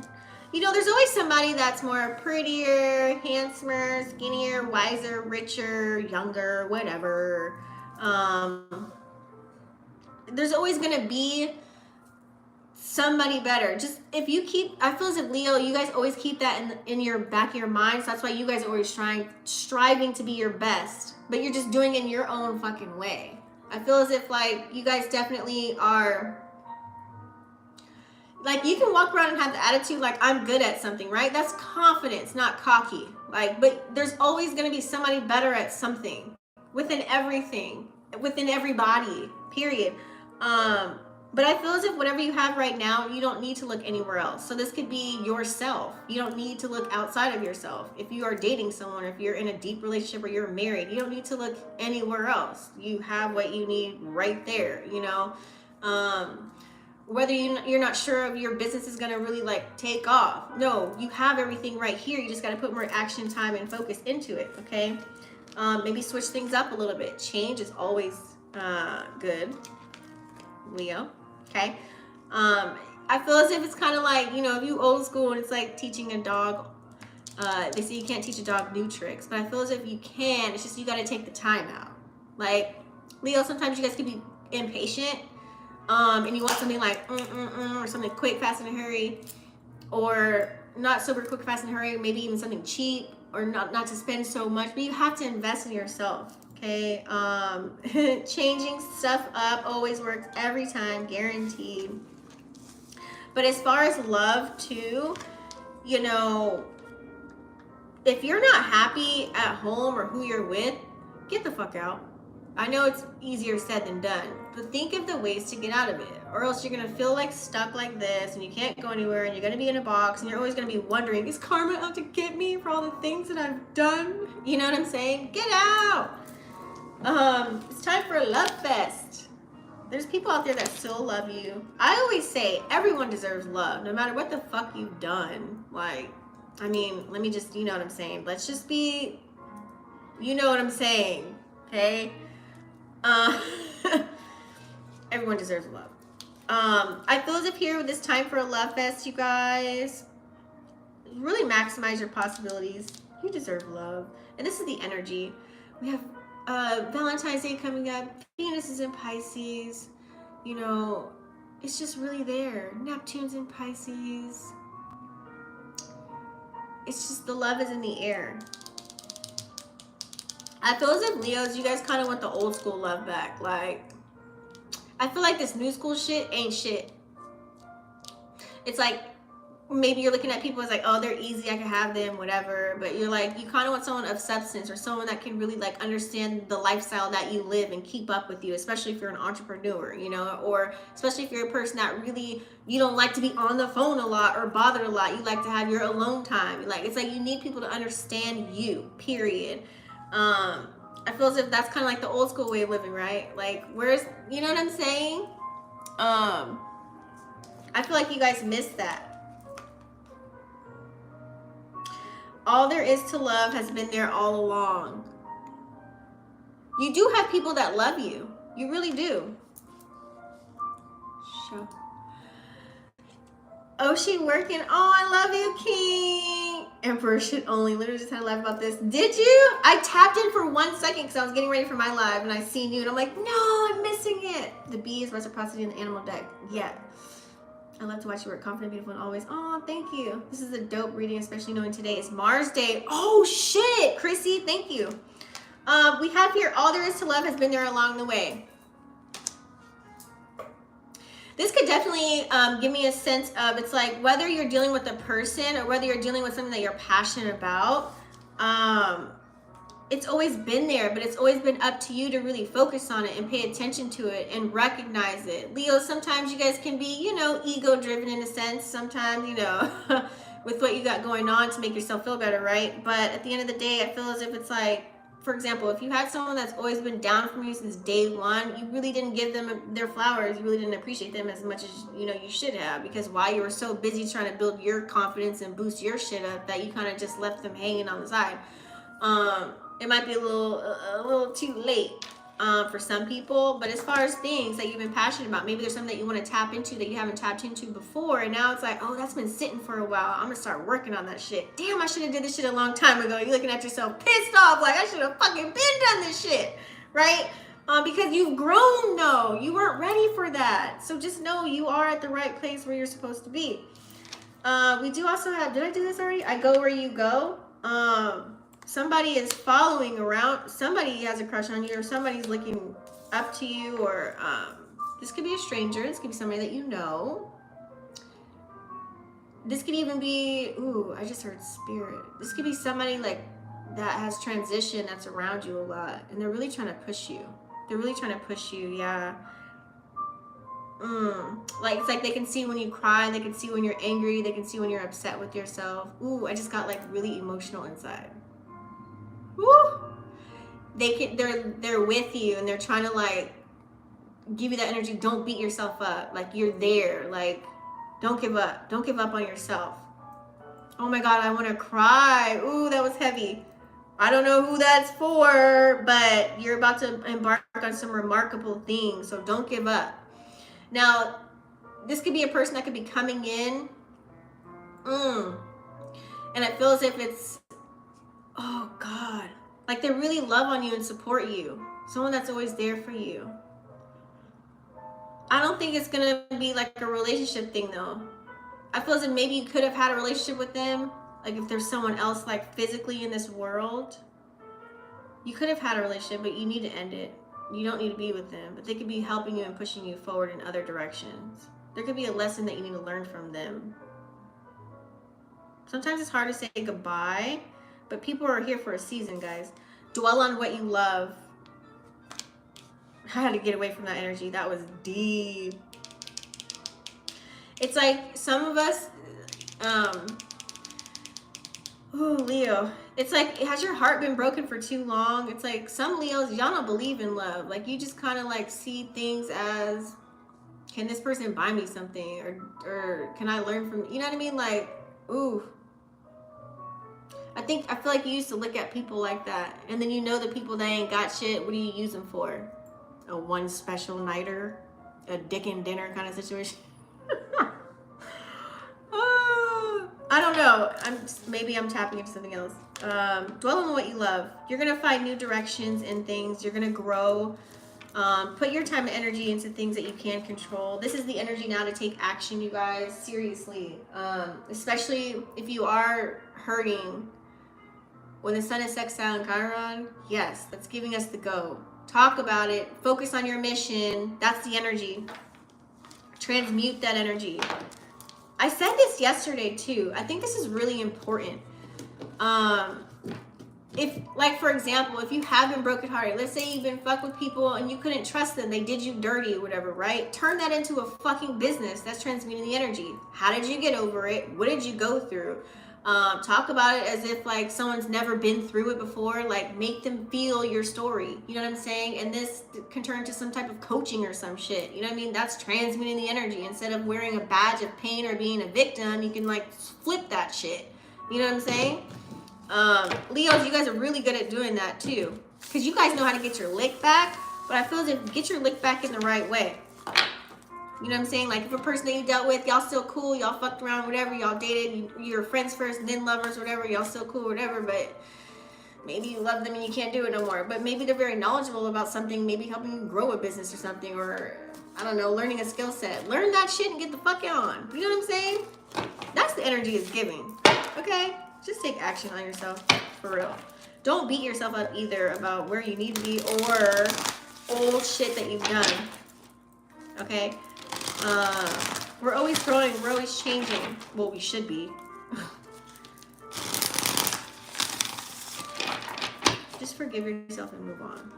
You know, there's always somebody that's more prettier, handsomer, skinnier, wiser, richer, younger, whatever. There's always going to be somebody better. Just if you keep, I feel as if Leo, you guys always keep that in your back of your minds. So that's why you guys are always striving to be your best, but you're just doing it in your own fucking way. I feel as if like you guys definitely are, like you can walk around and have the attitude like I'm good at something, right? That's confidence, not cocky. Like, but there's always going to be somebody better at something within everything, within everybody, period. But I feel as if whatever you have right now, you don't need to look anywhere else. So this could be yourself. You don't need to look outside of yourself. If you are dating someone, if you're in a deep relationship or you're married, you don't need to look anywhere else. You have what you need right there, you know? Whether you're not sure if your business is going to really like take off. No, you have everything right here. You just got to put more action, time, and focus into it, okay? Maybe switch things up a little bit. Change is always good, Leo. Okay. I feel as if it's kind of like, you know, if you old school and it's like teaching a dog, they say you can't teach a dog new tricks, but I feel as if you can. It's just you got to take the time out. Like, Leo, sometimes you guys can be impatient, and you want something like or something quick, fast, and hurry, or not super quick, fast, and hurry, maybe even something cheap, or not to spend so much, but you have to invest in yourself. Okay, changing stuff up always works every time, guaranteed. But as far as love too, you know, if you're not happy at home or who you're with, get the fuck out. I know it's easier said than done, but think of the ways to get out of it, or else you're gonna feel like stuck like this and you can't go anywhere and you're gonna be in a box and you're always gonna be wondering, is karma out to get me for all the things that I've done? You know what I'm saying? Get out. It's time for a love fest. There's people out there that still love you. I always say everyone deserves love, no matter what the fuck you've done. Like, I mean, let me just, you know what I'm saying? Let's just be, you know what I'm saying, okay? Uh, everyone deserves love. I feel as if here with this time for a love fest, you guys really maximize your possibilities. You deserve love. And this is the energy. We have Valentine's Day coming up. Venus is in Pisces. You know, it's just really there. Neptune's in Pisces. It's just the love is in the air. I feel as if Leos, you guys kind of want the old school love back. Like, I feel like this new school shit ain't shit. It's like, maybe you're looking at people as like, oh, they're easy, I can have them, whatever. But you're like, you kind of want someone of substance or someone that can really like understand the lifestyle that you live and keep up with you, especially if you're an entrepreneur, you know, or especially if you're a person that really, you don't like to be on the phone a lot or bothered a lot. You like to have your alone time. Like, it's like you need people to understand you, period. I feel as if that's kind of like the old school way of living, right? Like, where's, you know what I'm saying? I feel like you guys missed that. All there is to love has been there all along. You do have people that love you. You really do. Sure. Oh, she working. Oh, I love you, King. Emperor shit only. Literally just had a live about this. Did you? I tapped in for 1 second because I was getting ready for my live and I seen you and I'm like, no, I'm missing it. The bee is reciprocity in the animal deck. Yeah. I love to watch you work. Confident, beautiful, and always. Oh, thank you. This is a dope reading, especially knowing today is Mars Day. Oh, shit. Chrissy, thank you. We have here, all there is to love has been there along the way. This could definitely give me a sense of, it's like whether you're dealing with a person or whether you're dealing with something that you're passionate about, it's always been there, but it's always been up to you to really focus on it and pay attention to it and recognize it. Leo, sometimes you guys can be, you know, ego driven in a sense. Sometimes, you know, with what you got going on to make yourself feel better, right? But at the end of the day, I feel as if it's like, for example, if you had someone that's always been down from you since day one, you really didn't give them their flowers. You really didn't appreciate them as much as, you know, you should have, because while you were so busy trying to build your confidence and boost your shit up, that you kind of just left them hanging on the side. It might be a little too late for some people, but as far as things that you've been passionate about, maybe there's something that you want to tap into that you haven't tapped into before, and now it's like, oh, that's been sitting for a while. I'm gonna start working on that shit. Damn, I should have did this shit a long time ago. You're looking at yourself pissed off, like I should have fucking been done this shit, right? Because you've grown. No, you weren't ready for that. So just know you are at the right place where you're supposed to be. We do also have, did I do this already? I go where you go. Somebody is following around, somebody has a crush on you, or somebody's looking up to you, or this could be a stranger, this could be somebody that you know. This could even be, ooh, I just heard spirit. This could be somebody like that has transition that's around you a lot, and they're really trying to push you. They're really trying to push you, yeah. Like, it's like they can see when you cry, they can see when you're angry, they can see when you're upset with yourself. Ooh, I just got like really emotional inside. Woo! They're with you and they're trying to like give you that energy. Don't beat yourself up. Like, you're there. Like, don't give up. Don't give up on yourself. Oh my God, I want to cry. Ooh, that was heavy. I don't know who that's for, but you're about to embark on some remarkable things. So don't give up. Now, this could be a person that could be coming in. And it feels as if it's, oh God, like they really love on you and support you. Someone that's always there for you. I don't think it's gonna be like a relationship thing though. I feel as if maybe you could have had a relationship with them. Like if there's someone else like physically in this world, you could have had a relationship, but you need to end it. You don't need to be with them, but they could be helping you and pushing you forward in other directions. There could be a lesson that you need to learn from them. Sometimes it's hard to say goodbye, but people are here for a season, guys. Dwell on what you love. I had to get away from that energy. That was deep. It's like some of us, Leo. It's like, has your heart been broken for too long? It's like some Leos, y'all don't believe in love. Like you just kind of like see things as, can this person buy me something? Or can I learn from, you know what I mean? Like, ooh. I feel like you used to look at people like that. And then you know the people that ain't got shit, what do you use them for? a one special nighter, a dick and dinner kind of situation. I don't know. Maybe I'm tapping into something else. Dwell on what you love. You're gonna find new directions in things. You're gonna grow. Put your time and energy into things that you can control. This is the energy now to take action, you guys. Seriously. Especially if you are hurting. When the sun is sextile in Chiron, yes, that's giving us the go. Talk about it. Focus on your mission. That's the energy. Transmute that energy. I said this yesterday too. I think this is really important. If, like, for example, if you have been brokenhearted, let's say you've been fucked with people and you couldn't trust them, they did you dirty or whatever, right? Turn that into a fucking business. That's transmuting the energy. How did you get over it? What did you go through? Talk about it as if like someone's never been through it before. Like, make them feel your story. You know what I'm saying? And this can turn into some type of coaching or some shit. You know what I mean? That's transmuting the energy. Instead of wearing a badge of pain or being a victim, you can like flip that shit. You know what I'm saying? Leos, you guys are really good at doing that too, because you guys know how to get your lick back. But I feel as if you get your lick back in the right way. You know what I'm saying? Like, if a person that you dealt with, y'all still cool, y'all fucked around, whatever, y'all dated, you're friends first, then lovers, whatever, y'all still cool, whatever, but maybe you love them and you can't do it no more. But maybe they're very knowledgeable about something, maybe helping you grow a business or something, or, I don't know, learning a skill set. Learn that shit and get the fuck on. You know what I'm saying? That's the energy it's giving. Okay? Just take action on yourself, for real. Don't beat yourself up either about where you need to be or old shit that you've done. Okay? We're always growing, we're always changing. Well, we should be. Just forgive yourself and move on.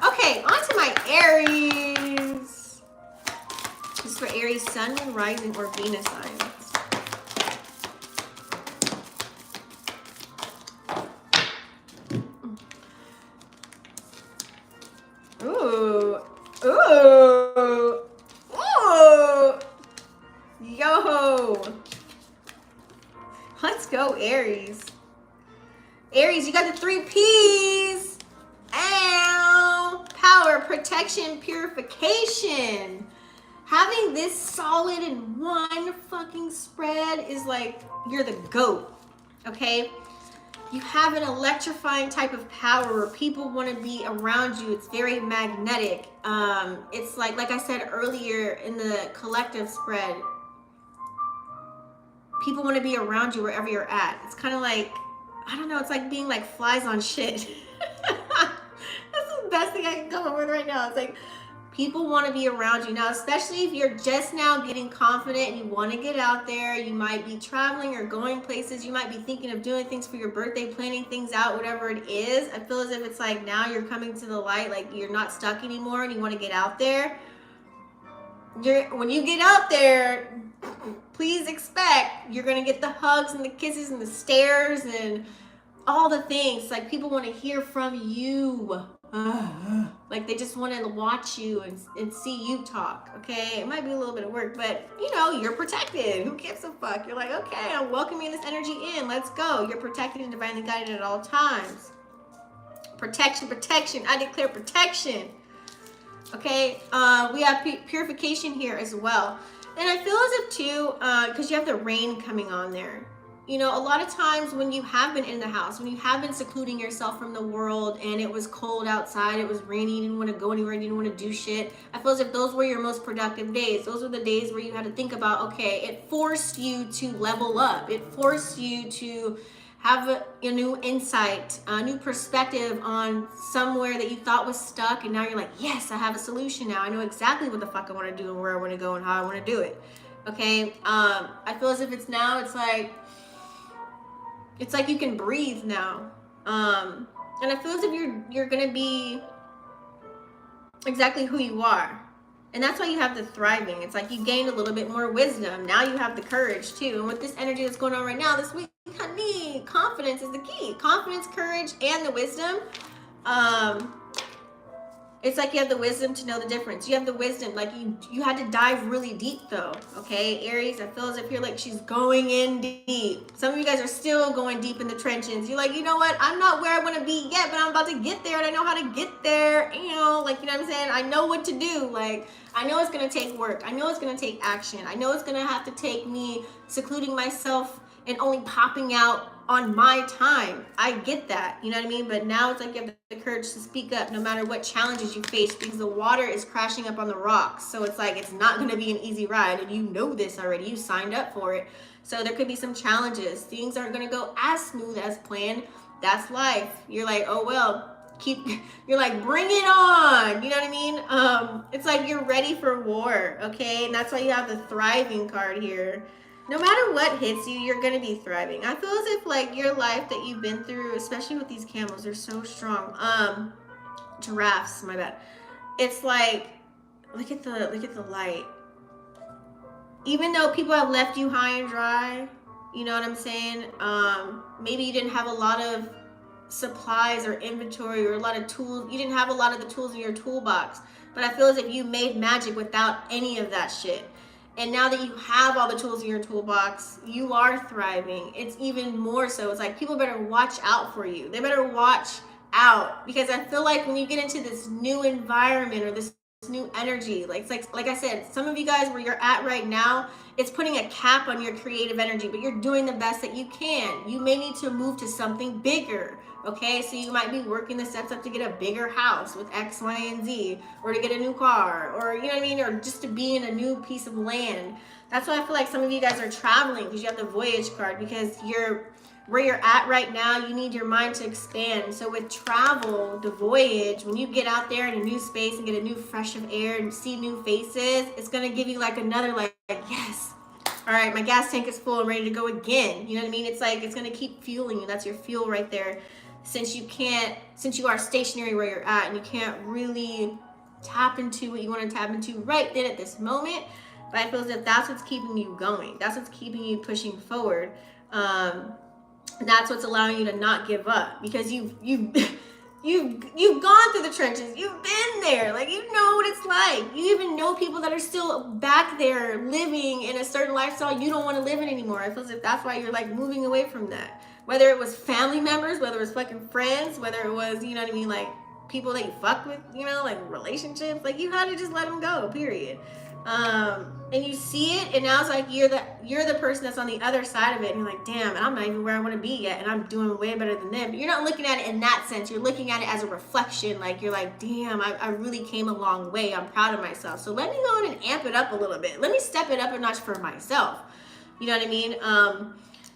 Okay, on to my Aries. This is for Aries, Sun, Moon, Rising, or Venus signs. Ooh. Ooh. Ooh. Yo. Let's go, Aries. Aries, you got the 3 P's. Ow. Power, protection, purification. Having this solid in one fucking spread is like, you're the GOAT. Okay? You have an electrifying type of power where people want to be around you. It's very magnetic. It's like I said earlier in the collective spread, people want to be around you wherever you're at. It's kind of like, I don't know, it's like being like flies on shit. That's the best thing I can come up with right now. It's like, people want to be around you. Now, especially if you're just now getting confident and you want to get out there, you might be traveling or going places. You might be thinking of doing things for your birthday, planning things out, whatever it is. I feel as if it's like now you're coming to the light, like you're not stuck anymore and you want to get out there. When you get out there, please expect you're going to get the hugs and the kisses and the stares and all the things. Like, people want to hear from you. Like, they just want to watch you and see you talk. Okay, it might be a little bit of work, but you know, you're protected. Who gives a fuck? You're like, okay, I'm welcoming this energy in, let's go. You're protected and divinely guided at all times. Protection, protection. I declare protection. Okay, we have purification here as well. And I feel as if too, because you have the rain coming on there. You know, a lot of times when you have been in the house, when you have been secluding yourself from the world and it was cold outside, it was rainy, you didn't want to go anywhere, you didn't want to do shit. I feel as if those were your most productive days. Those were the days where you had to think about, okay, it forced you to level up. It forced you to have a new insight, a new perspective on somewhere that you thought was stuck. And now you're like, yes, I have a solution now. I know exactly what the fuck I want to do and where I want to go and how I want to do it. Okay. I feel as if it's now, it's like you can breathe now. And I feel as if you're gonna be exactly who you are. And that's why you have the thriving. It's like you gained a little bit more wisdom. Now you have the courage too. And with this energy that's going on right now this week, honey, confidence is the key. Confidence, courage, and the wisdom. It's like you have the wisdom to know the difference. You have the wisdom, like you had to dive really deep though, okay? Aries, I feel as if you're like, she's going in deep. Some of you guys are still going deep in the trenches. You're like, you know what? I'm not where I want to be yet, but I'm about to get there and I know how to get there. You know, like, you know what I'm saying? I know what to do. Like, I know it's going to take work. I know it's going to take action. I know it's going to have to take me secluding myself and only popping out on my time. I get that, you know what I mean? But now it's like you have the courage to speak up no matter what challenges you face, because the water is crashing up on the rocks. So it's like, it's not going to be an easy ride, and you know this already. You signed up for it. So there could be some challenges. Things aren't going to go as smooth as planned. That's life. You're like, oh well, you're like, bring it on, you know what I mean? It's like you're ready for war, okay? And that's why you have the thriving card here. No matter what hits you, you're gonna be thriving. I feel as if like your life that you've been through, especially with these camels, they're so strong. Giraffes, my bad. It's like, look at the light. Even though people have left you high and dry, you know what I'm saying? Maybe you didn't have a lot of supplies or inventory or a lot of tools. You didn't have a lot of the tools in your toolbox, but I feel as if you made magic without any of that shit. And now that you have all the tools in your toolbox, you are thriving. It's even more so. It's like people better watch out for you. They better watch out, because I feel like when you get into this new environment or this new energy, like I said, some of you guys where you're at right now, it's putting a cap on your creative energy, but you're doing the best that you can. You may need to move to something bigger, okay? So you might be working the steps up to get a bigger house with X, Y, and Z, or to get a new car, or you know what I mean, or just to be in a new piece of land. That's why I feel like some of you guys are traveling, because you have the voyage card, because where you're at right now, you need your mind to expand. So with travel, the voyage, when you get out there in a new space and get a new fresh of air and see new faces, it's gonna give you like another like yes, all right, my gas tank is full, I'm ready to go again. You know what I mean? It's like, it's gonna keep fueling you. That's your fuel right there. Since you are stationary where you're at and you can't really tap into what you want to tap into right then at this moment, but I feel as if that's what's keeping you going. That's what's keeping you pushing forward. That's what's allowing you to not give up, because you've gone through the trenches. You've been there. Like, you know what it's like. You even know people that are still back there living in a certain lifestyle you don't want to live in anymore. I feel as if that's why you're like moving away from that. Whether it was family members, whether it was fucking friends, whether it was, you know what I mean, like people that you fuck with, you know, like relationships, like you had to just let them go, period. And you see it, and now it's like you're the person that's on the other side of it, and you're like, damn, and I'm not even where I want to be yet, and I'm doing way better than them. But you're not looking at it in that sense. You're looking at it as a reflection. Like, you're like, damn, I really came a long way. I'm proud of myself. So let me go on and amp it up a little bit. Let me step it up a notch for myself. You know what I mean?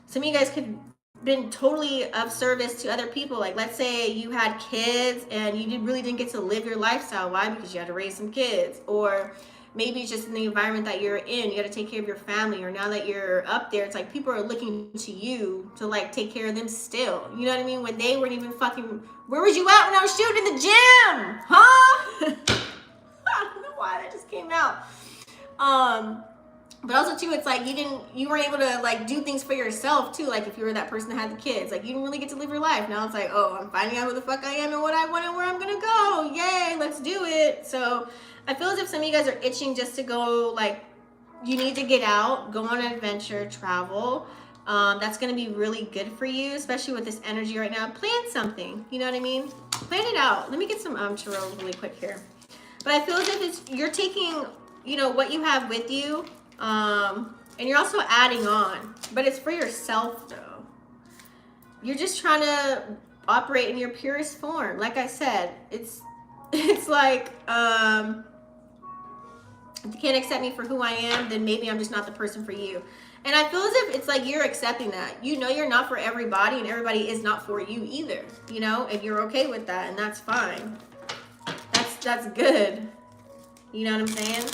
Some of you guys could been totally of service to other people. Like, let's say you had kids and you really didn't get to live your lifestyle. Why? Because you had to raise some kids. Or maybe it's just in the environment that you're in, you got to take care of your family. Or now that you're up there, it's like people are looking to you to like take care of them still. You know what I mean? When they weren't even fucking, where was you at when I was shooting in the gym? Huh? I don't know why that just came out. But also too, it's like you weren't able to like do things for yourself too. Like if you were that person that had the kids, like you didn't really get to live your life. Now it's like, oh, I'm finding out who the fuck I am and what I want and where I'm gonna go. Yay, let's do it. So I feel as if some of you guys are itching just to go, like, you need to get out, go on an adventure, travel. That's gonna be really good for you, especially with this energy right now. Plan something, you know what I mean? Plan it out. Let me get some tarot really quick here. But I feel as if you're taking, you know, what you have with you, and you're also adding on, but it's for yourself though. You're just trying to operate in your purest form. Like I said, it's like, if you can't accept me for who I am, then maybe I'm just not the person for you. And I feel as if it's like you're accepting that. You know you're not for everybody, and everybody is not for you either, you know, and you're okay with that, and that's fine. That's good. You know what I'm saying?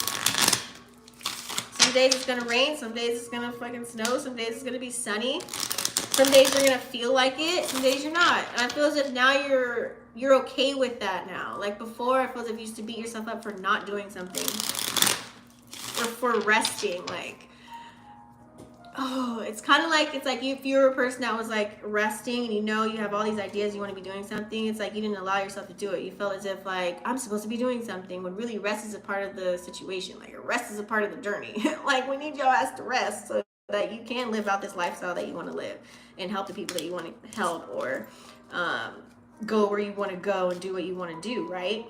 Some days it's gonna rain, some days it's gonna fucking snow, some days it's gonna be sunny. Some days you're gonna feel like it, some days you're not. And I feel as if now you're okay with that now. Like before, I feel as if you used to beat yourself up for not doing something. Or for resting, like, oh, it's kind of like, it's like if you're a person that was like resting and you know you have all these ideas, you want to be doing something, it's like you didn't allow yourself to do it. You felt as if like, I'm supposed to be doing something, when really rest is a part of the situation. Like rest is a part of the journey. Like we need your ass to rest so that you can live out this lifestyle that you want to live and help the people that you want to help, or go where you want to go and do what you want to do, right?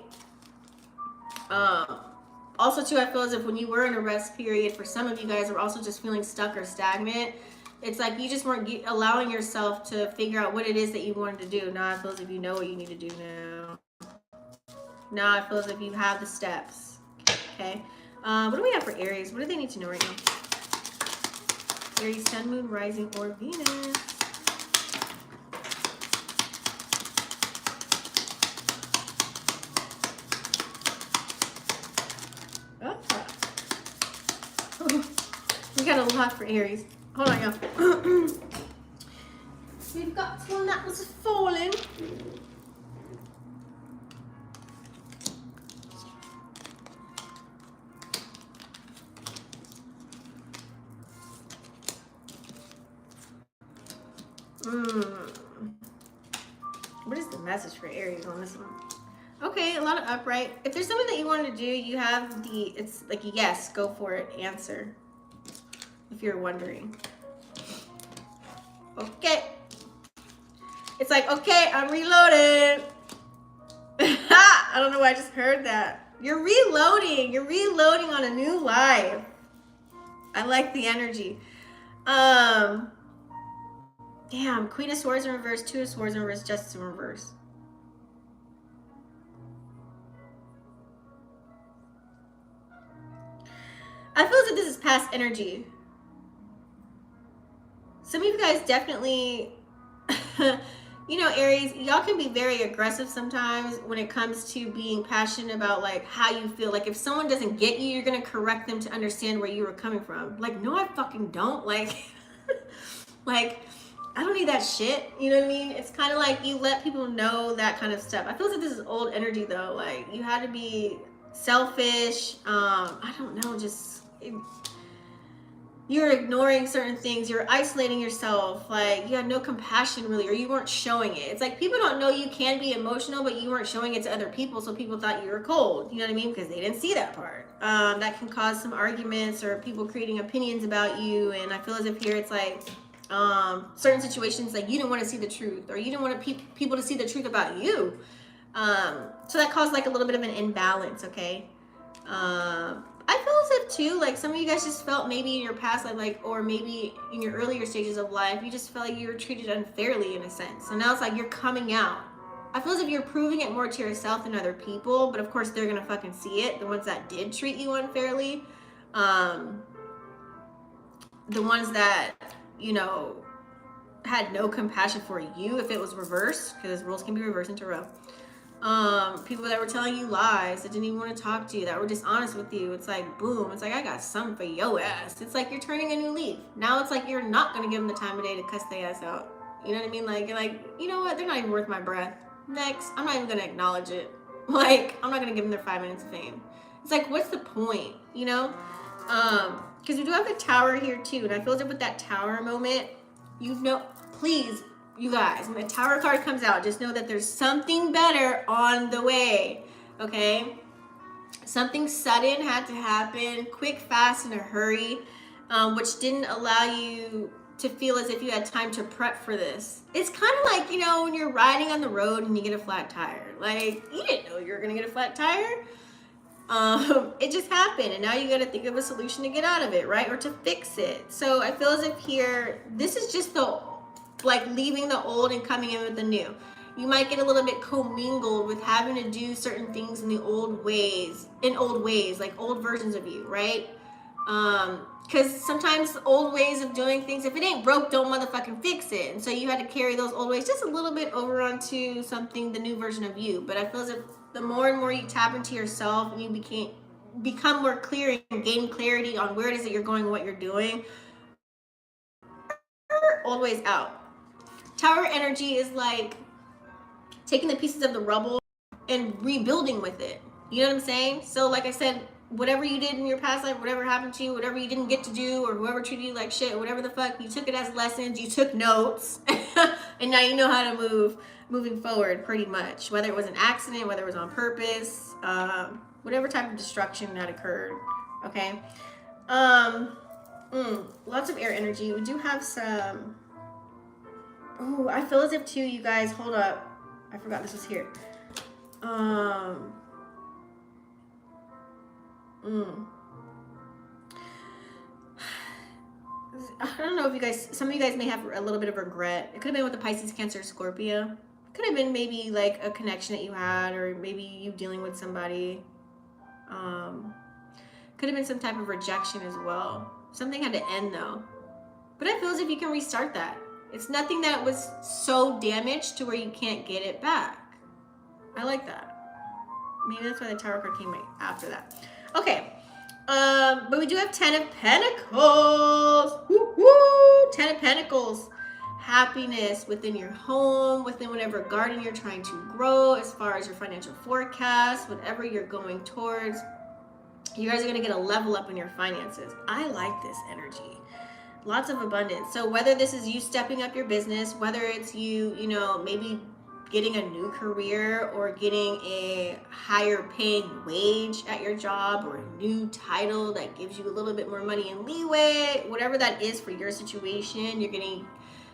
Also too, I feel as if when you were in a rest period, for some of you guys are also just feeling stuck or stagnant. It's like you just weren't allowing yourself to figure out what it is that you wanted to do. Now I feel as if you know what you need to do now. Now I feel as if you have the steps. Okay. What do we have for Aries? What do they need to know right now? Aries, Sun, Moon, Rising, or Venus. We got a lot for Aries. Hold on, y'all. We've got one that was falling. What is the message for Aries on this one? Okay, a lot of upright. If there's something that you want to do, you have the, it's like, yes, go for it, answer. If you're wondering. Okay. It's like, okay, I'm reloading. I don't know why I just heard that. You're reloading. You're reloading on a new life. I like the energy. Damn, Queen of Swords in reverse, Two of Swords in reverse, Justice in reverse. I feel as if this is past energy. Some of you guys definitely, you know, Aries, y'all can be very aggressive sometimes when it comes to being passionate about like how you feel. Like if someone doesn't get you, you're going to correct them to understand where you were coming from. Like, no, I fucking don't. Like, like, I don't need that shit. You know what I mean? It's kind of like you let people know that kind of stuff. I feel like this is old energy though. Like you had to be selfish. I don't know, just... you're ignoring certain things, you're isolating yourself, like you had no compassion really, or you weren't showing it. It's like people don't know you can be emotional, but you weren't showing it to other people, so people thought you were cold, you know what I mean, because they didn't see that part. That can cause some arguments or people creating opinions about you. And I feel as if here it's like certain situations, like you didn't want to see the truth, or you didn't want people to see the truth about you. So that caused like a little bit of an imbalance, okay? I feel as if too, like some of you guys just felt maybe in your past life, like, or maybe in your earlier stages of life, you just felt like you were treated unfairly in a sense. So now it's like you're coming out. I feel as if you're proving it more to yourself than other people, but of course they're gonna fucking see it. The ones that did treat you unfairly, the ones that, you know, had no compassion for you if it was reversed, because roles can be reversed into row. People that were telling you lies, that didn't even want to talk to you, that were dishonest with you. It's like, boom, it's like, I got something for your ass. It's like you're turning a new leaf. Now it's like you're not going to give them the time of day to cuss their ass out. You know what I mean? Like, you're like, you know what? They're not even worth my breath. Next, I'm not even going to acknowledge it. Like, I'm not going to give them their 5 minutes of fame. It's like, what's the point? You know? Because we do have the Tower here too. And I feel as if with that Tower moment, you know, please, you guys, when the Tower card comes out, just know that there's something better on the way, okay? Something sudden had to happen, quick, fast, in a hurry, which didn't allow you to feel as if you had time to prep for this. It's kind of like, you know, when you're riding on the road and you get a flat tire. Like, you didn't know you were gonna get a flat tire. It just happened, and now you gotta think of a solution to get out of it, right? Or to fix it. So I feel as if here, this is just the, like, leaving the old and coming in with the new. You might get a little bit commingled with having to do certain things in the old ways, like old versions of you, right? Because sometimes old ways of doing things, if it ain't broke, don't motherfucking fix it. And so you had to carry those old ways just a little bit over onto something, the new version of you. But I feel as if the more and more you tap into yourself and you become more clear and gain clarity on where it is that you're going and what you're doing, old ways out. Tower energy is like taking the pieces of the rubble and rebuilding with it. You know what I'm saying? So like I said, whatever you did in your past life, whatever happened to you, whatever you didn't get to do, or whoever treated you like shit, whatever the fuck, you took it as lessons, you took notes, and now you know how to moving forward pretty much. Whether it was an accident, whether it was on purpose, whatever type of destruction that occurred, okay? Lots of air energy. We do have some, oh, I feel as if too, you guys, hold up. I forgot this was here. I don't know if you guys, some of you guys may have a little bit of regret. It could have been with the Pisces, Cancer, Scorpio. Could have been maybe like a connection that you had, or maybe you dealing with somebody. Could have been some type of rejection as well. Something had to end though. But I feel as if you can restart that. It's nothing that was so damaged to where you can't get it back. I like that. Maybe that's why the Tower card came right after that. Okay. But we do have 10 of Pentacles. Woo, woo! 10 of Pentacles. Happiness within your home, within whatever garden you're trying to grow, as far as your financial forecast, whatever you're going towards. You guys are going to get a level up in your finances. I like this energy. Lots of abundance. So whether this is you stepping up your business, whether it's you, you know, maybe getting a new career or getting a higher paying wage at your job, or a new title that gives you a little bit more money and leeway, whatever that is for your situation, you're going to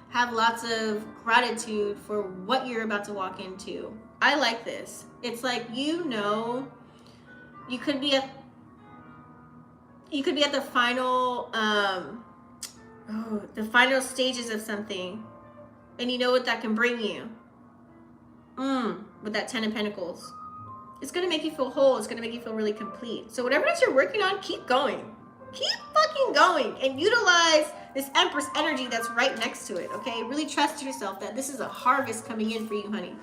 have lots of gratitude for what you're about to walk into. I like this. It's like, you know, you could be at the final the final stages of something, and you know what that can bring you. With that 10 of Pentacles, it's going to make you feel whole. It's going to make you feel really complete. So whatever it is you're working on, keep going. Keep fucking going, and utilize this Empress energy that's right next to it, okay? Really trust yourself that this is a harvest coming in for you, honey.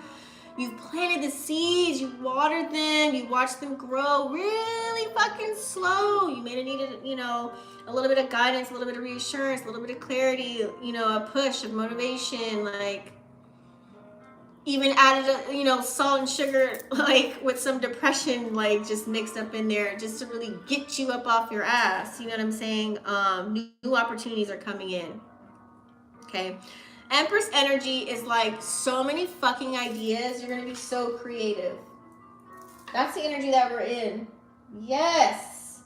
You've planted the seeds, you've watered them, you watched them grow really fucking slow. You may have needed, you know, a little bit of guidance, a little bit of reassurance, a little bit of clarity, you know, a push of motivation, like even added, you know, salt and sugar, like with some depression, like just mixed up in there, just to really get you up off your ass. You know what I'm saying? New opportunities are coming in. Okay. Empress energy is like so many fucking ideas. You're going to be so creative. That's the energy that we're in. Yes.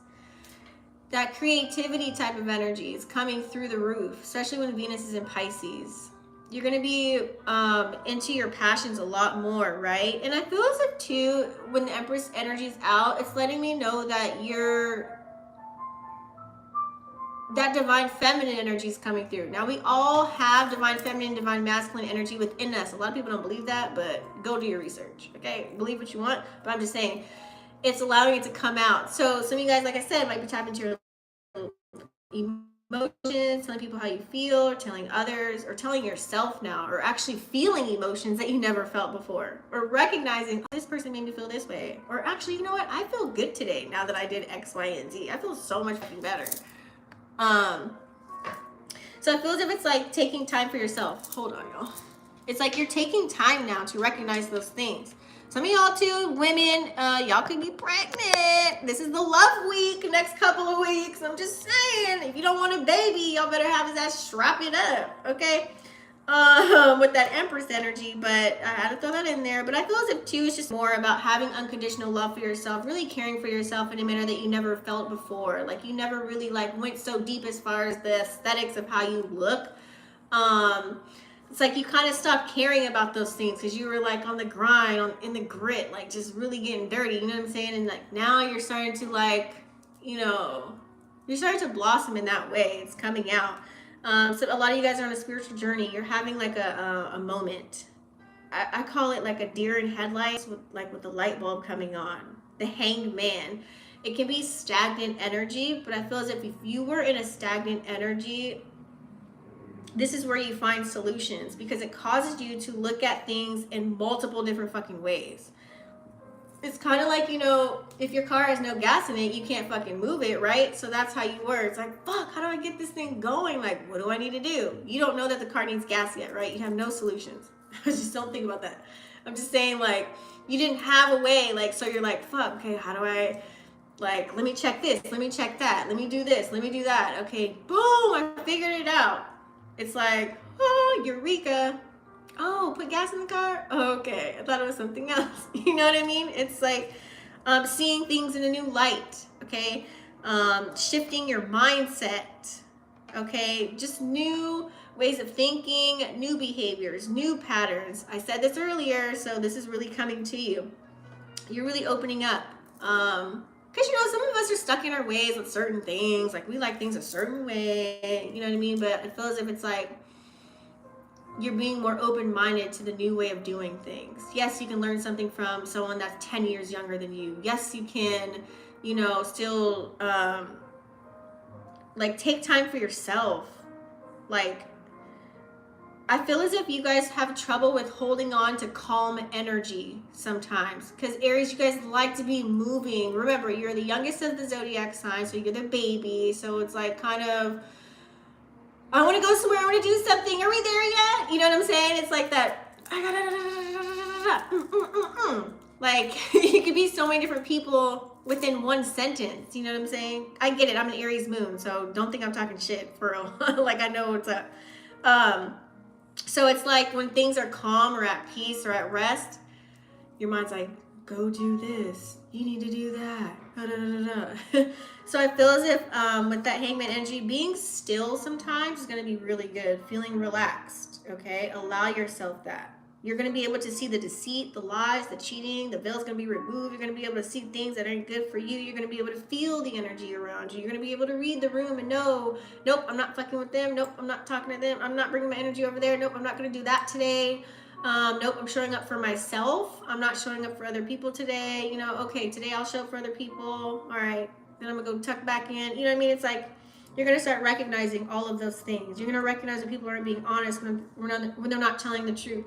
That creativity type of energy is coming through the roof, especially when Venus is in Pisces. You're going to be into your passions a lot more, right? And I feel as if too, when the Empress energy is out, it's letting me know that that divine feminine energy is coming through. Now, we all have divine feminine, divine masculine energy within us. A lot of people don't believe that, but go do your research, okay? Believe what you want, but I'm just saying it's allowing it to come out. So some of you guys, like I said, might be tapping into your emotions, telling people how you feel, or telling others, or telling yourself now, or actually feeling emotions that you never felt before, or recognizing, oh, this person made me feel this way, or actually, you know what, I feel good today now that I did X, Y, and Z. I feel so much better. So it feels as if it's like taking time for yourself. Hold on, y'all. It's like you're taking time now to recognize those things. Some of y'all too, women, y'all could be pregnant. This is the love week, next couple of weeks. I'm just saying, if you don't want a baby, y'all better have his ass strap it up, okay? With that Empress energy, but I had to throw that in there. But I feel as if too, it's just more about having unconditional love for yourself, really caring for yourself in a manner that you never felt before. Like you never really like went so deep as far as the aesthetics of how you look. It's like you kind of stopped caring about those things because you were like on the grind, in the grit, like just really getting dirty, you know what I'm saying? And like now you're starting to like, you know, you're starting to blossom in that way. It's coming out. So a lot of you guys are on a spiritual journey. You're having like a moment. I call it like a deer in headlights with the light bulb coming on. The hanged man. It can be stagnant energy, but I feel as if you were in a stagnant energy, this is where you find solutions because it causes you to look at things in multiple different fucking ways. It's kind of like, you know, if your car has no gas in it, you can't fucking move it, right? So that's how you were. It's like, fuck, how do I get this thing going? Like, what do I need to do? You don't know that the car needs gas yet, right? You have no solutions. Just don't think about that. I'm just saying, like, you didn't have a way, like, so you're like, fuck, okay, how do I Like, let me check this, let me check that, let me do this, let me do that. Okay, boom, I figured it out. It's like, oh, eureka. Oh, put gas in the car? Okay, I thought it was something else. You know what I mean? It's like seeing things in a new light, okay? Shifting your mindset, okay? Just new ways of thinking, new behaviors, new patterns. I said this earlier, so this is really coming to you. You're really opening up. Because, you know, some of us are stuck in our ways with certain things. Like, we like things a certain way, you know what I mean? But I feel as if it's like you're being more open-minded to the new way of doing things. Yes, you can learn something from someone that's 10 years younger than you. Yes, you can, you know, still, like, take time for yourself. Like, I feel as if you guys have trouble with holding on to calm energy sometimes. Because Aries, you guys like to be moving. Remember, you're the youngest of the zodiac sign, so you're the baby. So it's like kind of, I want to go somewhere, I want to do something. Are we there yet? You know what I'm saying? It's like that. Like, you could be so many different people within one sentence. You know what I'm saying? I get it. I'm an Aries moon, so don't think I'm talking shit for real. Like, I know what's up. So it's like when things are calm or at peace or at rest, your mind's like, go do this. You need to do that. So I feel as if with that hangman energy, being still sometimes is going to be really good. Feeling relaxed, okay? Allow yourself that. You're going to be able to see the deceit, the lies, the cheating. The veil's going to be removed. You're going to be able to see things that aren't good for you. You're going to be able to feel the energy around you. You're going to be able to read the room and know, nope, I'm not fucking with them. Nope, I'm not talking to them. I'm not bringing my energy over there. Nope, I'm not going to do that today. Nope, I'm showing up for myself. I'm not showing up for other people today. You know, okay, today I'll show up for other people. All right, then I'm going to go tuck back in. You know what I mean? It's like you're going to start recognizing all of those things. You're going to recognize that people aren't being honest when they're not telling the truth.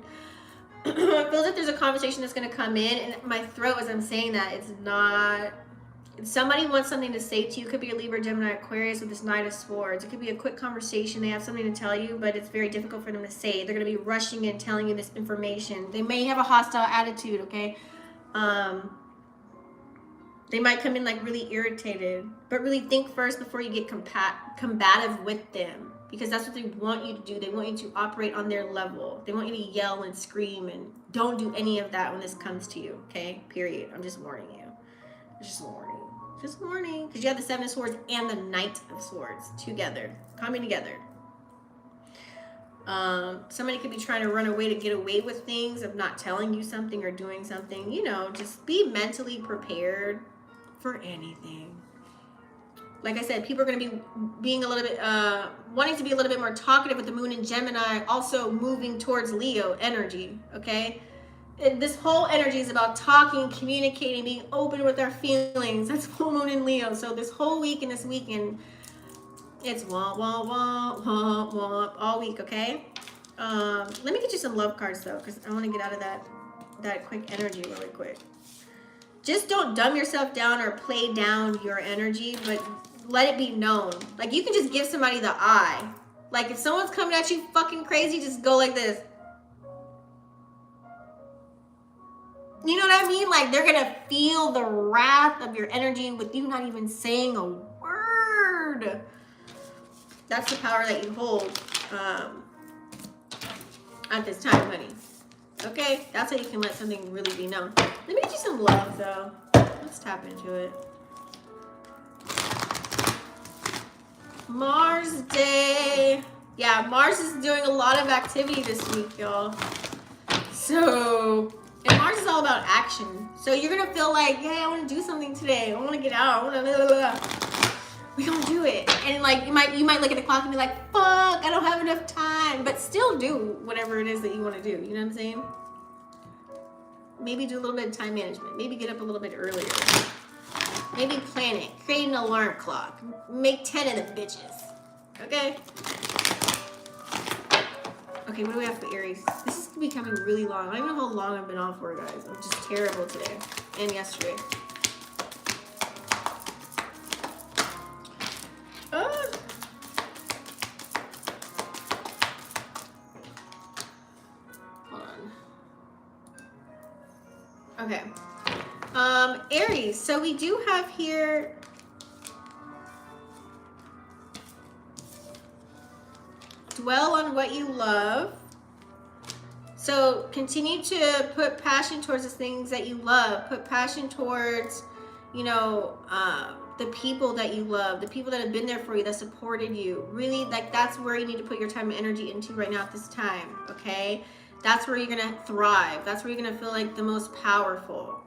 It feels like there's a conversation that's going to come in, and my throat as I'm saying that, it's not, somebody wants something to say to you. It could be a Libra, Gemini, Aquarius with this Knight of Swords. It could be a quick conversation. They have something to tell you, but it's very difficult for them to say. They're going to be rushing in, telling you this information. They may have a hostile attitude, okay? They might come in like really irritated, but really think first before you get combative with them, because that's what they want you to do. They want you to operate on their level. They want you to yell and scream, and don't do any of that when this comes to you, okay? Period. I'm just warning you. Just warning. Just warning. Because you have the Seven of Swords and the Knight of Swords together, coming together. Somebody could be trying to run away to get away with things, of not telling you something or doing something. You know, just be mentally prepared for anything. Like I said, people are going to be being a little bit, wanting to be a little bit more talkative with the moon in Gemini, also moving towards Leo energy, okay? This whole energy is about talking, communicating, being open with our feelings. That's full moon in Leo. So this whole week and this weekend, it's womp, womp, womp, womp, womp, all week, okay? Let me get you some love cards, though, because I want to get out of that quick energy really quick. Just don't dumb yourself down or play down your energy, but let it be known. Like, you can just give somebody the eye. Like, if someone's coming at you fucking crazy, just go like this. You know what I mean? Like, they're going to feel the wrath of your energy with you not even saying a word. That's the power that you hold at this time, honey. Okay? That's how you can let something really be known. Let me get you some love, though. Let's tap into it. Mars Day. Yeah, Mars is doing a lot of activity this week, y'all. So, and Mars is all about action. So you're going to feel like, hey, I want to do something today. I want to get out. I want to blah, blah, blah. We're going to do it. And like, you might look at the clock and be like, fuck, I don't have enough time. But still do whatever it is that you want to do. You know what I'm saying? Maybe do a little bit of time management. Maybe get up a little bit earlier. Maybe plan it. Create an alarm clock. Make 10 of them bitches. Okay? Okay, what do we have for Aries? This is becoming really long. I don't even know how long I've been off for, guys. I'm just terrible today. And yesterday. Hold on. Okay. Aries, so we do have here dwell on what you love. So continue to put passion towards the things that you love. Put passion towards, you know, the people that you love, the people that have been there for you, that supported you. Really, like, that's where you need to put your time and energy into right now at this time, okay? That's where you're gonna thrive. That's where you're gonna feel like the most powerful.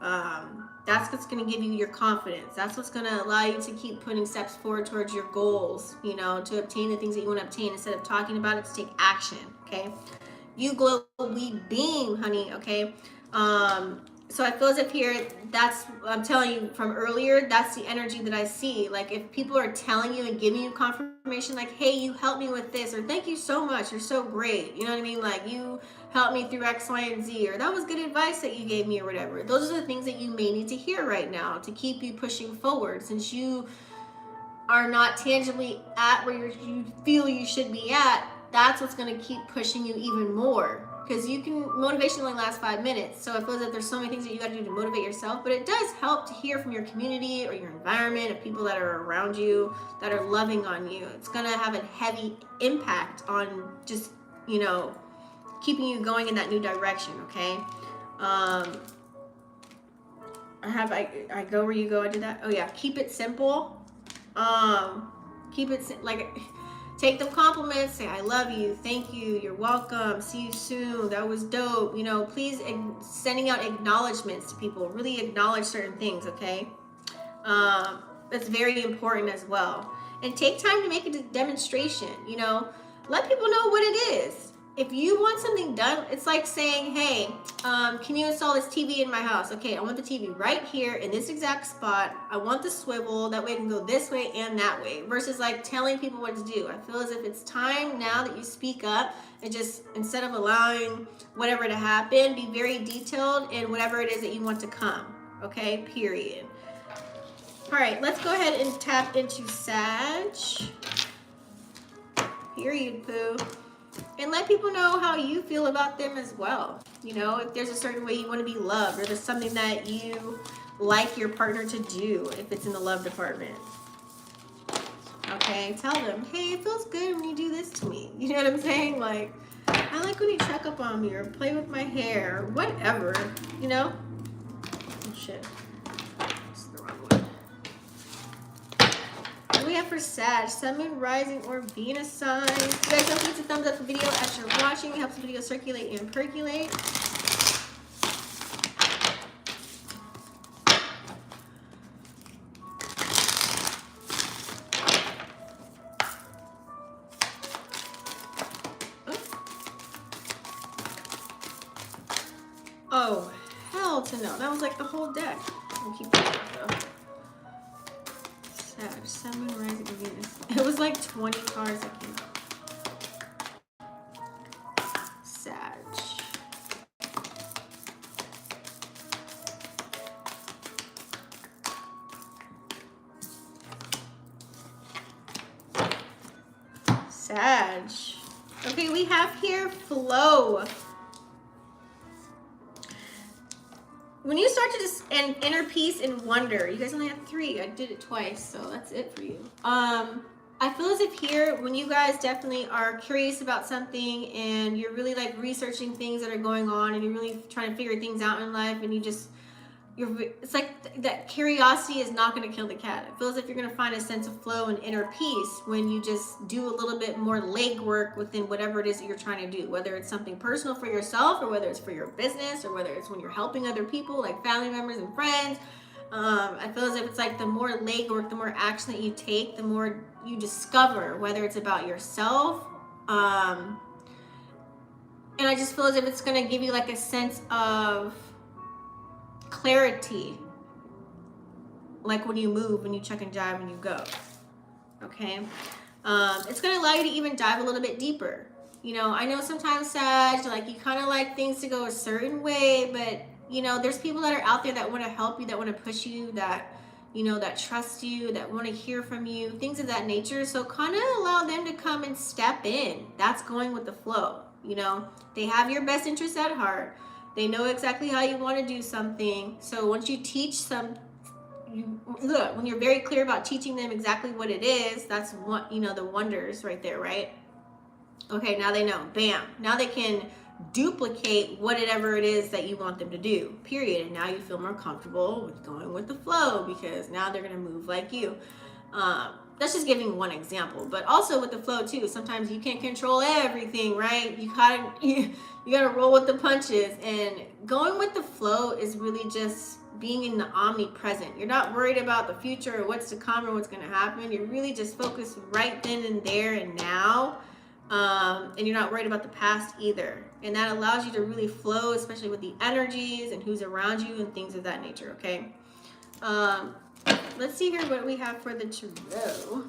That's what's gonna give you your confidence. That's what's gonna allow you to keep putting steps forward towards your goals, you know, to obtain the things that you want to obtain instead of talking about it, to take action, okay? You glow, we beam, honey, okay? So I feel as if here, that's, I'm telling you from earlier, that's the energy that I see. Like, if people are telling you and giving you confirmation, like, hey, you helped me with this, or thank you so much, you're so great, you know what I mean? Like, you helped me through X, Y, and Z, or that was good advice that you gave me, or whatever. Those are the things that you may need to hear right now to keep you pushing forward, since you are not tangibly at where you feel you should be at. That's what's going to keep pushing you even more, because you can, motivation only lasts 5 minutes. So it feels like there's so many things that you got to do to motivate yourself, but it does help to hear from your community or your environment of people that are around you, that are loving on you. It's going to have a heavy impact on just, you know, keeping you going in that new direction. Okay. I go where you go. I did that. Oh yeah. Keep it simple. Keep it like, take the compliments, say I love you, thank you, you're welcome, see you soon, that was dope, you know. Please, sending out acknowledgments to people, really acknowledge certain things, okay? That's very important as well. And take time to make a demonstration, you know. Let people know what it is. If you want something done, it's like saying, hey, can you install this TV in my house? Okay, I want the TV right here in this exact spot. I want the swivel, that way it can go this way and that way, versus like telling people what to do. I feel as if it's time now that you speak up and just, instead of allowing whatever to happen, be very detailed in whatever it is that you want to come, okay, period. All right, let's go ahead and tap into Sag. Period, poo. And let people know how you feel about them as well. You know, if there's a certain way you want to be loved, or there's something that you like your partner to do, if it's in the love department. Okay, tell them, hey, it feels good when you do this to me. You know what I'm saying? Like, I like when you check up on me or play with my hair or whatever, you know? Oh, shit. This is the wrong one. What do we have for Sag? Sun, Moon, Rising, or Venus sign. You guys don't forget to thumbs up the video as you're watching. It helps the video circulate and percolate. Oh, hell to no. That was like the whole deck. I'll keep that though. Sag, Sun, Moon, Rising, and Venus. It was like 20 cards that came out. Sag. Sag. Okay, we have here flow. When you start to just and inner peace and wonder, you guys only have 3. I did it twice, so that's it for you. I feel as if here, when you guys definitely are curious about something and you're really like researching things that are going on and you're really trying to figure things out in life, and it's like that curiosity is not going to kill the cat. It feels as if you're going to find a sense of flow and inner peace when you just do a little bit more legwork within whatever it is that you're trying to do, whether it's something personal for yourself or whether it's for your business or whether it's when you're helping other people like family members and friends. I feel as if it's like the more legwork, the more action that you take, the more you discover whether it's about yourself. And I just feel as if it's going to give you like a sense of clarity, like when you move, when you check and jive, when you go. Okay, it's going to allow you to even dive a little bit deeper. You know, I know sometimes, Sag, like you kind of like things to go a certain way, but you know, there's people that are out there that want to help you, that want to push you, that, you know, that trust you, that want to hear from you, things of that nature. So kind of allow them to come and step in. That's going with the flow. You know, they have your best interest at heart. They know exactly how you want to do something. So once you teach them, look, when you're very clear about teaching them exactly what it is, that's what, the wonders right there, right? Okay, now they know. Bam. Now they can duplicate whatever it is that you want them to do, period. And now you feel more comfortable with going with the flow because now they're going to move like you. That's just giving one example, but also with the flow too. Sometimes you can't control everything, right? You gotta roll with the punches, and going with the flow is really just being in the omnipresent. You're not worried about the future or what's to come or what's going to happen. You're really just focused right then and there and now. And you're not worried about the past either. And that allows you to really flow, especially with the energies and who's around you and things of that nature, okay? Let's see here what we have for the tarot.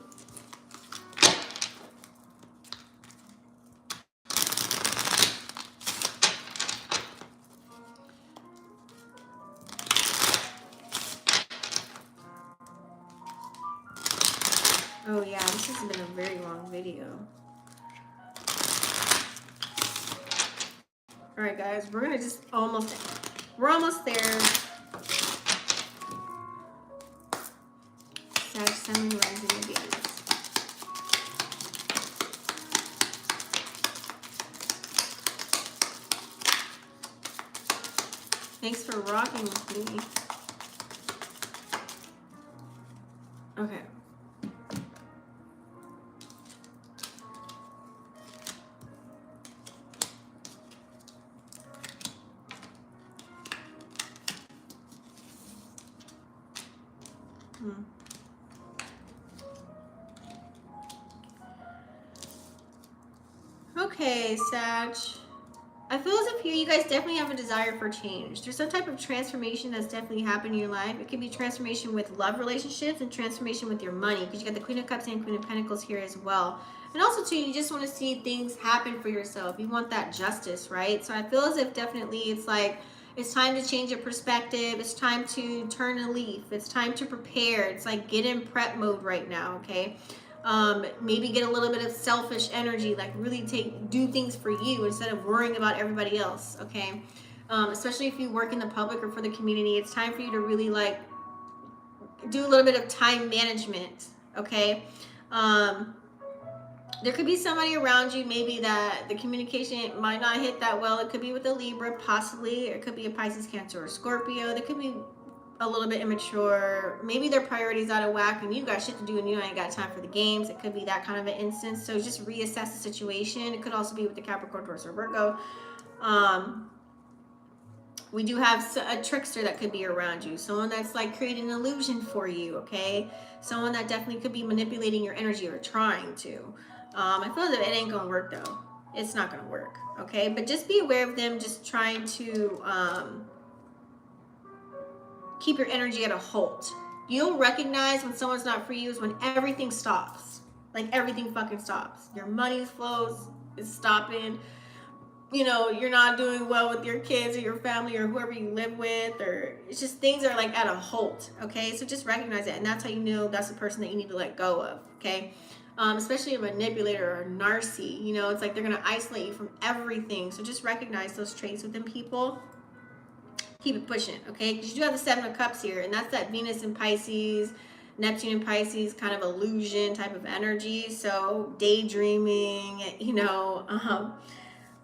Oh yeah, this has been a very long video. All right, guys, we're almost there. Sag, Sun, Rising, and Venus. Thanks for rocking with me. Okay. Okay, Sag. I feel as if here you guys definitely have a desire for change. There's some type of transformation that's definitely happened in your life. It could be transformation with love relationships and transformation with your money, because you got the Queen of Cups and Queen of Pentacles here as well. And also too, you just want to see things happen for yourself. You want that justice, right? So I feel as if definitely it's like, it's time to change your perspective. It's time to turn a leaf. It's time to prepare. It's like get in prep mode right now, okay? Maybe get a little bit of selfish energy, like really do things for you instead of worrying about everybody else, okay? Especially if you work in the public or for the community, it's time for you to really like do a little bit of time management, okay? There could be somebody around you, maybe that the communication might not hit that well. It could be with a Libra, possibly. It could be a Pisces, Cancer, or Scorpio. There could be a little bit immature. Maybe their priorities out of whack and you got shit to do and you ain't got time for the games. It could be that kind of an instance. So just reassess the situation. It could also be with the Capricorn, Taurus, or Virgo. We do have a trickster that could be around you. Someone that's like creating an illusion for you, okay? Someone that definitely could be manipulating your energy or trying to. I feel that it ain't gonna work though. It's not gonna work, okay? But just be aware of them just trying to keep your energy at a halt. You'll recognize when someone's not for you is when everything stops. Like everything fucking stops. Your money flows is stopping. You know, you're not doing well with your kids or your family or whoever you live with, or it's just things are like at a halt, okay? So just recognize it, and that's how you know that's the person that you need to let go of, okay? Especially a manipulator or a narcissist, you know, it's like they're gonna isolate you from everything. So just recognize those traits within people. Keep it pushing, okay? Because you do have the Seven of Cups here, and that's that Venus in Pisces, Neptune in Pisces kind of illusion type of energy. So daydreaming, you know,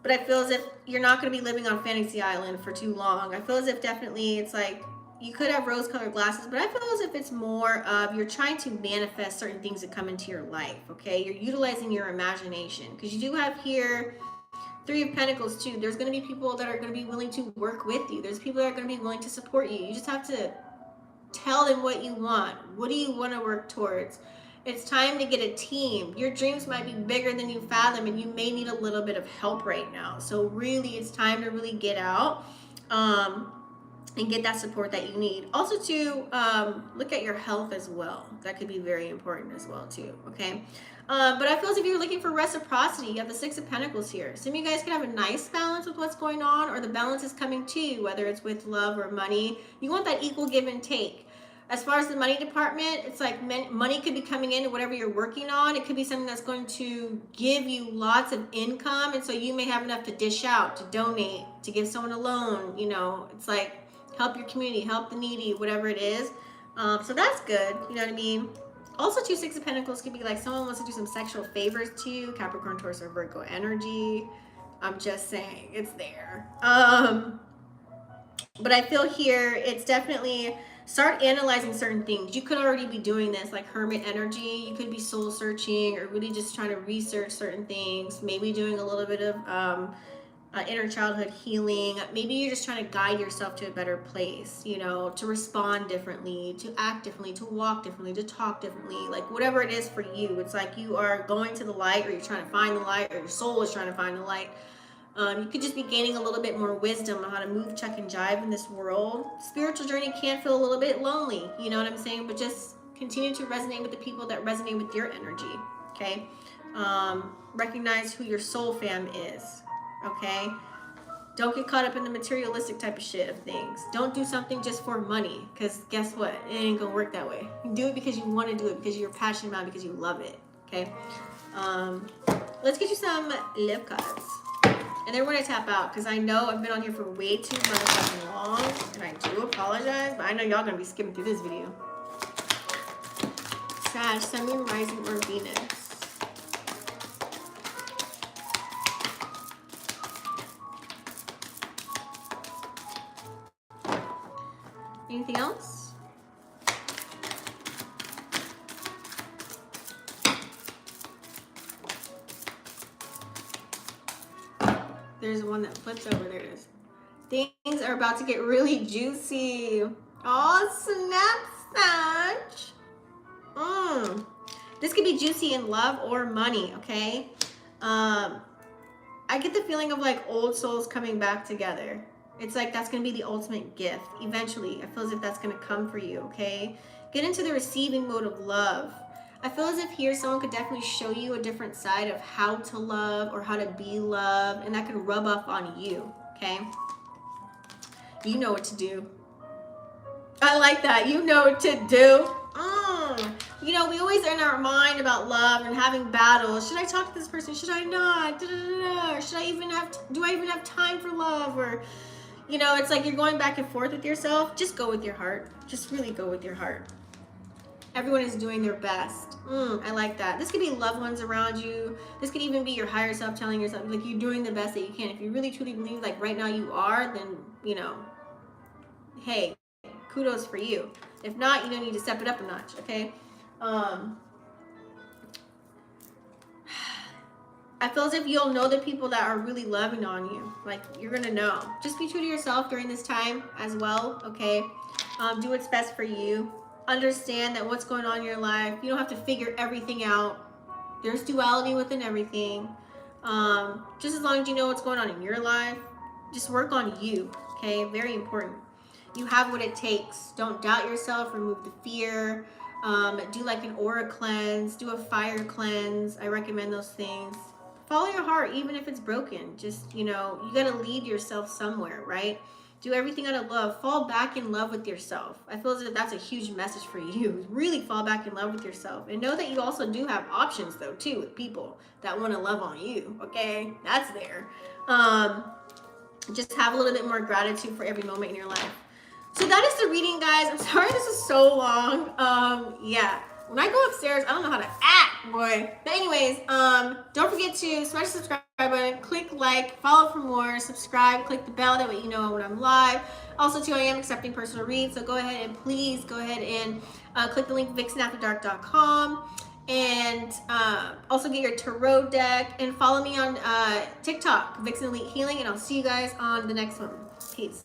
but I feel as if you're not going to be living on Fantasy Island for too long. I feel as if definitely it's like you could have rose-colored glasses, but I feel as if it's more of you're trying to manifest certain things that come into your life, okay? You're utilizing your imagination, because you do have here Three of Pentacles too. There's going to be people that are going to be willing to work with you. There's people that are going to be willing to support you. You just have to tell them what you want. What do you want to work towards? It's time to get a team. Your dreams might be bigger than you fathom, and you may need a little bit of help right now. So really, it's time to really get out and get that support that you need. Also, to look at your health as well. That could be very important as well, too, okay? But I feel as if you're looking for reciprocity, you have the Six of Pentacles here. Some of you guys can have a nice balance with what's going on, or the balance is coming to you, whether it's with love or money. You want that equal give and take. As far as the money department, it's like money could be coming in to whatever you're working on. It could be something that's going to give you lots of income. And so you may have enough to dish out, to donate, to give someone a loan. You know, it's like help your community, help the needy, whatever it is. So that's good. You know what I mean? Also, 2 6 of Pentacles could be like someone wants to do some sexual favors to you. Capricorn, Taurus, or Virgo energy. I'm just saying, it's there. But I feel here, it's definitely start analyzing certain things. You could already be doing this, like Hermit energy. You could be soul searching or really just trying to research certain things. Maybe doing a little bit of inner childhood healing. Maybe you're just trying to guide yourself to a better place, you know, to respond differently, to act differently, to walk differently, to talk differently, like whatever it is for you. It's like you are going to the light, or you're trying to find the light, or your soul is trying to find the light. You could just be gaining a little bit more wisdom on how to move, check, and jive in this world. Spiritual journey can feel a little bit lonely, you know what I'm saying? But just continue to resonate with the people that resonate with your energy, okay? Recognize who your soul fam is, okay? Don't get caught up in the materialistic type of shit of things. Don't do something just for money, because guess what? It ain't gonna work that way. You do it because you want to do it, because you're passionate about it, because you love it, okay? Let's get you some lip cards. And then we're going to tap out, because I know I've been on here for way too motherfucking long, and I do apologize, but I know y'all going to be skipping through this video. Sag, Sun, Moon, Rising, or Venus. Anything else? There's one that flips over. There it is. Things are about to get really juicy. Oh, snap, Sag. This could be juicy in love or money, okay? I get the feeling of like old souls coming back together. It's like that's going to be the ultimate gift. Eventually, I feel as if that's going to come for you, okay? Get into the receiving mode of love. I feel as if here someone could definitely show you a different side of how to love or how to be loved, and that could rub off on you, okay? You know what to do. I like that. You know what to do. You know, we always are in our mind about love and having battles. Should I talk to this person? Should I not? Should I even do I even have time for love? Or, you know, it's like you're going back and forth with yourself. Just go with your heart. Just really go with your heart. Everyone is doing their best. I like that. This could be loved ones around you. This could even be your higher self telling yourself, like, you're doing the best that you can. If you really truly believe, like, right now you are, then, you know, hey, kudos for you. If not, you don't need to step it up a notch, okay? I feel as if you'll know the people that are really loving on you. Like, you're gonna know. Just be true to yourself during this time as well, okay? Do what's best for you. Understand that what's going on in your life, you don't have to figure everything out. There's duality within everything. Just as long as you know what's going on in your life, just work on you, okay? Very important. You have what it takes. Don't doubt yourself. Remove the fear. Do like an aura cleanse. Do a fire cleanse. I recommend those things. Follow your heart, even if it's broken. Just, you know, you got to lead yourself somewhere, right? Do everything out of love. Fall back in love with yourself. I feel as if that's a huge message for you. Really fall back in love with yourself. And know that you also do have options, though, too, with people that want to love on you, okay? That's there. Just have a little bit more gratitude for every moment in your life. So that is the reading, guys. I'm sorry this is so long. Yeah. When I go upstairs, I don't know how to act, boy. But anyways, don't forget to smash the subscribe button, click like, follow for more, subscribe, click the bell, that way you know when I'm live. Also, too, I am accepting personal reads, so go ahead and please go ahead and click the link vixenafterdark.com, and also get your tarot deck, and follow me on TikTok, Vixen Elite Healing, and I'll see you guys on the next one. Peace.